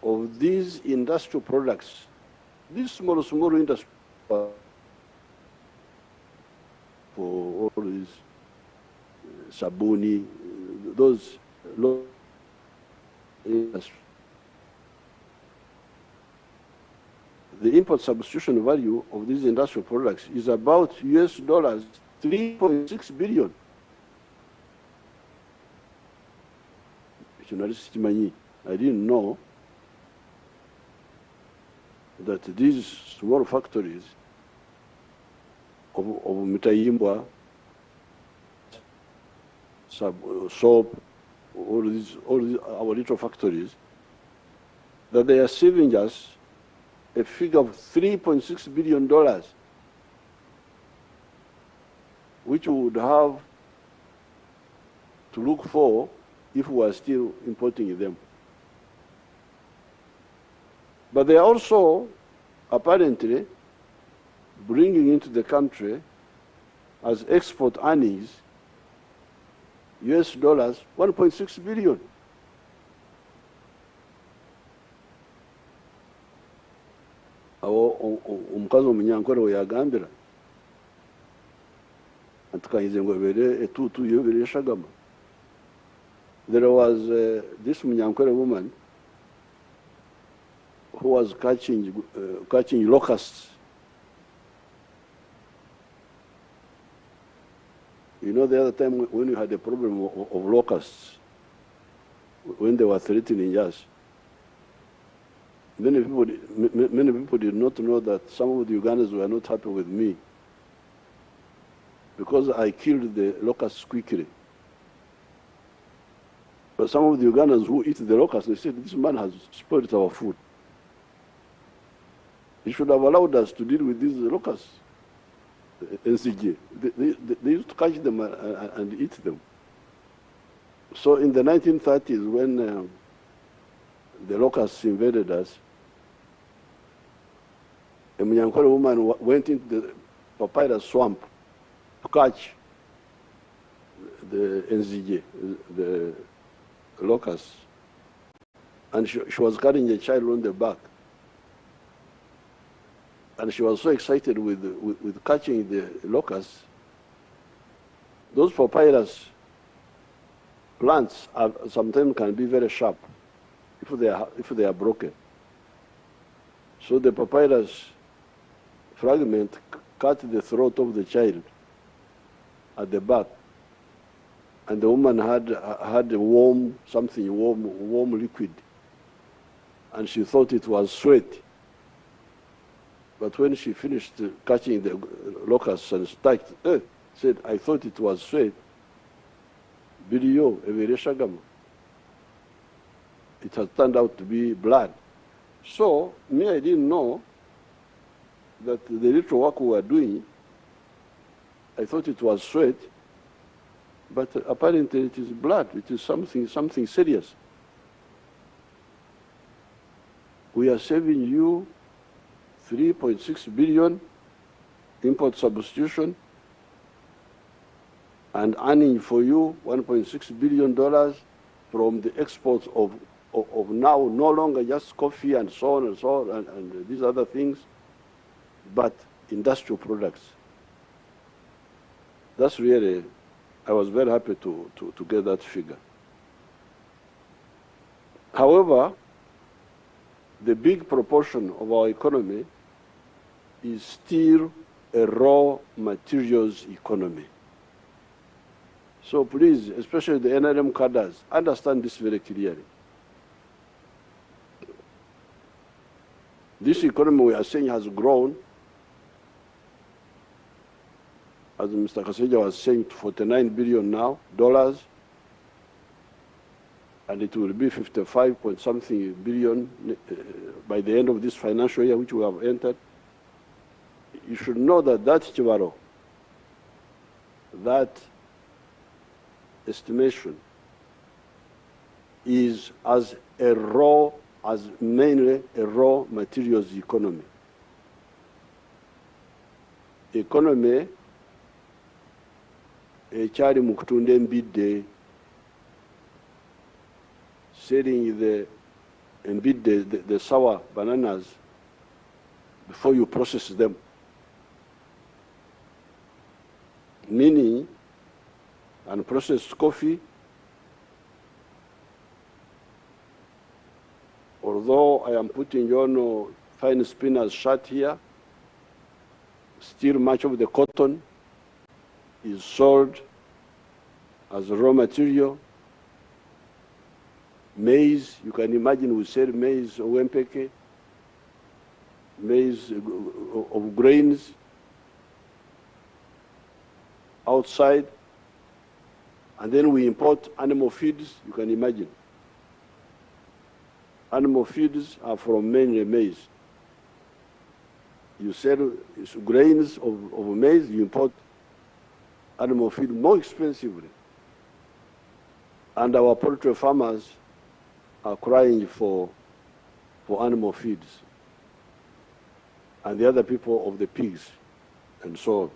S9: of these industrial products, these small industry, for all these sabuni, those low industry. The import substitution value of these industrial products is about US dollars 3.6 billion. I didn't know that these small factories of Mitayimbwa, soap, all these our little factories, that they are saving us a figure of $3.6 billion, which we would have to look for if we are still importing them. But they are also apparently bringing into the country as export earnings US dollars 1.6 billion. Omukazi omunyankore we yagambira antukahize ngo ebere etutu yobere shagama. There was this munyankore woman who was catching locusts. You know, the other time when we had a problem of locusts, when they were threatening us, many people did not know that some of the Ugandans were not happy with me because I killed the locusts quickly. But some of the Ugandans who eat the locusts, they said, this man has spoiled our food. He should have allowed us to deal with these locusts. NCG. They used to catch them and eat them. So in the 1930s, when the locusts invaded us, a Munyankore woman went into the papyrus swamp to catch the NCG, the locusts. And she was carrying a child on the back. And she was so excited with catching the locusts. Those papyrus plants sometimes can be very sharp if they are broken. So the papyrus fragment cut the throat of the child at the back, and the woman had a warm liquid, and she thought it was sweat. But when she finished catching the locusts and said, I thought it was sweat. Video, it has turned out to be blood. So, me, I didn't know that the little work we were doing, I thought it was sweat, but apparently it is blood. It is something serious. We are saving you 3.6 billion import substitution and earning for you $1.6 billion from the exports of now no longer just coffee and so on and these other things, but industrial products. That's really, I was very happy to get that figure. However, the big proportion of our economy is still a raw materials economy. So please, especially the NRM cadres, understand this very clearly. This economy we are saying has grown, as Mr. Kaseja was saying, to $49 billion now, and it will be 55 point something billion by the end of this financial year, which we have entered. You should know that that Chivaro, that estimation is as mainly a raw materials economy. Economy, echari mukutunda embidde, selling the sour bananas before you process them. Meaning, and processed coffee, although I am putting on fine spinner's shirt here, still much of the cotton is sold as raw material. Maize, you can imagine we sell maize, wempeke, maize of grains outside, and then we import animal feeds, you can imagine. Animal feeds are from mainly maize. You sell grains of maize, you import animal feed more expensively. And our poultry farmers are crying for animal feeds. And the other people of the pigs, and so on.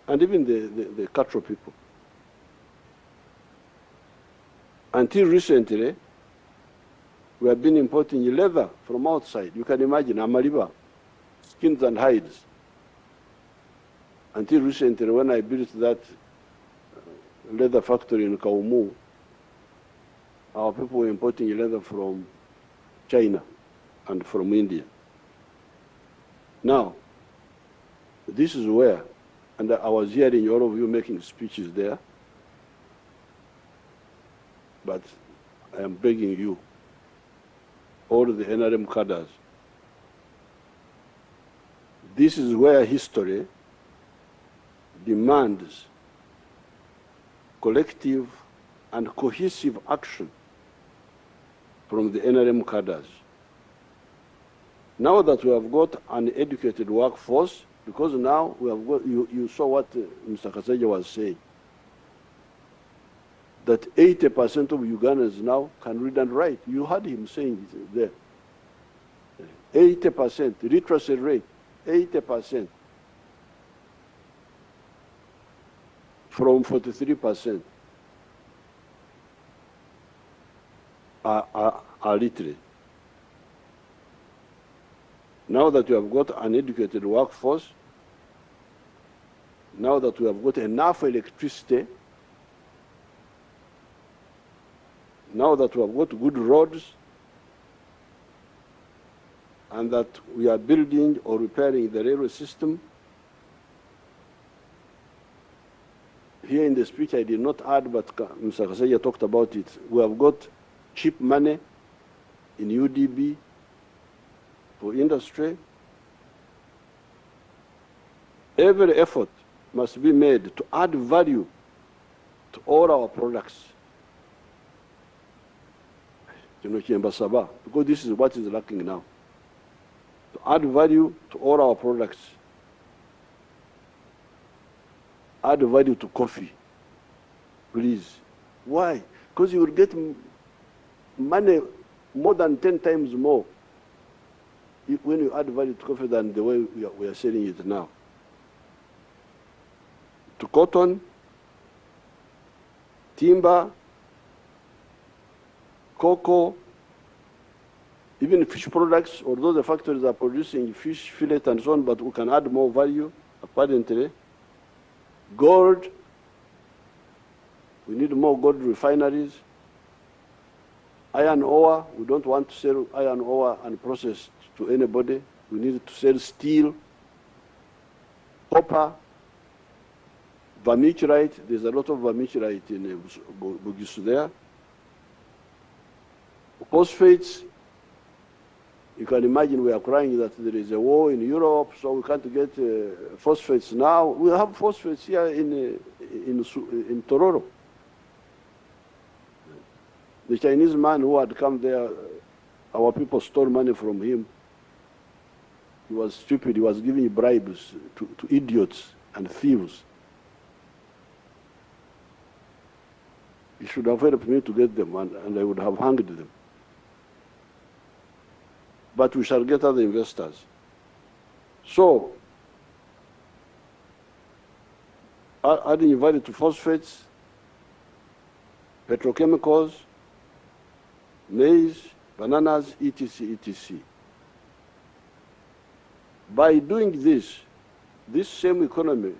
S9: And even the cattle people. Until recently, we have been importing leather from outside. You can imagine, Amaliba, skins and hides. Until recently, when I built that leather factory in Kaumu, our people were importing leather from China and from India. Now, this is where, and I was hearing all of you making speeches there, but I am begging you, all the NRM cadres, this is where history demands collective and cohesive action from the NRM cadres. Now that we have got an educated workforce, because now we have got, you saw what Mr. Kaseja was saying, that 80% of Ugandans now can read and write. You heard him saying it there. 80%, literacy rate, 80%. From 43% are literate. Now that we have got an educated workforce, now that we have got enough electricity, now that we have got good roads, and that we are building or repairing the railway system, here in the speech I did not add, but Mr. Kaseja talked about it. We have got cheap money in UDB for industry. Every effort must be made to add value to all our products. Because this is what is lacking now. To add value to all our products. Add value to coffee, please. Why? Because you will get money more than 10 times more when you add value to coffee than the way we are selling it now. To cotton, timber, cocoa, even fish products, although the factories are producing fish fillet and so on, but we can add more value, apparently. Gold, we need more gold refineries. Iron ore, we don't want to sell iron ore unprocessed to anybody. We need to sell steel, copper, vermiculite. There's a lot of vermiculite in Bugisu there. Phosphates, You can imagine we are crying that there is a war in Europe, so we can't get phosphates now. We have phosphates here in Tororo. The Chinese man who had come there, our people stole money from him. He was stupid. He was giving bribes to idiots and thieves. He should have helped me to get them, and I would have hanged them. But we shall get other investors. So, adding value to phosphates, petrochemicals, maize, bananas, etc., etc. By doing this same economy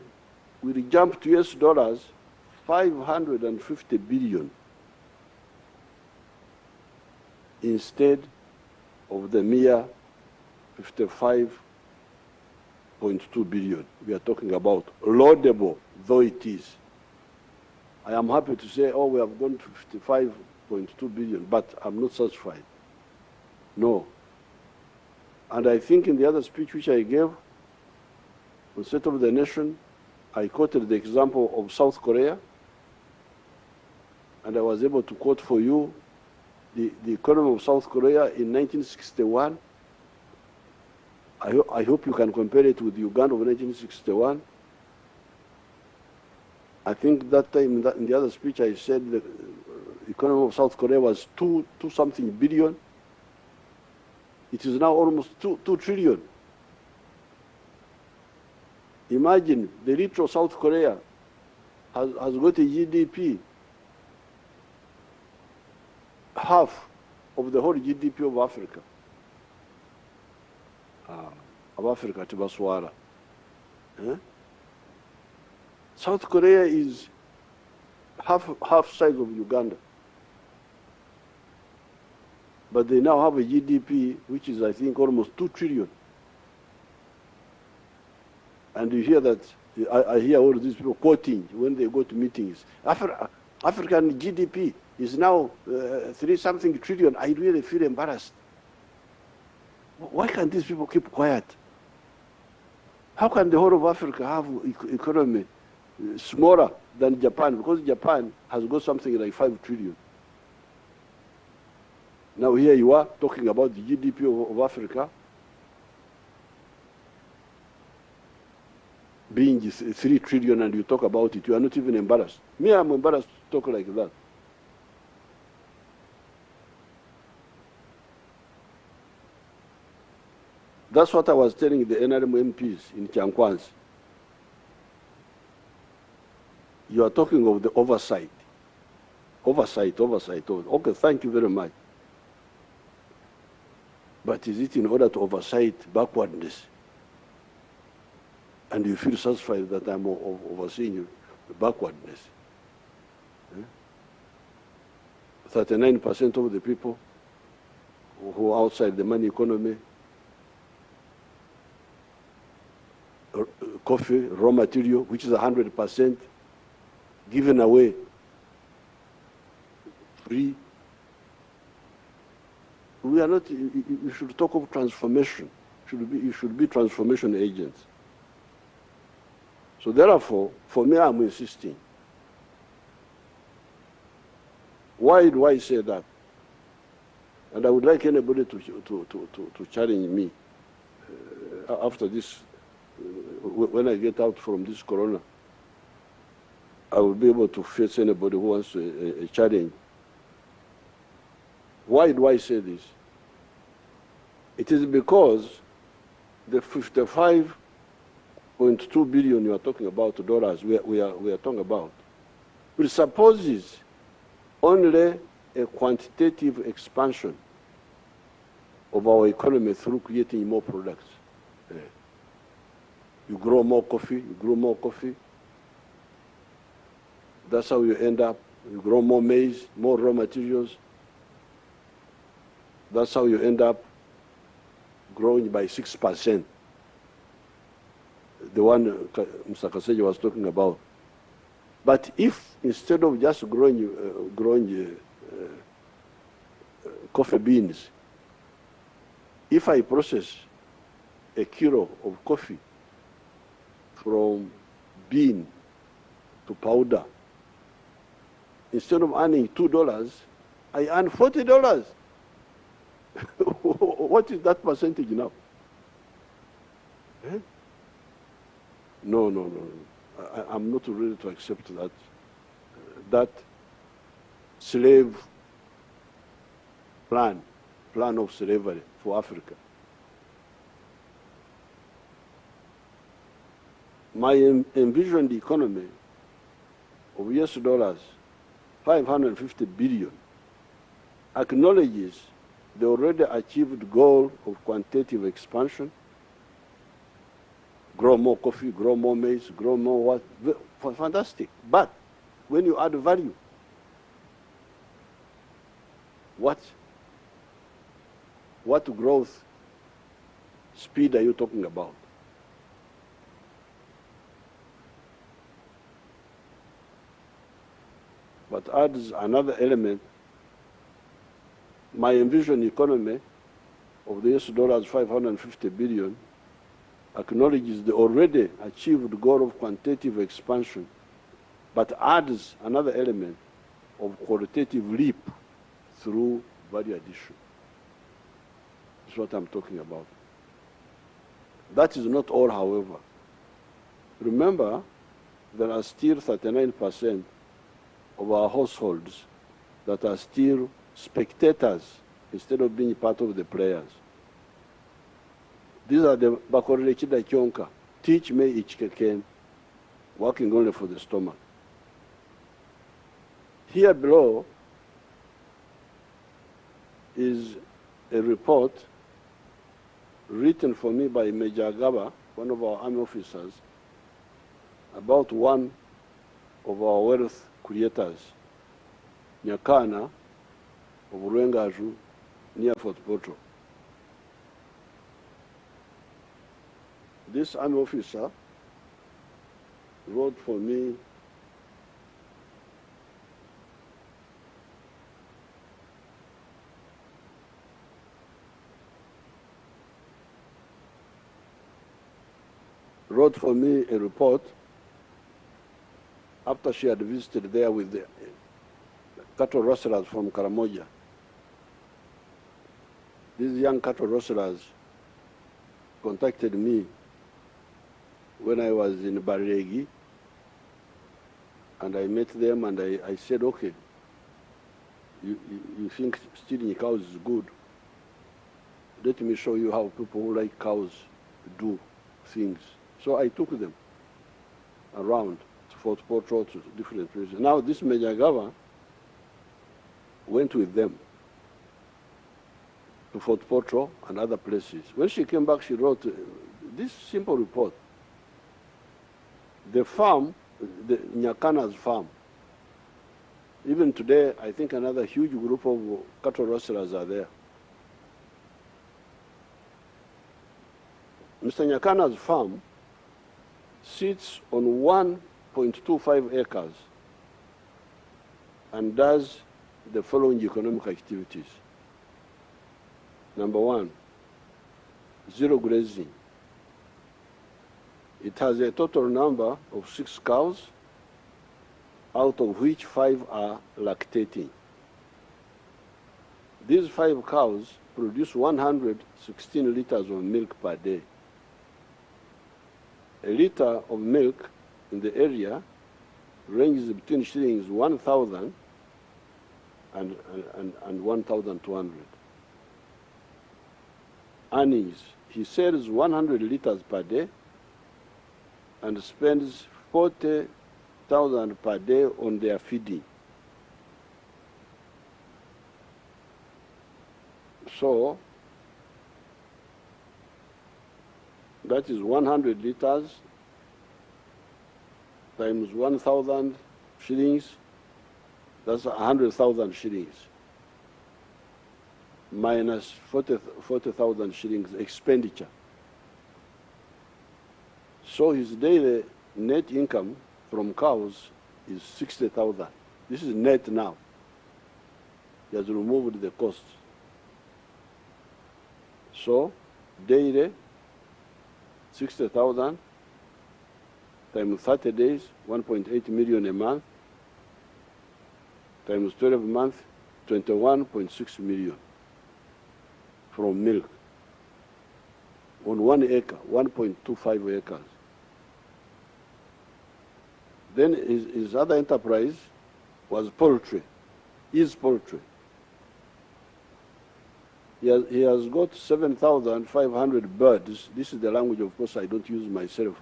S9: will jump to US dollars 550 billion instead of the mere 55.2 billion we are talking about, laudable though it is. I am happy to say, oh, we have gone to 55.2 billion, but I'm not satisfied. No. And I think in the other speech which I gave, on State of the Nation, I quoted the example of South Korea, and I was able to quote for you the economy of South Korea in 1961. I hope you can compare it with Uganda of 1961. I think that time in the other speech I said the economy of South Korea was two something billion. It is now almost 2 trillion. Imagine the little South Korea has got a GDP half of the whole GDP of Africa. Of Africa, Tibaswara. South Korea is half size of Uganda. But they now have a GDP which is, I think, almost 2 trillion. And you hear that, I hear all these people quoting when they go to meetings. African GDP is now 3-something trillion. I really feel embarrassed. Why can't these people keep quiet? How can the whole of Africa have economy smaller than Japan? Because Japan has got something like 5 trillion. Now here you are talking about the GDP of Africa being 3 trillion and you talk about it. You are not even embarrassed. Me, I'm embarrassed to talk like that. That's what I was telling the NRM MPs in Chankwanzi. You are talking of the oversight. Oversight. Okay, thank you very much. But is it in order to oversight backwardness? And you feel satisfied that I'm overseeing the backwardness? 39% of the people who are outside the money economy, coffee, raw material, which is 100% given away free. We are not, you should talk of transformation. You should be transformation agents. So therefore, for me, I'm insisting. Why do I say that? And I would like anybody to challenge me after this, when I get out from this corona. I will be able to face anybody who wants a challenge. Why do I say this? It is because the 55.2 billion you are talking about dollars we are talking about presupposes only a quantitative expansion of our economy through creating more products. You grow more coffee, That's how you end up. You grow more maize, more raw materials. That's how you end up growing by 6%. The one Mr. Kaseja was talking about. But if instead of just growing coffee beans, If I process a kilo of coffee from bean to powder, instead of earning $2, I earn $40. What is that percentage now? Eh? No. I'm not ready to accept that slave plan of slavery for Africa. My envisioned economy of US dollars, 550 billion, acknowledges the already achieved goal of quantitative expansion. Grow more coffee, grow more maize, grow more what? Fantastic. But when you add value, what growth speed are you talking about? But adds another element. My envisioned economy of the US dollars 550 billion acknowledges the already achieved goal of quantitative expansion, but adds another element of qualitative leap through value addition. That's what I'm talking about. That is not all, however. Remember, there are still 39% of our households that are still spectators instead of being part of the players. These are the Bakorele Chida Kyonka, teach me ichkeken, working only for the stomach. Here below is a report written for me by Major Gaba, one of our army officers, about one of our wealth creators, Nyakana of Rwengaju, near Fort Portal. This army officer wrote for me a report after she had visited there with the cattle rustlers from Karamoja. These young cattle rustlers contacted me when I was in Baregi, and I met them and I said, okay, you think stealing cows is good? Let me show you how people who like cows do things. So I took them around to Fort Portal, to different places. Now this Major Gava went with them to Fort Portal and other places. When she came back, she wrote this simple report. The farm, the Nyakana's farm, even today, I think another huge group of cattle rustlers are there. Mr. Nyakana's farm sits on 1.25 acres and does the following economic activities. Number one, zero grazing. It has a total number of 6 cows, out of which 5 are lactating. These 5 cows produce 116 liters of milk per day. A liter of milk in the area ranges between shillings 1,000 and 1,200. Earnings, he sells 100 liters per day and spends 40,000 per day on their feeding. So that is 100 liters times 1,000 shillings, that's 100,000 shillings, minus 40,000 shillings expenditure. So his daily net income from cows is 60,000. This is net now. He has removed the costs. So daily, 60,000 times 30 days, 1.8 million a month, times 12 months, 21.6 million from milk on 1 acre, 1.25 acres. Then his other enterprise was poultry, is poultry. He has got 7,500 birds. This is the language, of course, I don't use myself,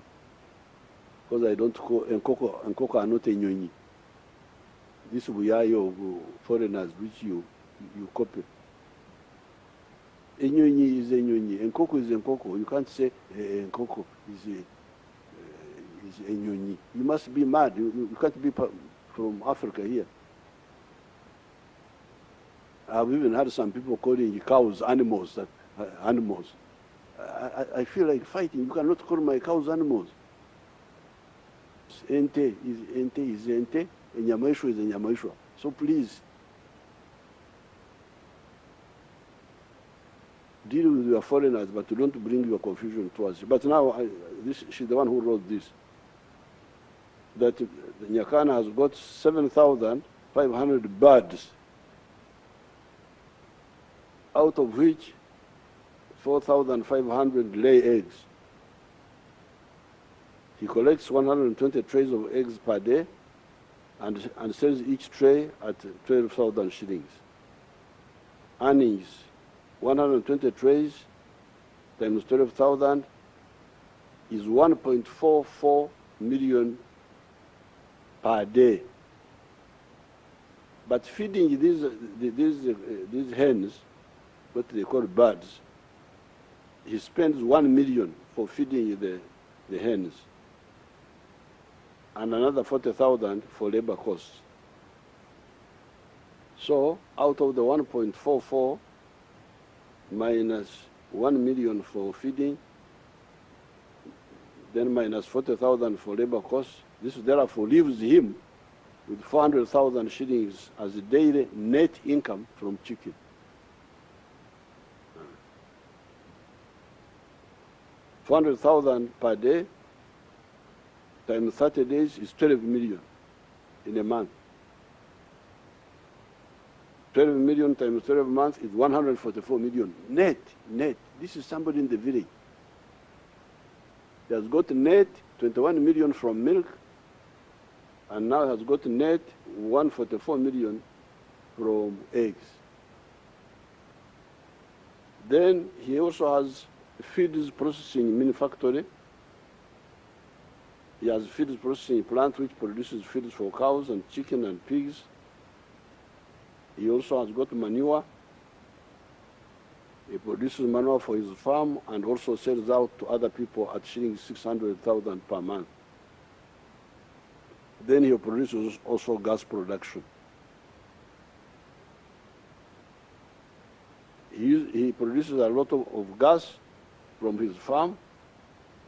S9: because I don't call Nkoko are not Enyonyi. This we are of foreigners which you copy. Enyonyi is Enyonyi, Nkoko is Nkoko. You can't say Nkoko is Enyonyi. You must be mad. You can't be from Africa here. I've even had some people calling cows animals. Animals. I feel like fighting. You cannot call my cows animals. Ente is ente, and Nyamaishwa is a Nyamaishwa. So please, deal with your foreigners, but don't bring your confusion to us. But now, she's the one who wrote this. That Nyakana has got 7,500 birds, out of which 4,500 lay eggs. He collects 120 trays of eggs per day and sells each tray at 12,000 shillings. Earnings, 120 trays times 12,000 is 1.44 million per day. But feeding these hens, what they call birds, he spends 1 million for feeding the hens, and another 40,000 for labor costs. So out of the 1.44 minus 1 million for feeding, then minus 40,000 for labor costs, this therefore leaves him with 400,000 shillings as a daily net income from chicken. $400,000 per day times 30 days is 12 million in a month. 12 million times 12 months is 144 million net. This is somebody in the village. He has got net 21 million from milk, and now has got net 144 million from eggs. Then he also has feeds processing mini factory. He has feeds processing plant which produces feeds for cows and chicken and pigs. He also has got manure. He produces manure for his farm and also sells out to other people at shilling 600,000 per month. Then he produces also gas production. He produces a lot of gas from his farm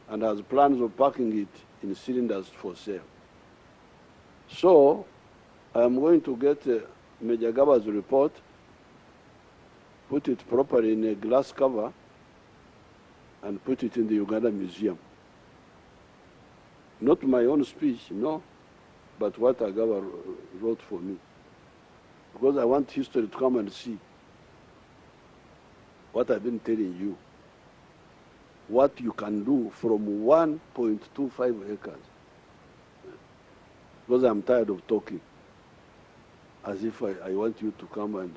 S9: and has plans of packing it in cylinders for sale. So I'm going to get Major Gaba's report, put it properly in a glass cover, and put it in the Uganda Museum. Not my own speech, no, but what Agaba wrote for me. Because I want history to come and see what I've been telling you, what you can do from 1.25 acres. Because I'm tired of talking, as if I want you to come and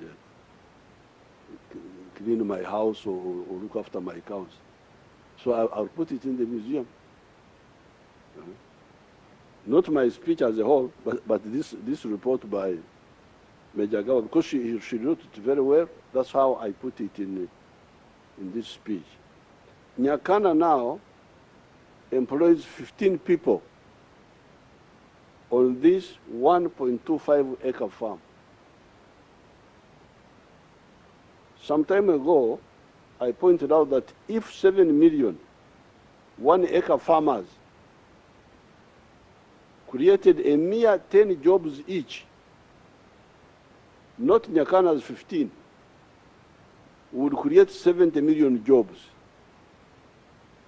S9: clean my house or look after my cows. So I'll put it in the museum. Not my speech as a whole, but this report by Major Gaba, because she wrote it very well. That's how I put it in this speech. Nyakana now employs 15 people on this 1.25 acre farm. Some time ago, I pointed out that if 7 million 1 acre farmers created a mere 10 jobs each, not Nyakana's 15, would create 70 million jobs,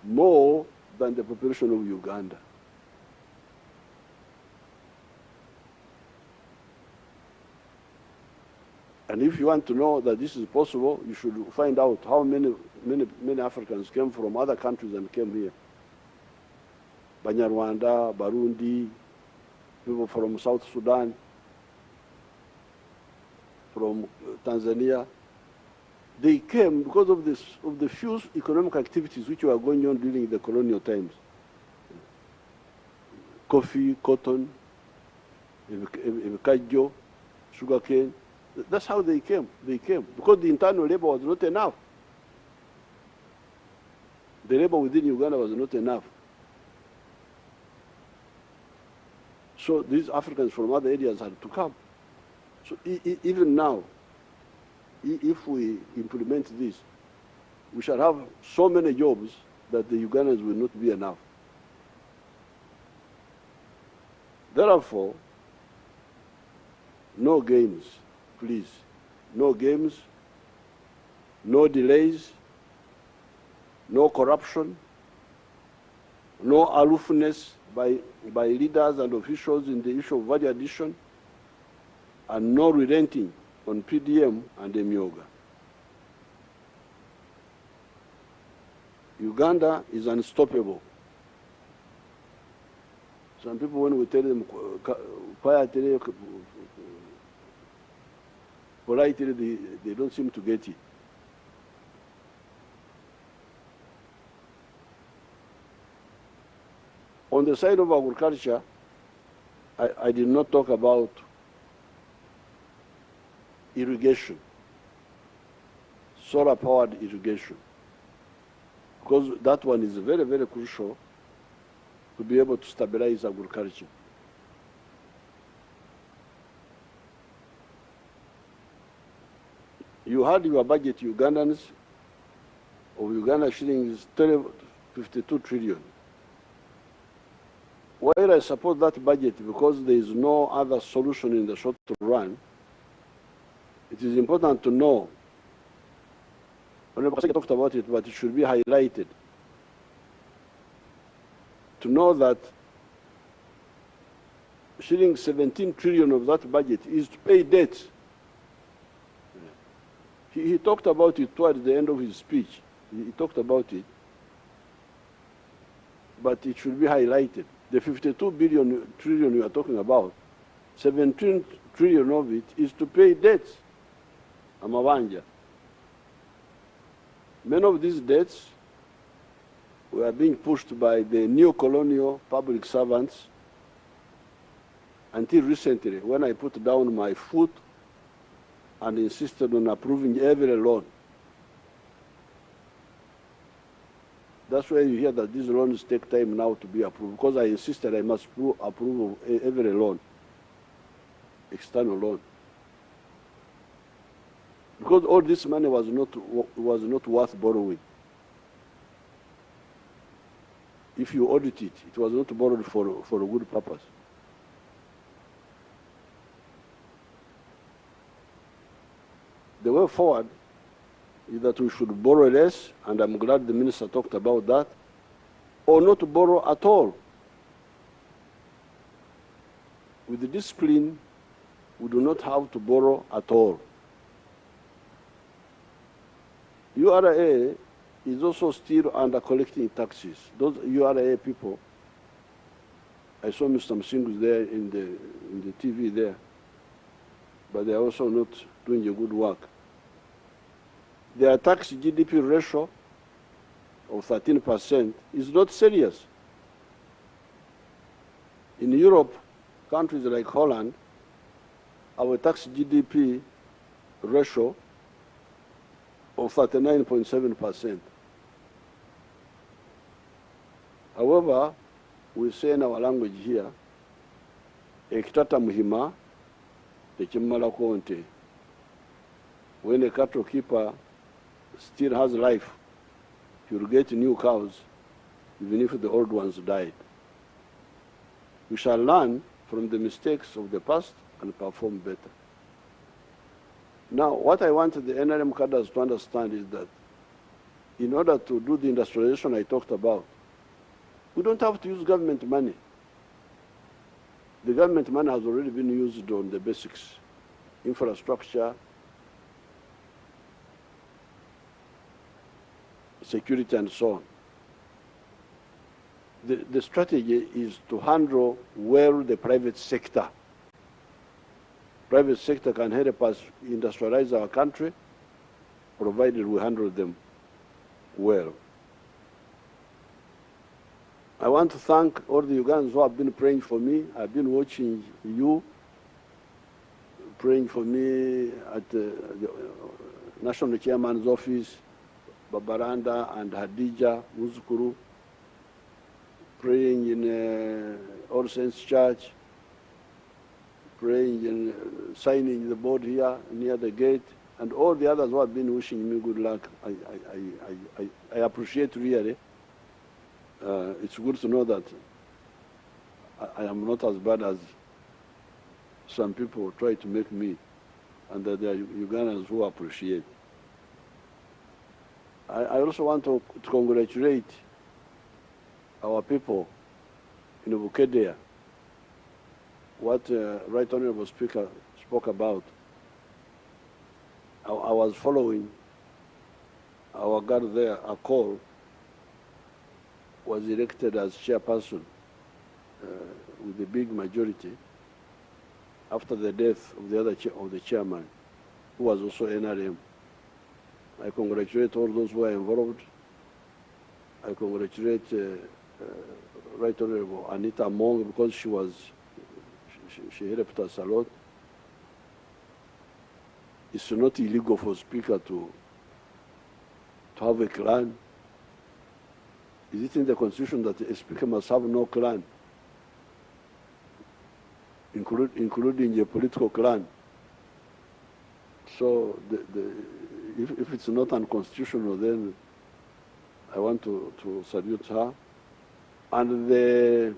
S9: more than the population of Uganda. And if you want to know that this is possible, you should find out how many Africans came from other countries and came here. Banyarwanda, Burundi, people from South Sudan, from Tanzania. They came because of the few economic activities which were going on during the colonial times. Coffee, cotton, kajo, sugarcane. That's how they came. They came because the internal labor was not enough. The labor within Uganda was not enough. So these Africans from other areas had to come. So even now, if we implement this, we shall have so many jobs that the Ugandans will not be enough. Therefore, no games, please. No games, no delays, no corruption, no aloofness by leaders and officials in the issue of value addition, and no relenting on PDM and Emyoga. Uganda is unstoppable. Some people, when we tell them quietly, politely, they don't seem to get it. On the side of agriculture, I did not talk about irrigation, solar-powered irrigation, because that one is very, very crucial to be able to stabilize agriculture. You had your budget, Ugandans, of Uganda shillings 52 trillion. While I support that budget because there is no other solution in the short run, it is important to know, Honorable Pasek talked about it, but it should be highlighted, to know that shilling 17 trillion of that budget is to pay debts. He talked about it towards the end of his speech. He talked about it, but it should be highlighted. The 52 trillion you are talking about, 17 trillion of it is to pay debts. Amawanja. Many of these debts were being pushed by the neo-colonial public servants until recently, when I put down my foot and insisted on approving every loan. That's why you hear that these loans take time now to be approved, because I insisted I must approve of every loan, external loan. Because all this money was not worth borrowing. If you audit it, it was not borrowed for a good purpose. The way forward is that we should borrow less, and I'm glad the minister talked about that, or not to borrow at all. With the discipline, we do not have to borrow at all. URA is also still under collecting taxes. Those URA people, I saw Mr. Msingus there in the TV there, but they are also not doing a good work. Their tax GDP ratio of 13% is not serious. In Europe, countries like Holland, our tax GDP ratio of 39.7%. However, we say in our language here, ekitata muhima, tekimala konte. When a cattle keeper still has life, he will get new cows, even if the old ones died. We shall learn from the mistakes of the past and perform better. Now, what I want the NRM cadres to understand is that in order to do the industrialization I talked about, we don't have to use government money. The government money has already been used on the basics, infrastructure, security, and so on. The strategy is to handle well the private sector. Private sector can help us industrialize our country, provided we handle them well. I want to thank all the Ugandans who have been praying for me. I've been watching you praying for me at the National Chairman's office, Babaranda and Hadija Muzukuru, praying in All Saints Church, praying in signing the board here near the gate, and all the others who have been wishing me good luck. I appreciate really. It's good to know that I am not as bad as some people try to make me, and that there are Ugandans who appreciate. I also want to congratulate our people in Bukedea. What Right Honorable Speaker spoke about, I was following our guard there, a call, was elected as chairperson with a big majority after the death of the other of the chairman, who was also NRM. I congratulate all those who are involved. I congratulate Right Honorable Anita Mong, because she helped us a lot. It's not illegal for a speaker to have a clan. Is it in the Constitution that a speaker must have no clan, including a political clan? So if it's not unconstitutional, then I want to salute her. And the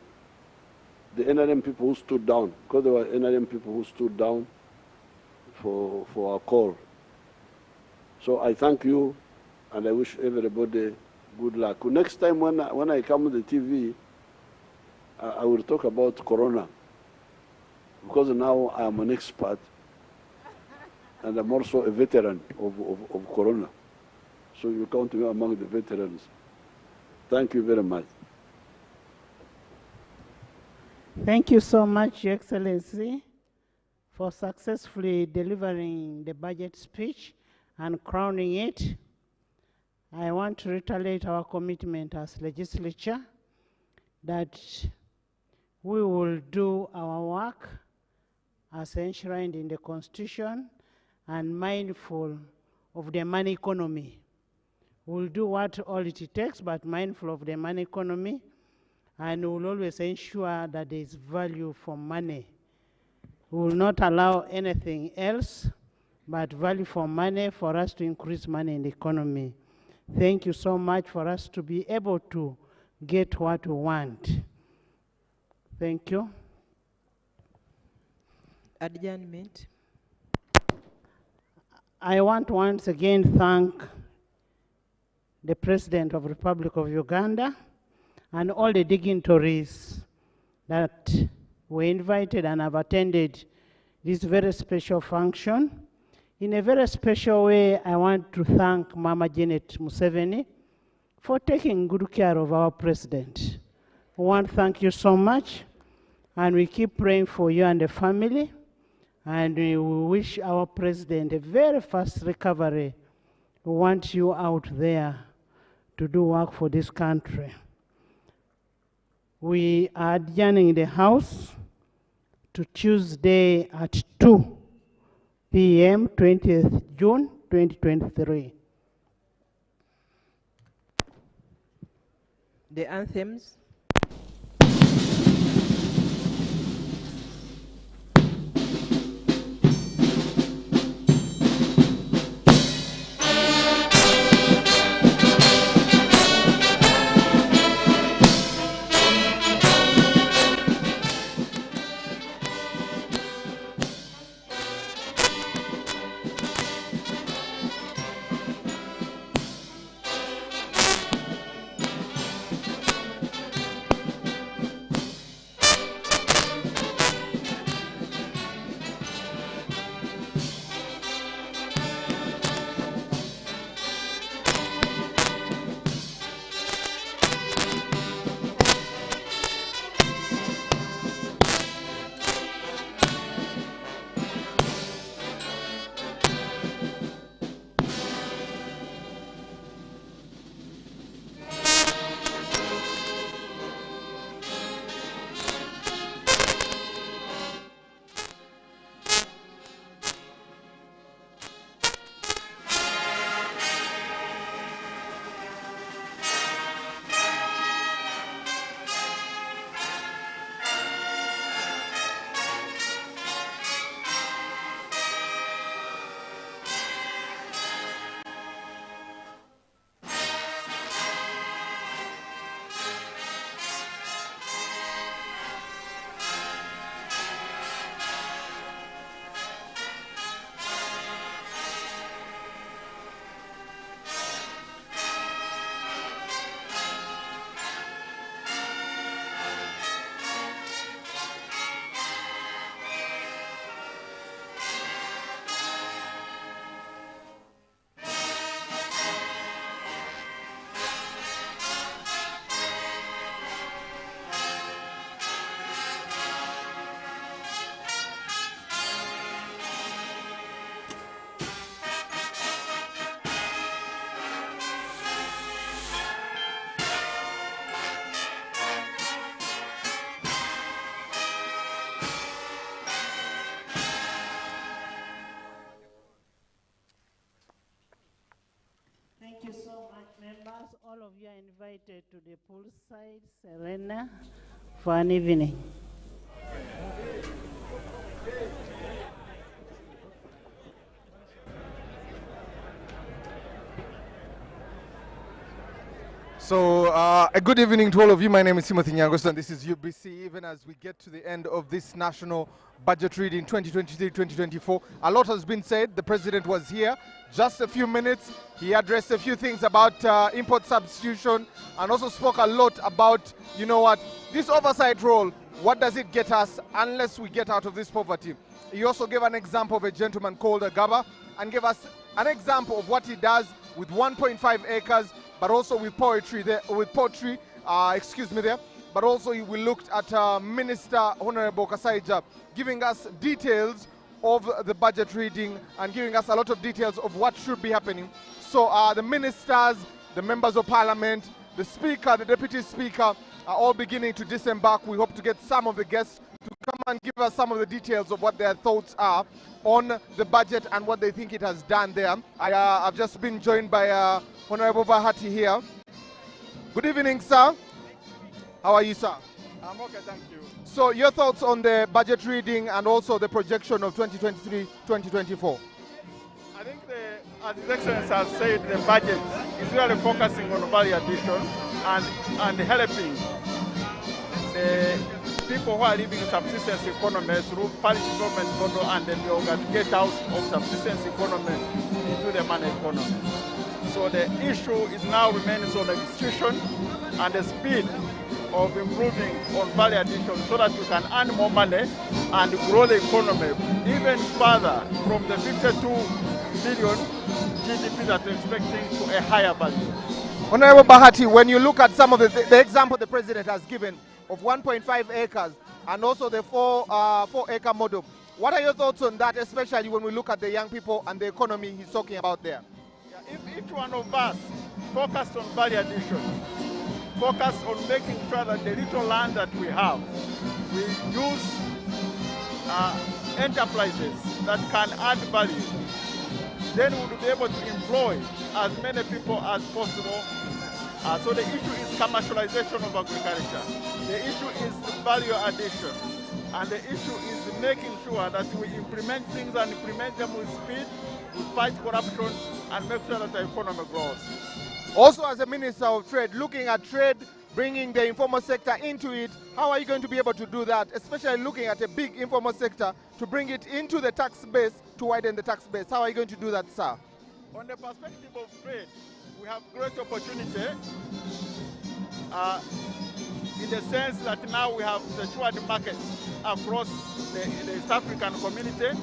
S9: NRM people who stood down, because there were NRM people who stood down for our call. So I thank you, and I wish everybody good luck. Next time when I come on the TV, I will talk about Corona, because now I am an expert, and I'm also a veteran of Corona. So you count me among the veterans. Thank you very much.
S7: Thank you so much, Your Excellency, for successfully delivering the budget speech and crowning it. I want to reiterate our commitment as legislature that we will do our work as enshrined in the Constitution and mindful of the money economy. We'll do what all it takes, but mindful of the money economy, and we'll always ensure that there is value for money. We will not allow anything else but value for money for us to increase money in the economy. Thank you so much for us to be able to get what we want. Thank you.
S6: Adjournment.
S7: I want to once again thank the President of the Republic of Uganda and all the dignitaries that were invited and have attended this very special function. In a very special way, I want to thank Mama Janet Museveni for taking good care of our president. We want to thank you so much, and we keep praying for you and the family, and we wish our president a very fast recovery. We want you out there to do work for this country. We are adjourning the House to Tuesday at 2 p.m., 20th June 2023.
S6: The anthems.
S7: invited to the poolside Serena for an evening.
S1: So, a good evening to all of you. My name is Timothy Nyangos, and this is UBC. Even as we get to the end of this national budget reading 2023-2024, a lot has been said. The president was here just a few minutes. He addressed a few things about import substitution and also spoke a lot about, you know what, this oversight role, what does it get us unless we get out of this poverty? He also gave an example of a gentleman called Agaba and gave us an example of what he does with 1.5 acres, but also with poetry there, but also we looked at Minister Honorable Kasaija giving us details of the budget reading and giving us a lot of details of what should be happening. So the ministers, the members of parliament, the speaker, the deputy speaker are all beginning to disembark. We hope to get some of the guests to come and give us some of the details of what their thoughts are on the budget and what they think it has done there. I've just been joined by Honorable Bahati here. Good evening, sir. How are you, sir?
S10: I'm okay, thank you.
S1: So your thoughts on the budget reading and also the projection of 2023-2024?
S10: I think, as His Excellency has said, the budget is really focusing on value addition and helping the people who are living in subsistence economy through parish government model and then to get out of subsistence economy into the money economy. So the issue is now remains on execution and the speed of improving on value addition so that we can earn more money and grow the economy even further from the 52 billion GDP that we're expecting to a higher value.
S1: Honorable Bahati, when you look at some of the example the president has given of 1.5 acres and also the 4-acre model, what are your thoughts on that, especially when we look at the young people and the economy he's talking about there?
S10: Yeah, if each one of us focused on value addition, focus on making sure that the little land that we have, we use enterprises that can add value, then we will be able to employ as many people as possible. So the issue is commercialization of agriculture. The issue is value addition. And the issue is making sure that we implement things and implement them with speed, we fight corruption, and make sure that the economy grows.
S1: Also, as a Minister of Trade, looking at trade, bringing the informal sector into it, how are you going to be able to do that, especially looking at a big informal sector to bring it into the tax base, to widen the tax base? How are you going to do that, sir?
S10: On the perspective of trade, we have great opportunity in the sense that now we have secured markets across the East African community.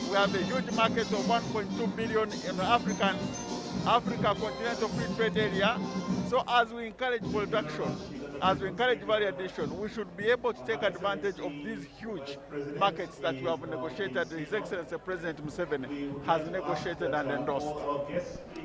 S10: We have a huge market of 1.2 billion in Africa continental free trade area. So as we encourage production, as we encourage value addition, we should be able to take advantage of these huge markets that we have negotiated. His Excellency President Museveni has negotiated and endorsed.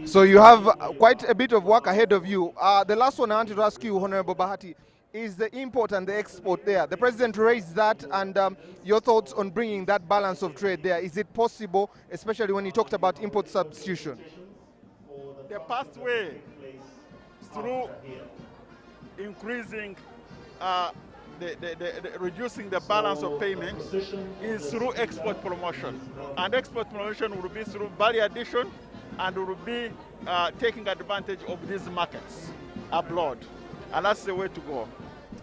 S1: So you have quite a bit of work ahead of you. The last one I wanted to ask you, Honorable Bahati, is the import and the export there. The president raised that, and your thoughts on bringing that balance of trade there. Is it possible, especially when he talked about import substitution?
S10: The pathway through increasing, reducing the balance of payment is through export promotion. And export promotion will be through value addition and will be taking advantage of these markets abroad. And that's the way to go.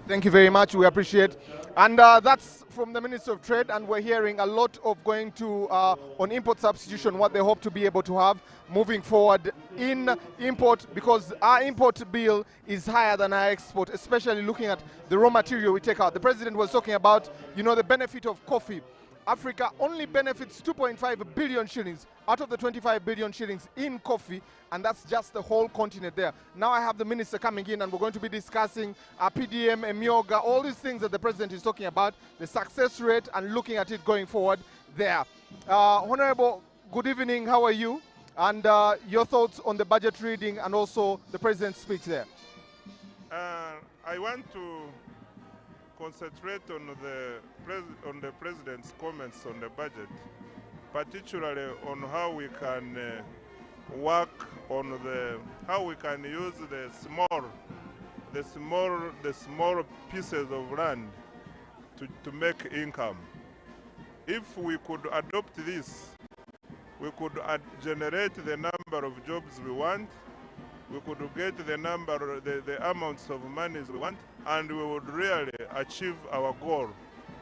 S1: Thank you very much. We appreciate. And that's from the Minister of Trade, and we're hearing a lot of going to on import substitution, what they hope to be able to have moving forward in import, because our import bill is higher than our export, especially looking at the raw material we take out. The president was talking about, you know, the benefit of coffee. Africa only benefits 2.5 billion shillings out of the 25 billion shillings in coffee, and that's just the whole continent there. Now I have the minister coming in, and we're going to be discussing PDM, Emyoga, all these things that the president is talking about, the success rate, and looking at it going forward there. Honorable, good evening. How are you? And your thoughts on the budget reading and also the president's speech there.
S11: I want to concentrate on the president's comments on the budget, particularly on how we can work on how we can use the small the small pieces of land to make income. If we could adopt this, we could generate the number of jobs we want, we could get the amounts of money we want, and we would really achieve our goal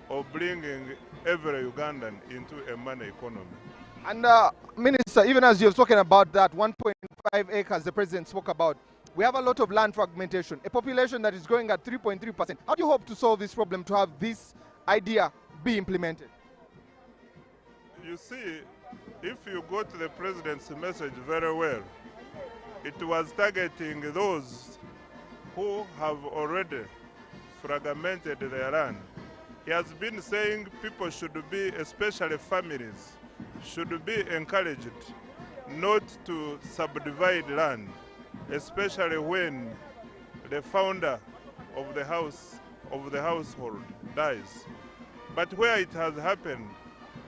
S11: of bringing every Ugandan into a money economy.
S1: And Minister, even as you've spoken about that 1.5 acres the President spoke about, we have a lot of land fragmentation, a population that is growing at 3.3%. How do you hope to solve this problem, to have this idea be implemented?
S11: You see, if you got the President's message very well, it was targeting those who have already fragmented their land. He has been saying people should be, especially families, should be encouraged not to subdivide land, especially when the founder of the household dies. But where it has happened,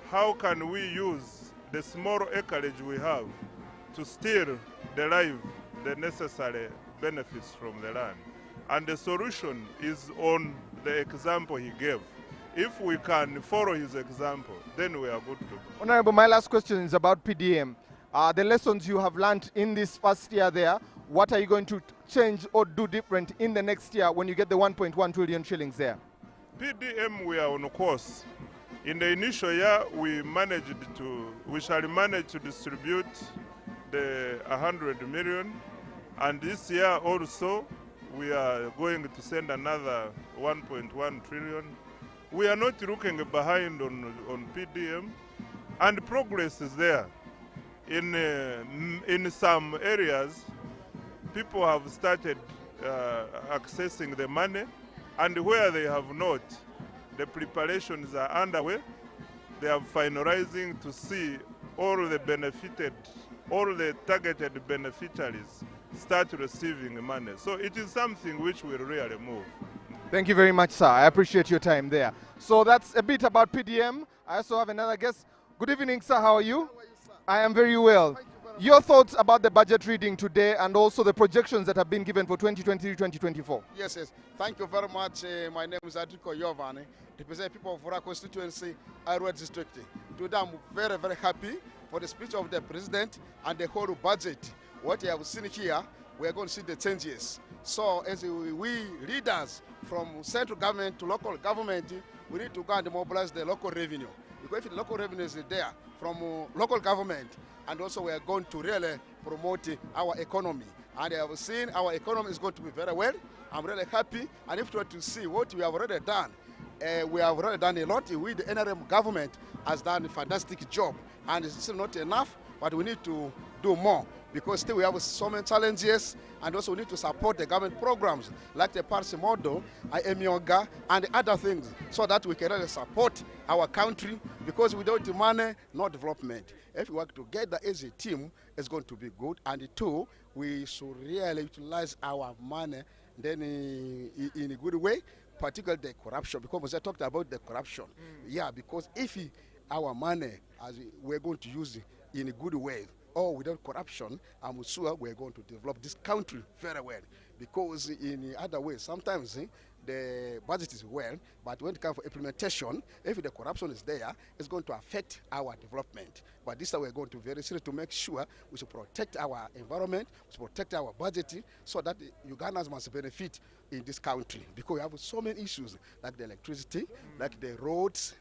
S11: how can we use the small acreage we have to still derive the necessary benefits from the land? And the solution is on the example he gave. If we can follow his example, then we are good to go.
S1: Honorable, my last question is about PDM. The lessons you have learned in this first year there, what are you going to change or do different in the next year when you get the 1.1 trillion shillings there?
S11: PDM, we are on course. In the initial year, we shall manage to distribute the 100 million. And this year also, we are going to send another 1.1 trillion. We are not looking behind on PDM, and progress is there. In some areas, people have started accessing the money, and where they have not, the preparations are underway. They are finalizing to see all the targeted beneficiaries start receiving money. So it is something which will really move.
S1: Thank you very much, sir. I appreciate your time there. So that's a bit about PDM. I also have another guest. Good evening, sir. How are you?
S12: How are you, sir?
S1: I am very well. Your thoughts about the budget reading today and also the projections that have been given for 2023-2024?
S12: Yes. Thank you very much. My name is Adriko Yovani, represent people of Vura constituency, Arua district. Today I'm very, very happy for the speech of the president and the whole budget. What you have seen here, we are going to see the changes. So as we leaders from central government to local government, we need to go and mobilize the local revenue. Because if the local revenue is there from local government, and also we are going to really promote our economy. And I have seen our economy is going to be very well. I'm really happy. And if you want to see what we have already done, we have already done a lot. We, the NRM government, has done a fantastic job. And it's still not enough, but we need to do more. Because still we have so many challenges, and also we need to support the government programs like the Parsi model, IMYOGA, and other things, so that we can really support our country, because without money, no development. If we work together as a team, it's going to be good. And two, we should really utilize our money then in a good way, particularly the corruption, because I talked about the corruption. Yeah, because if our money, we're going to use it in a good way, or without corruption, I'm sure we're going to develop this country very well. Because in other ways, sometimes the budget is well, but when it comes for implementation, if the corruption is there, it's going to affect our development. But this time we're going to be very serious to make sure we should protect our environment, we should protect our budget, so that Ugandans must benefit in this country. Because we have so many issues, like the electricity, like the roads,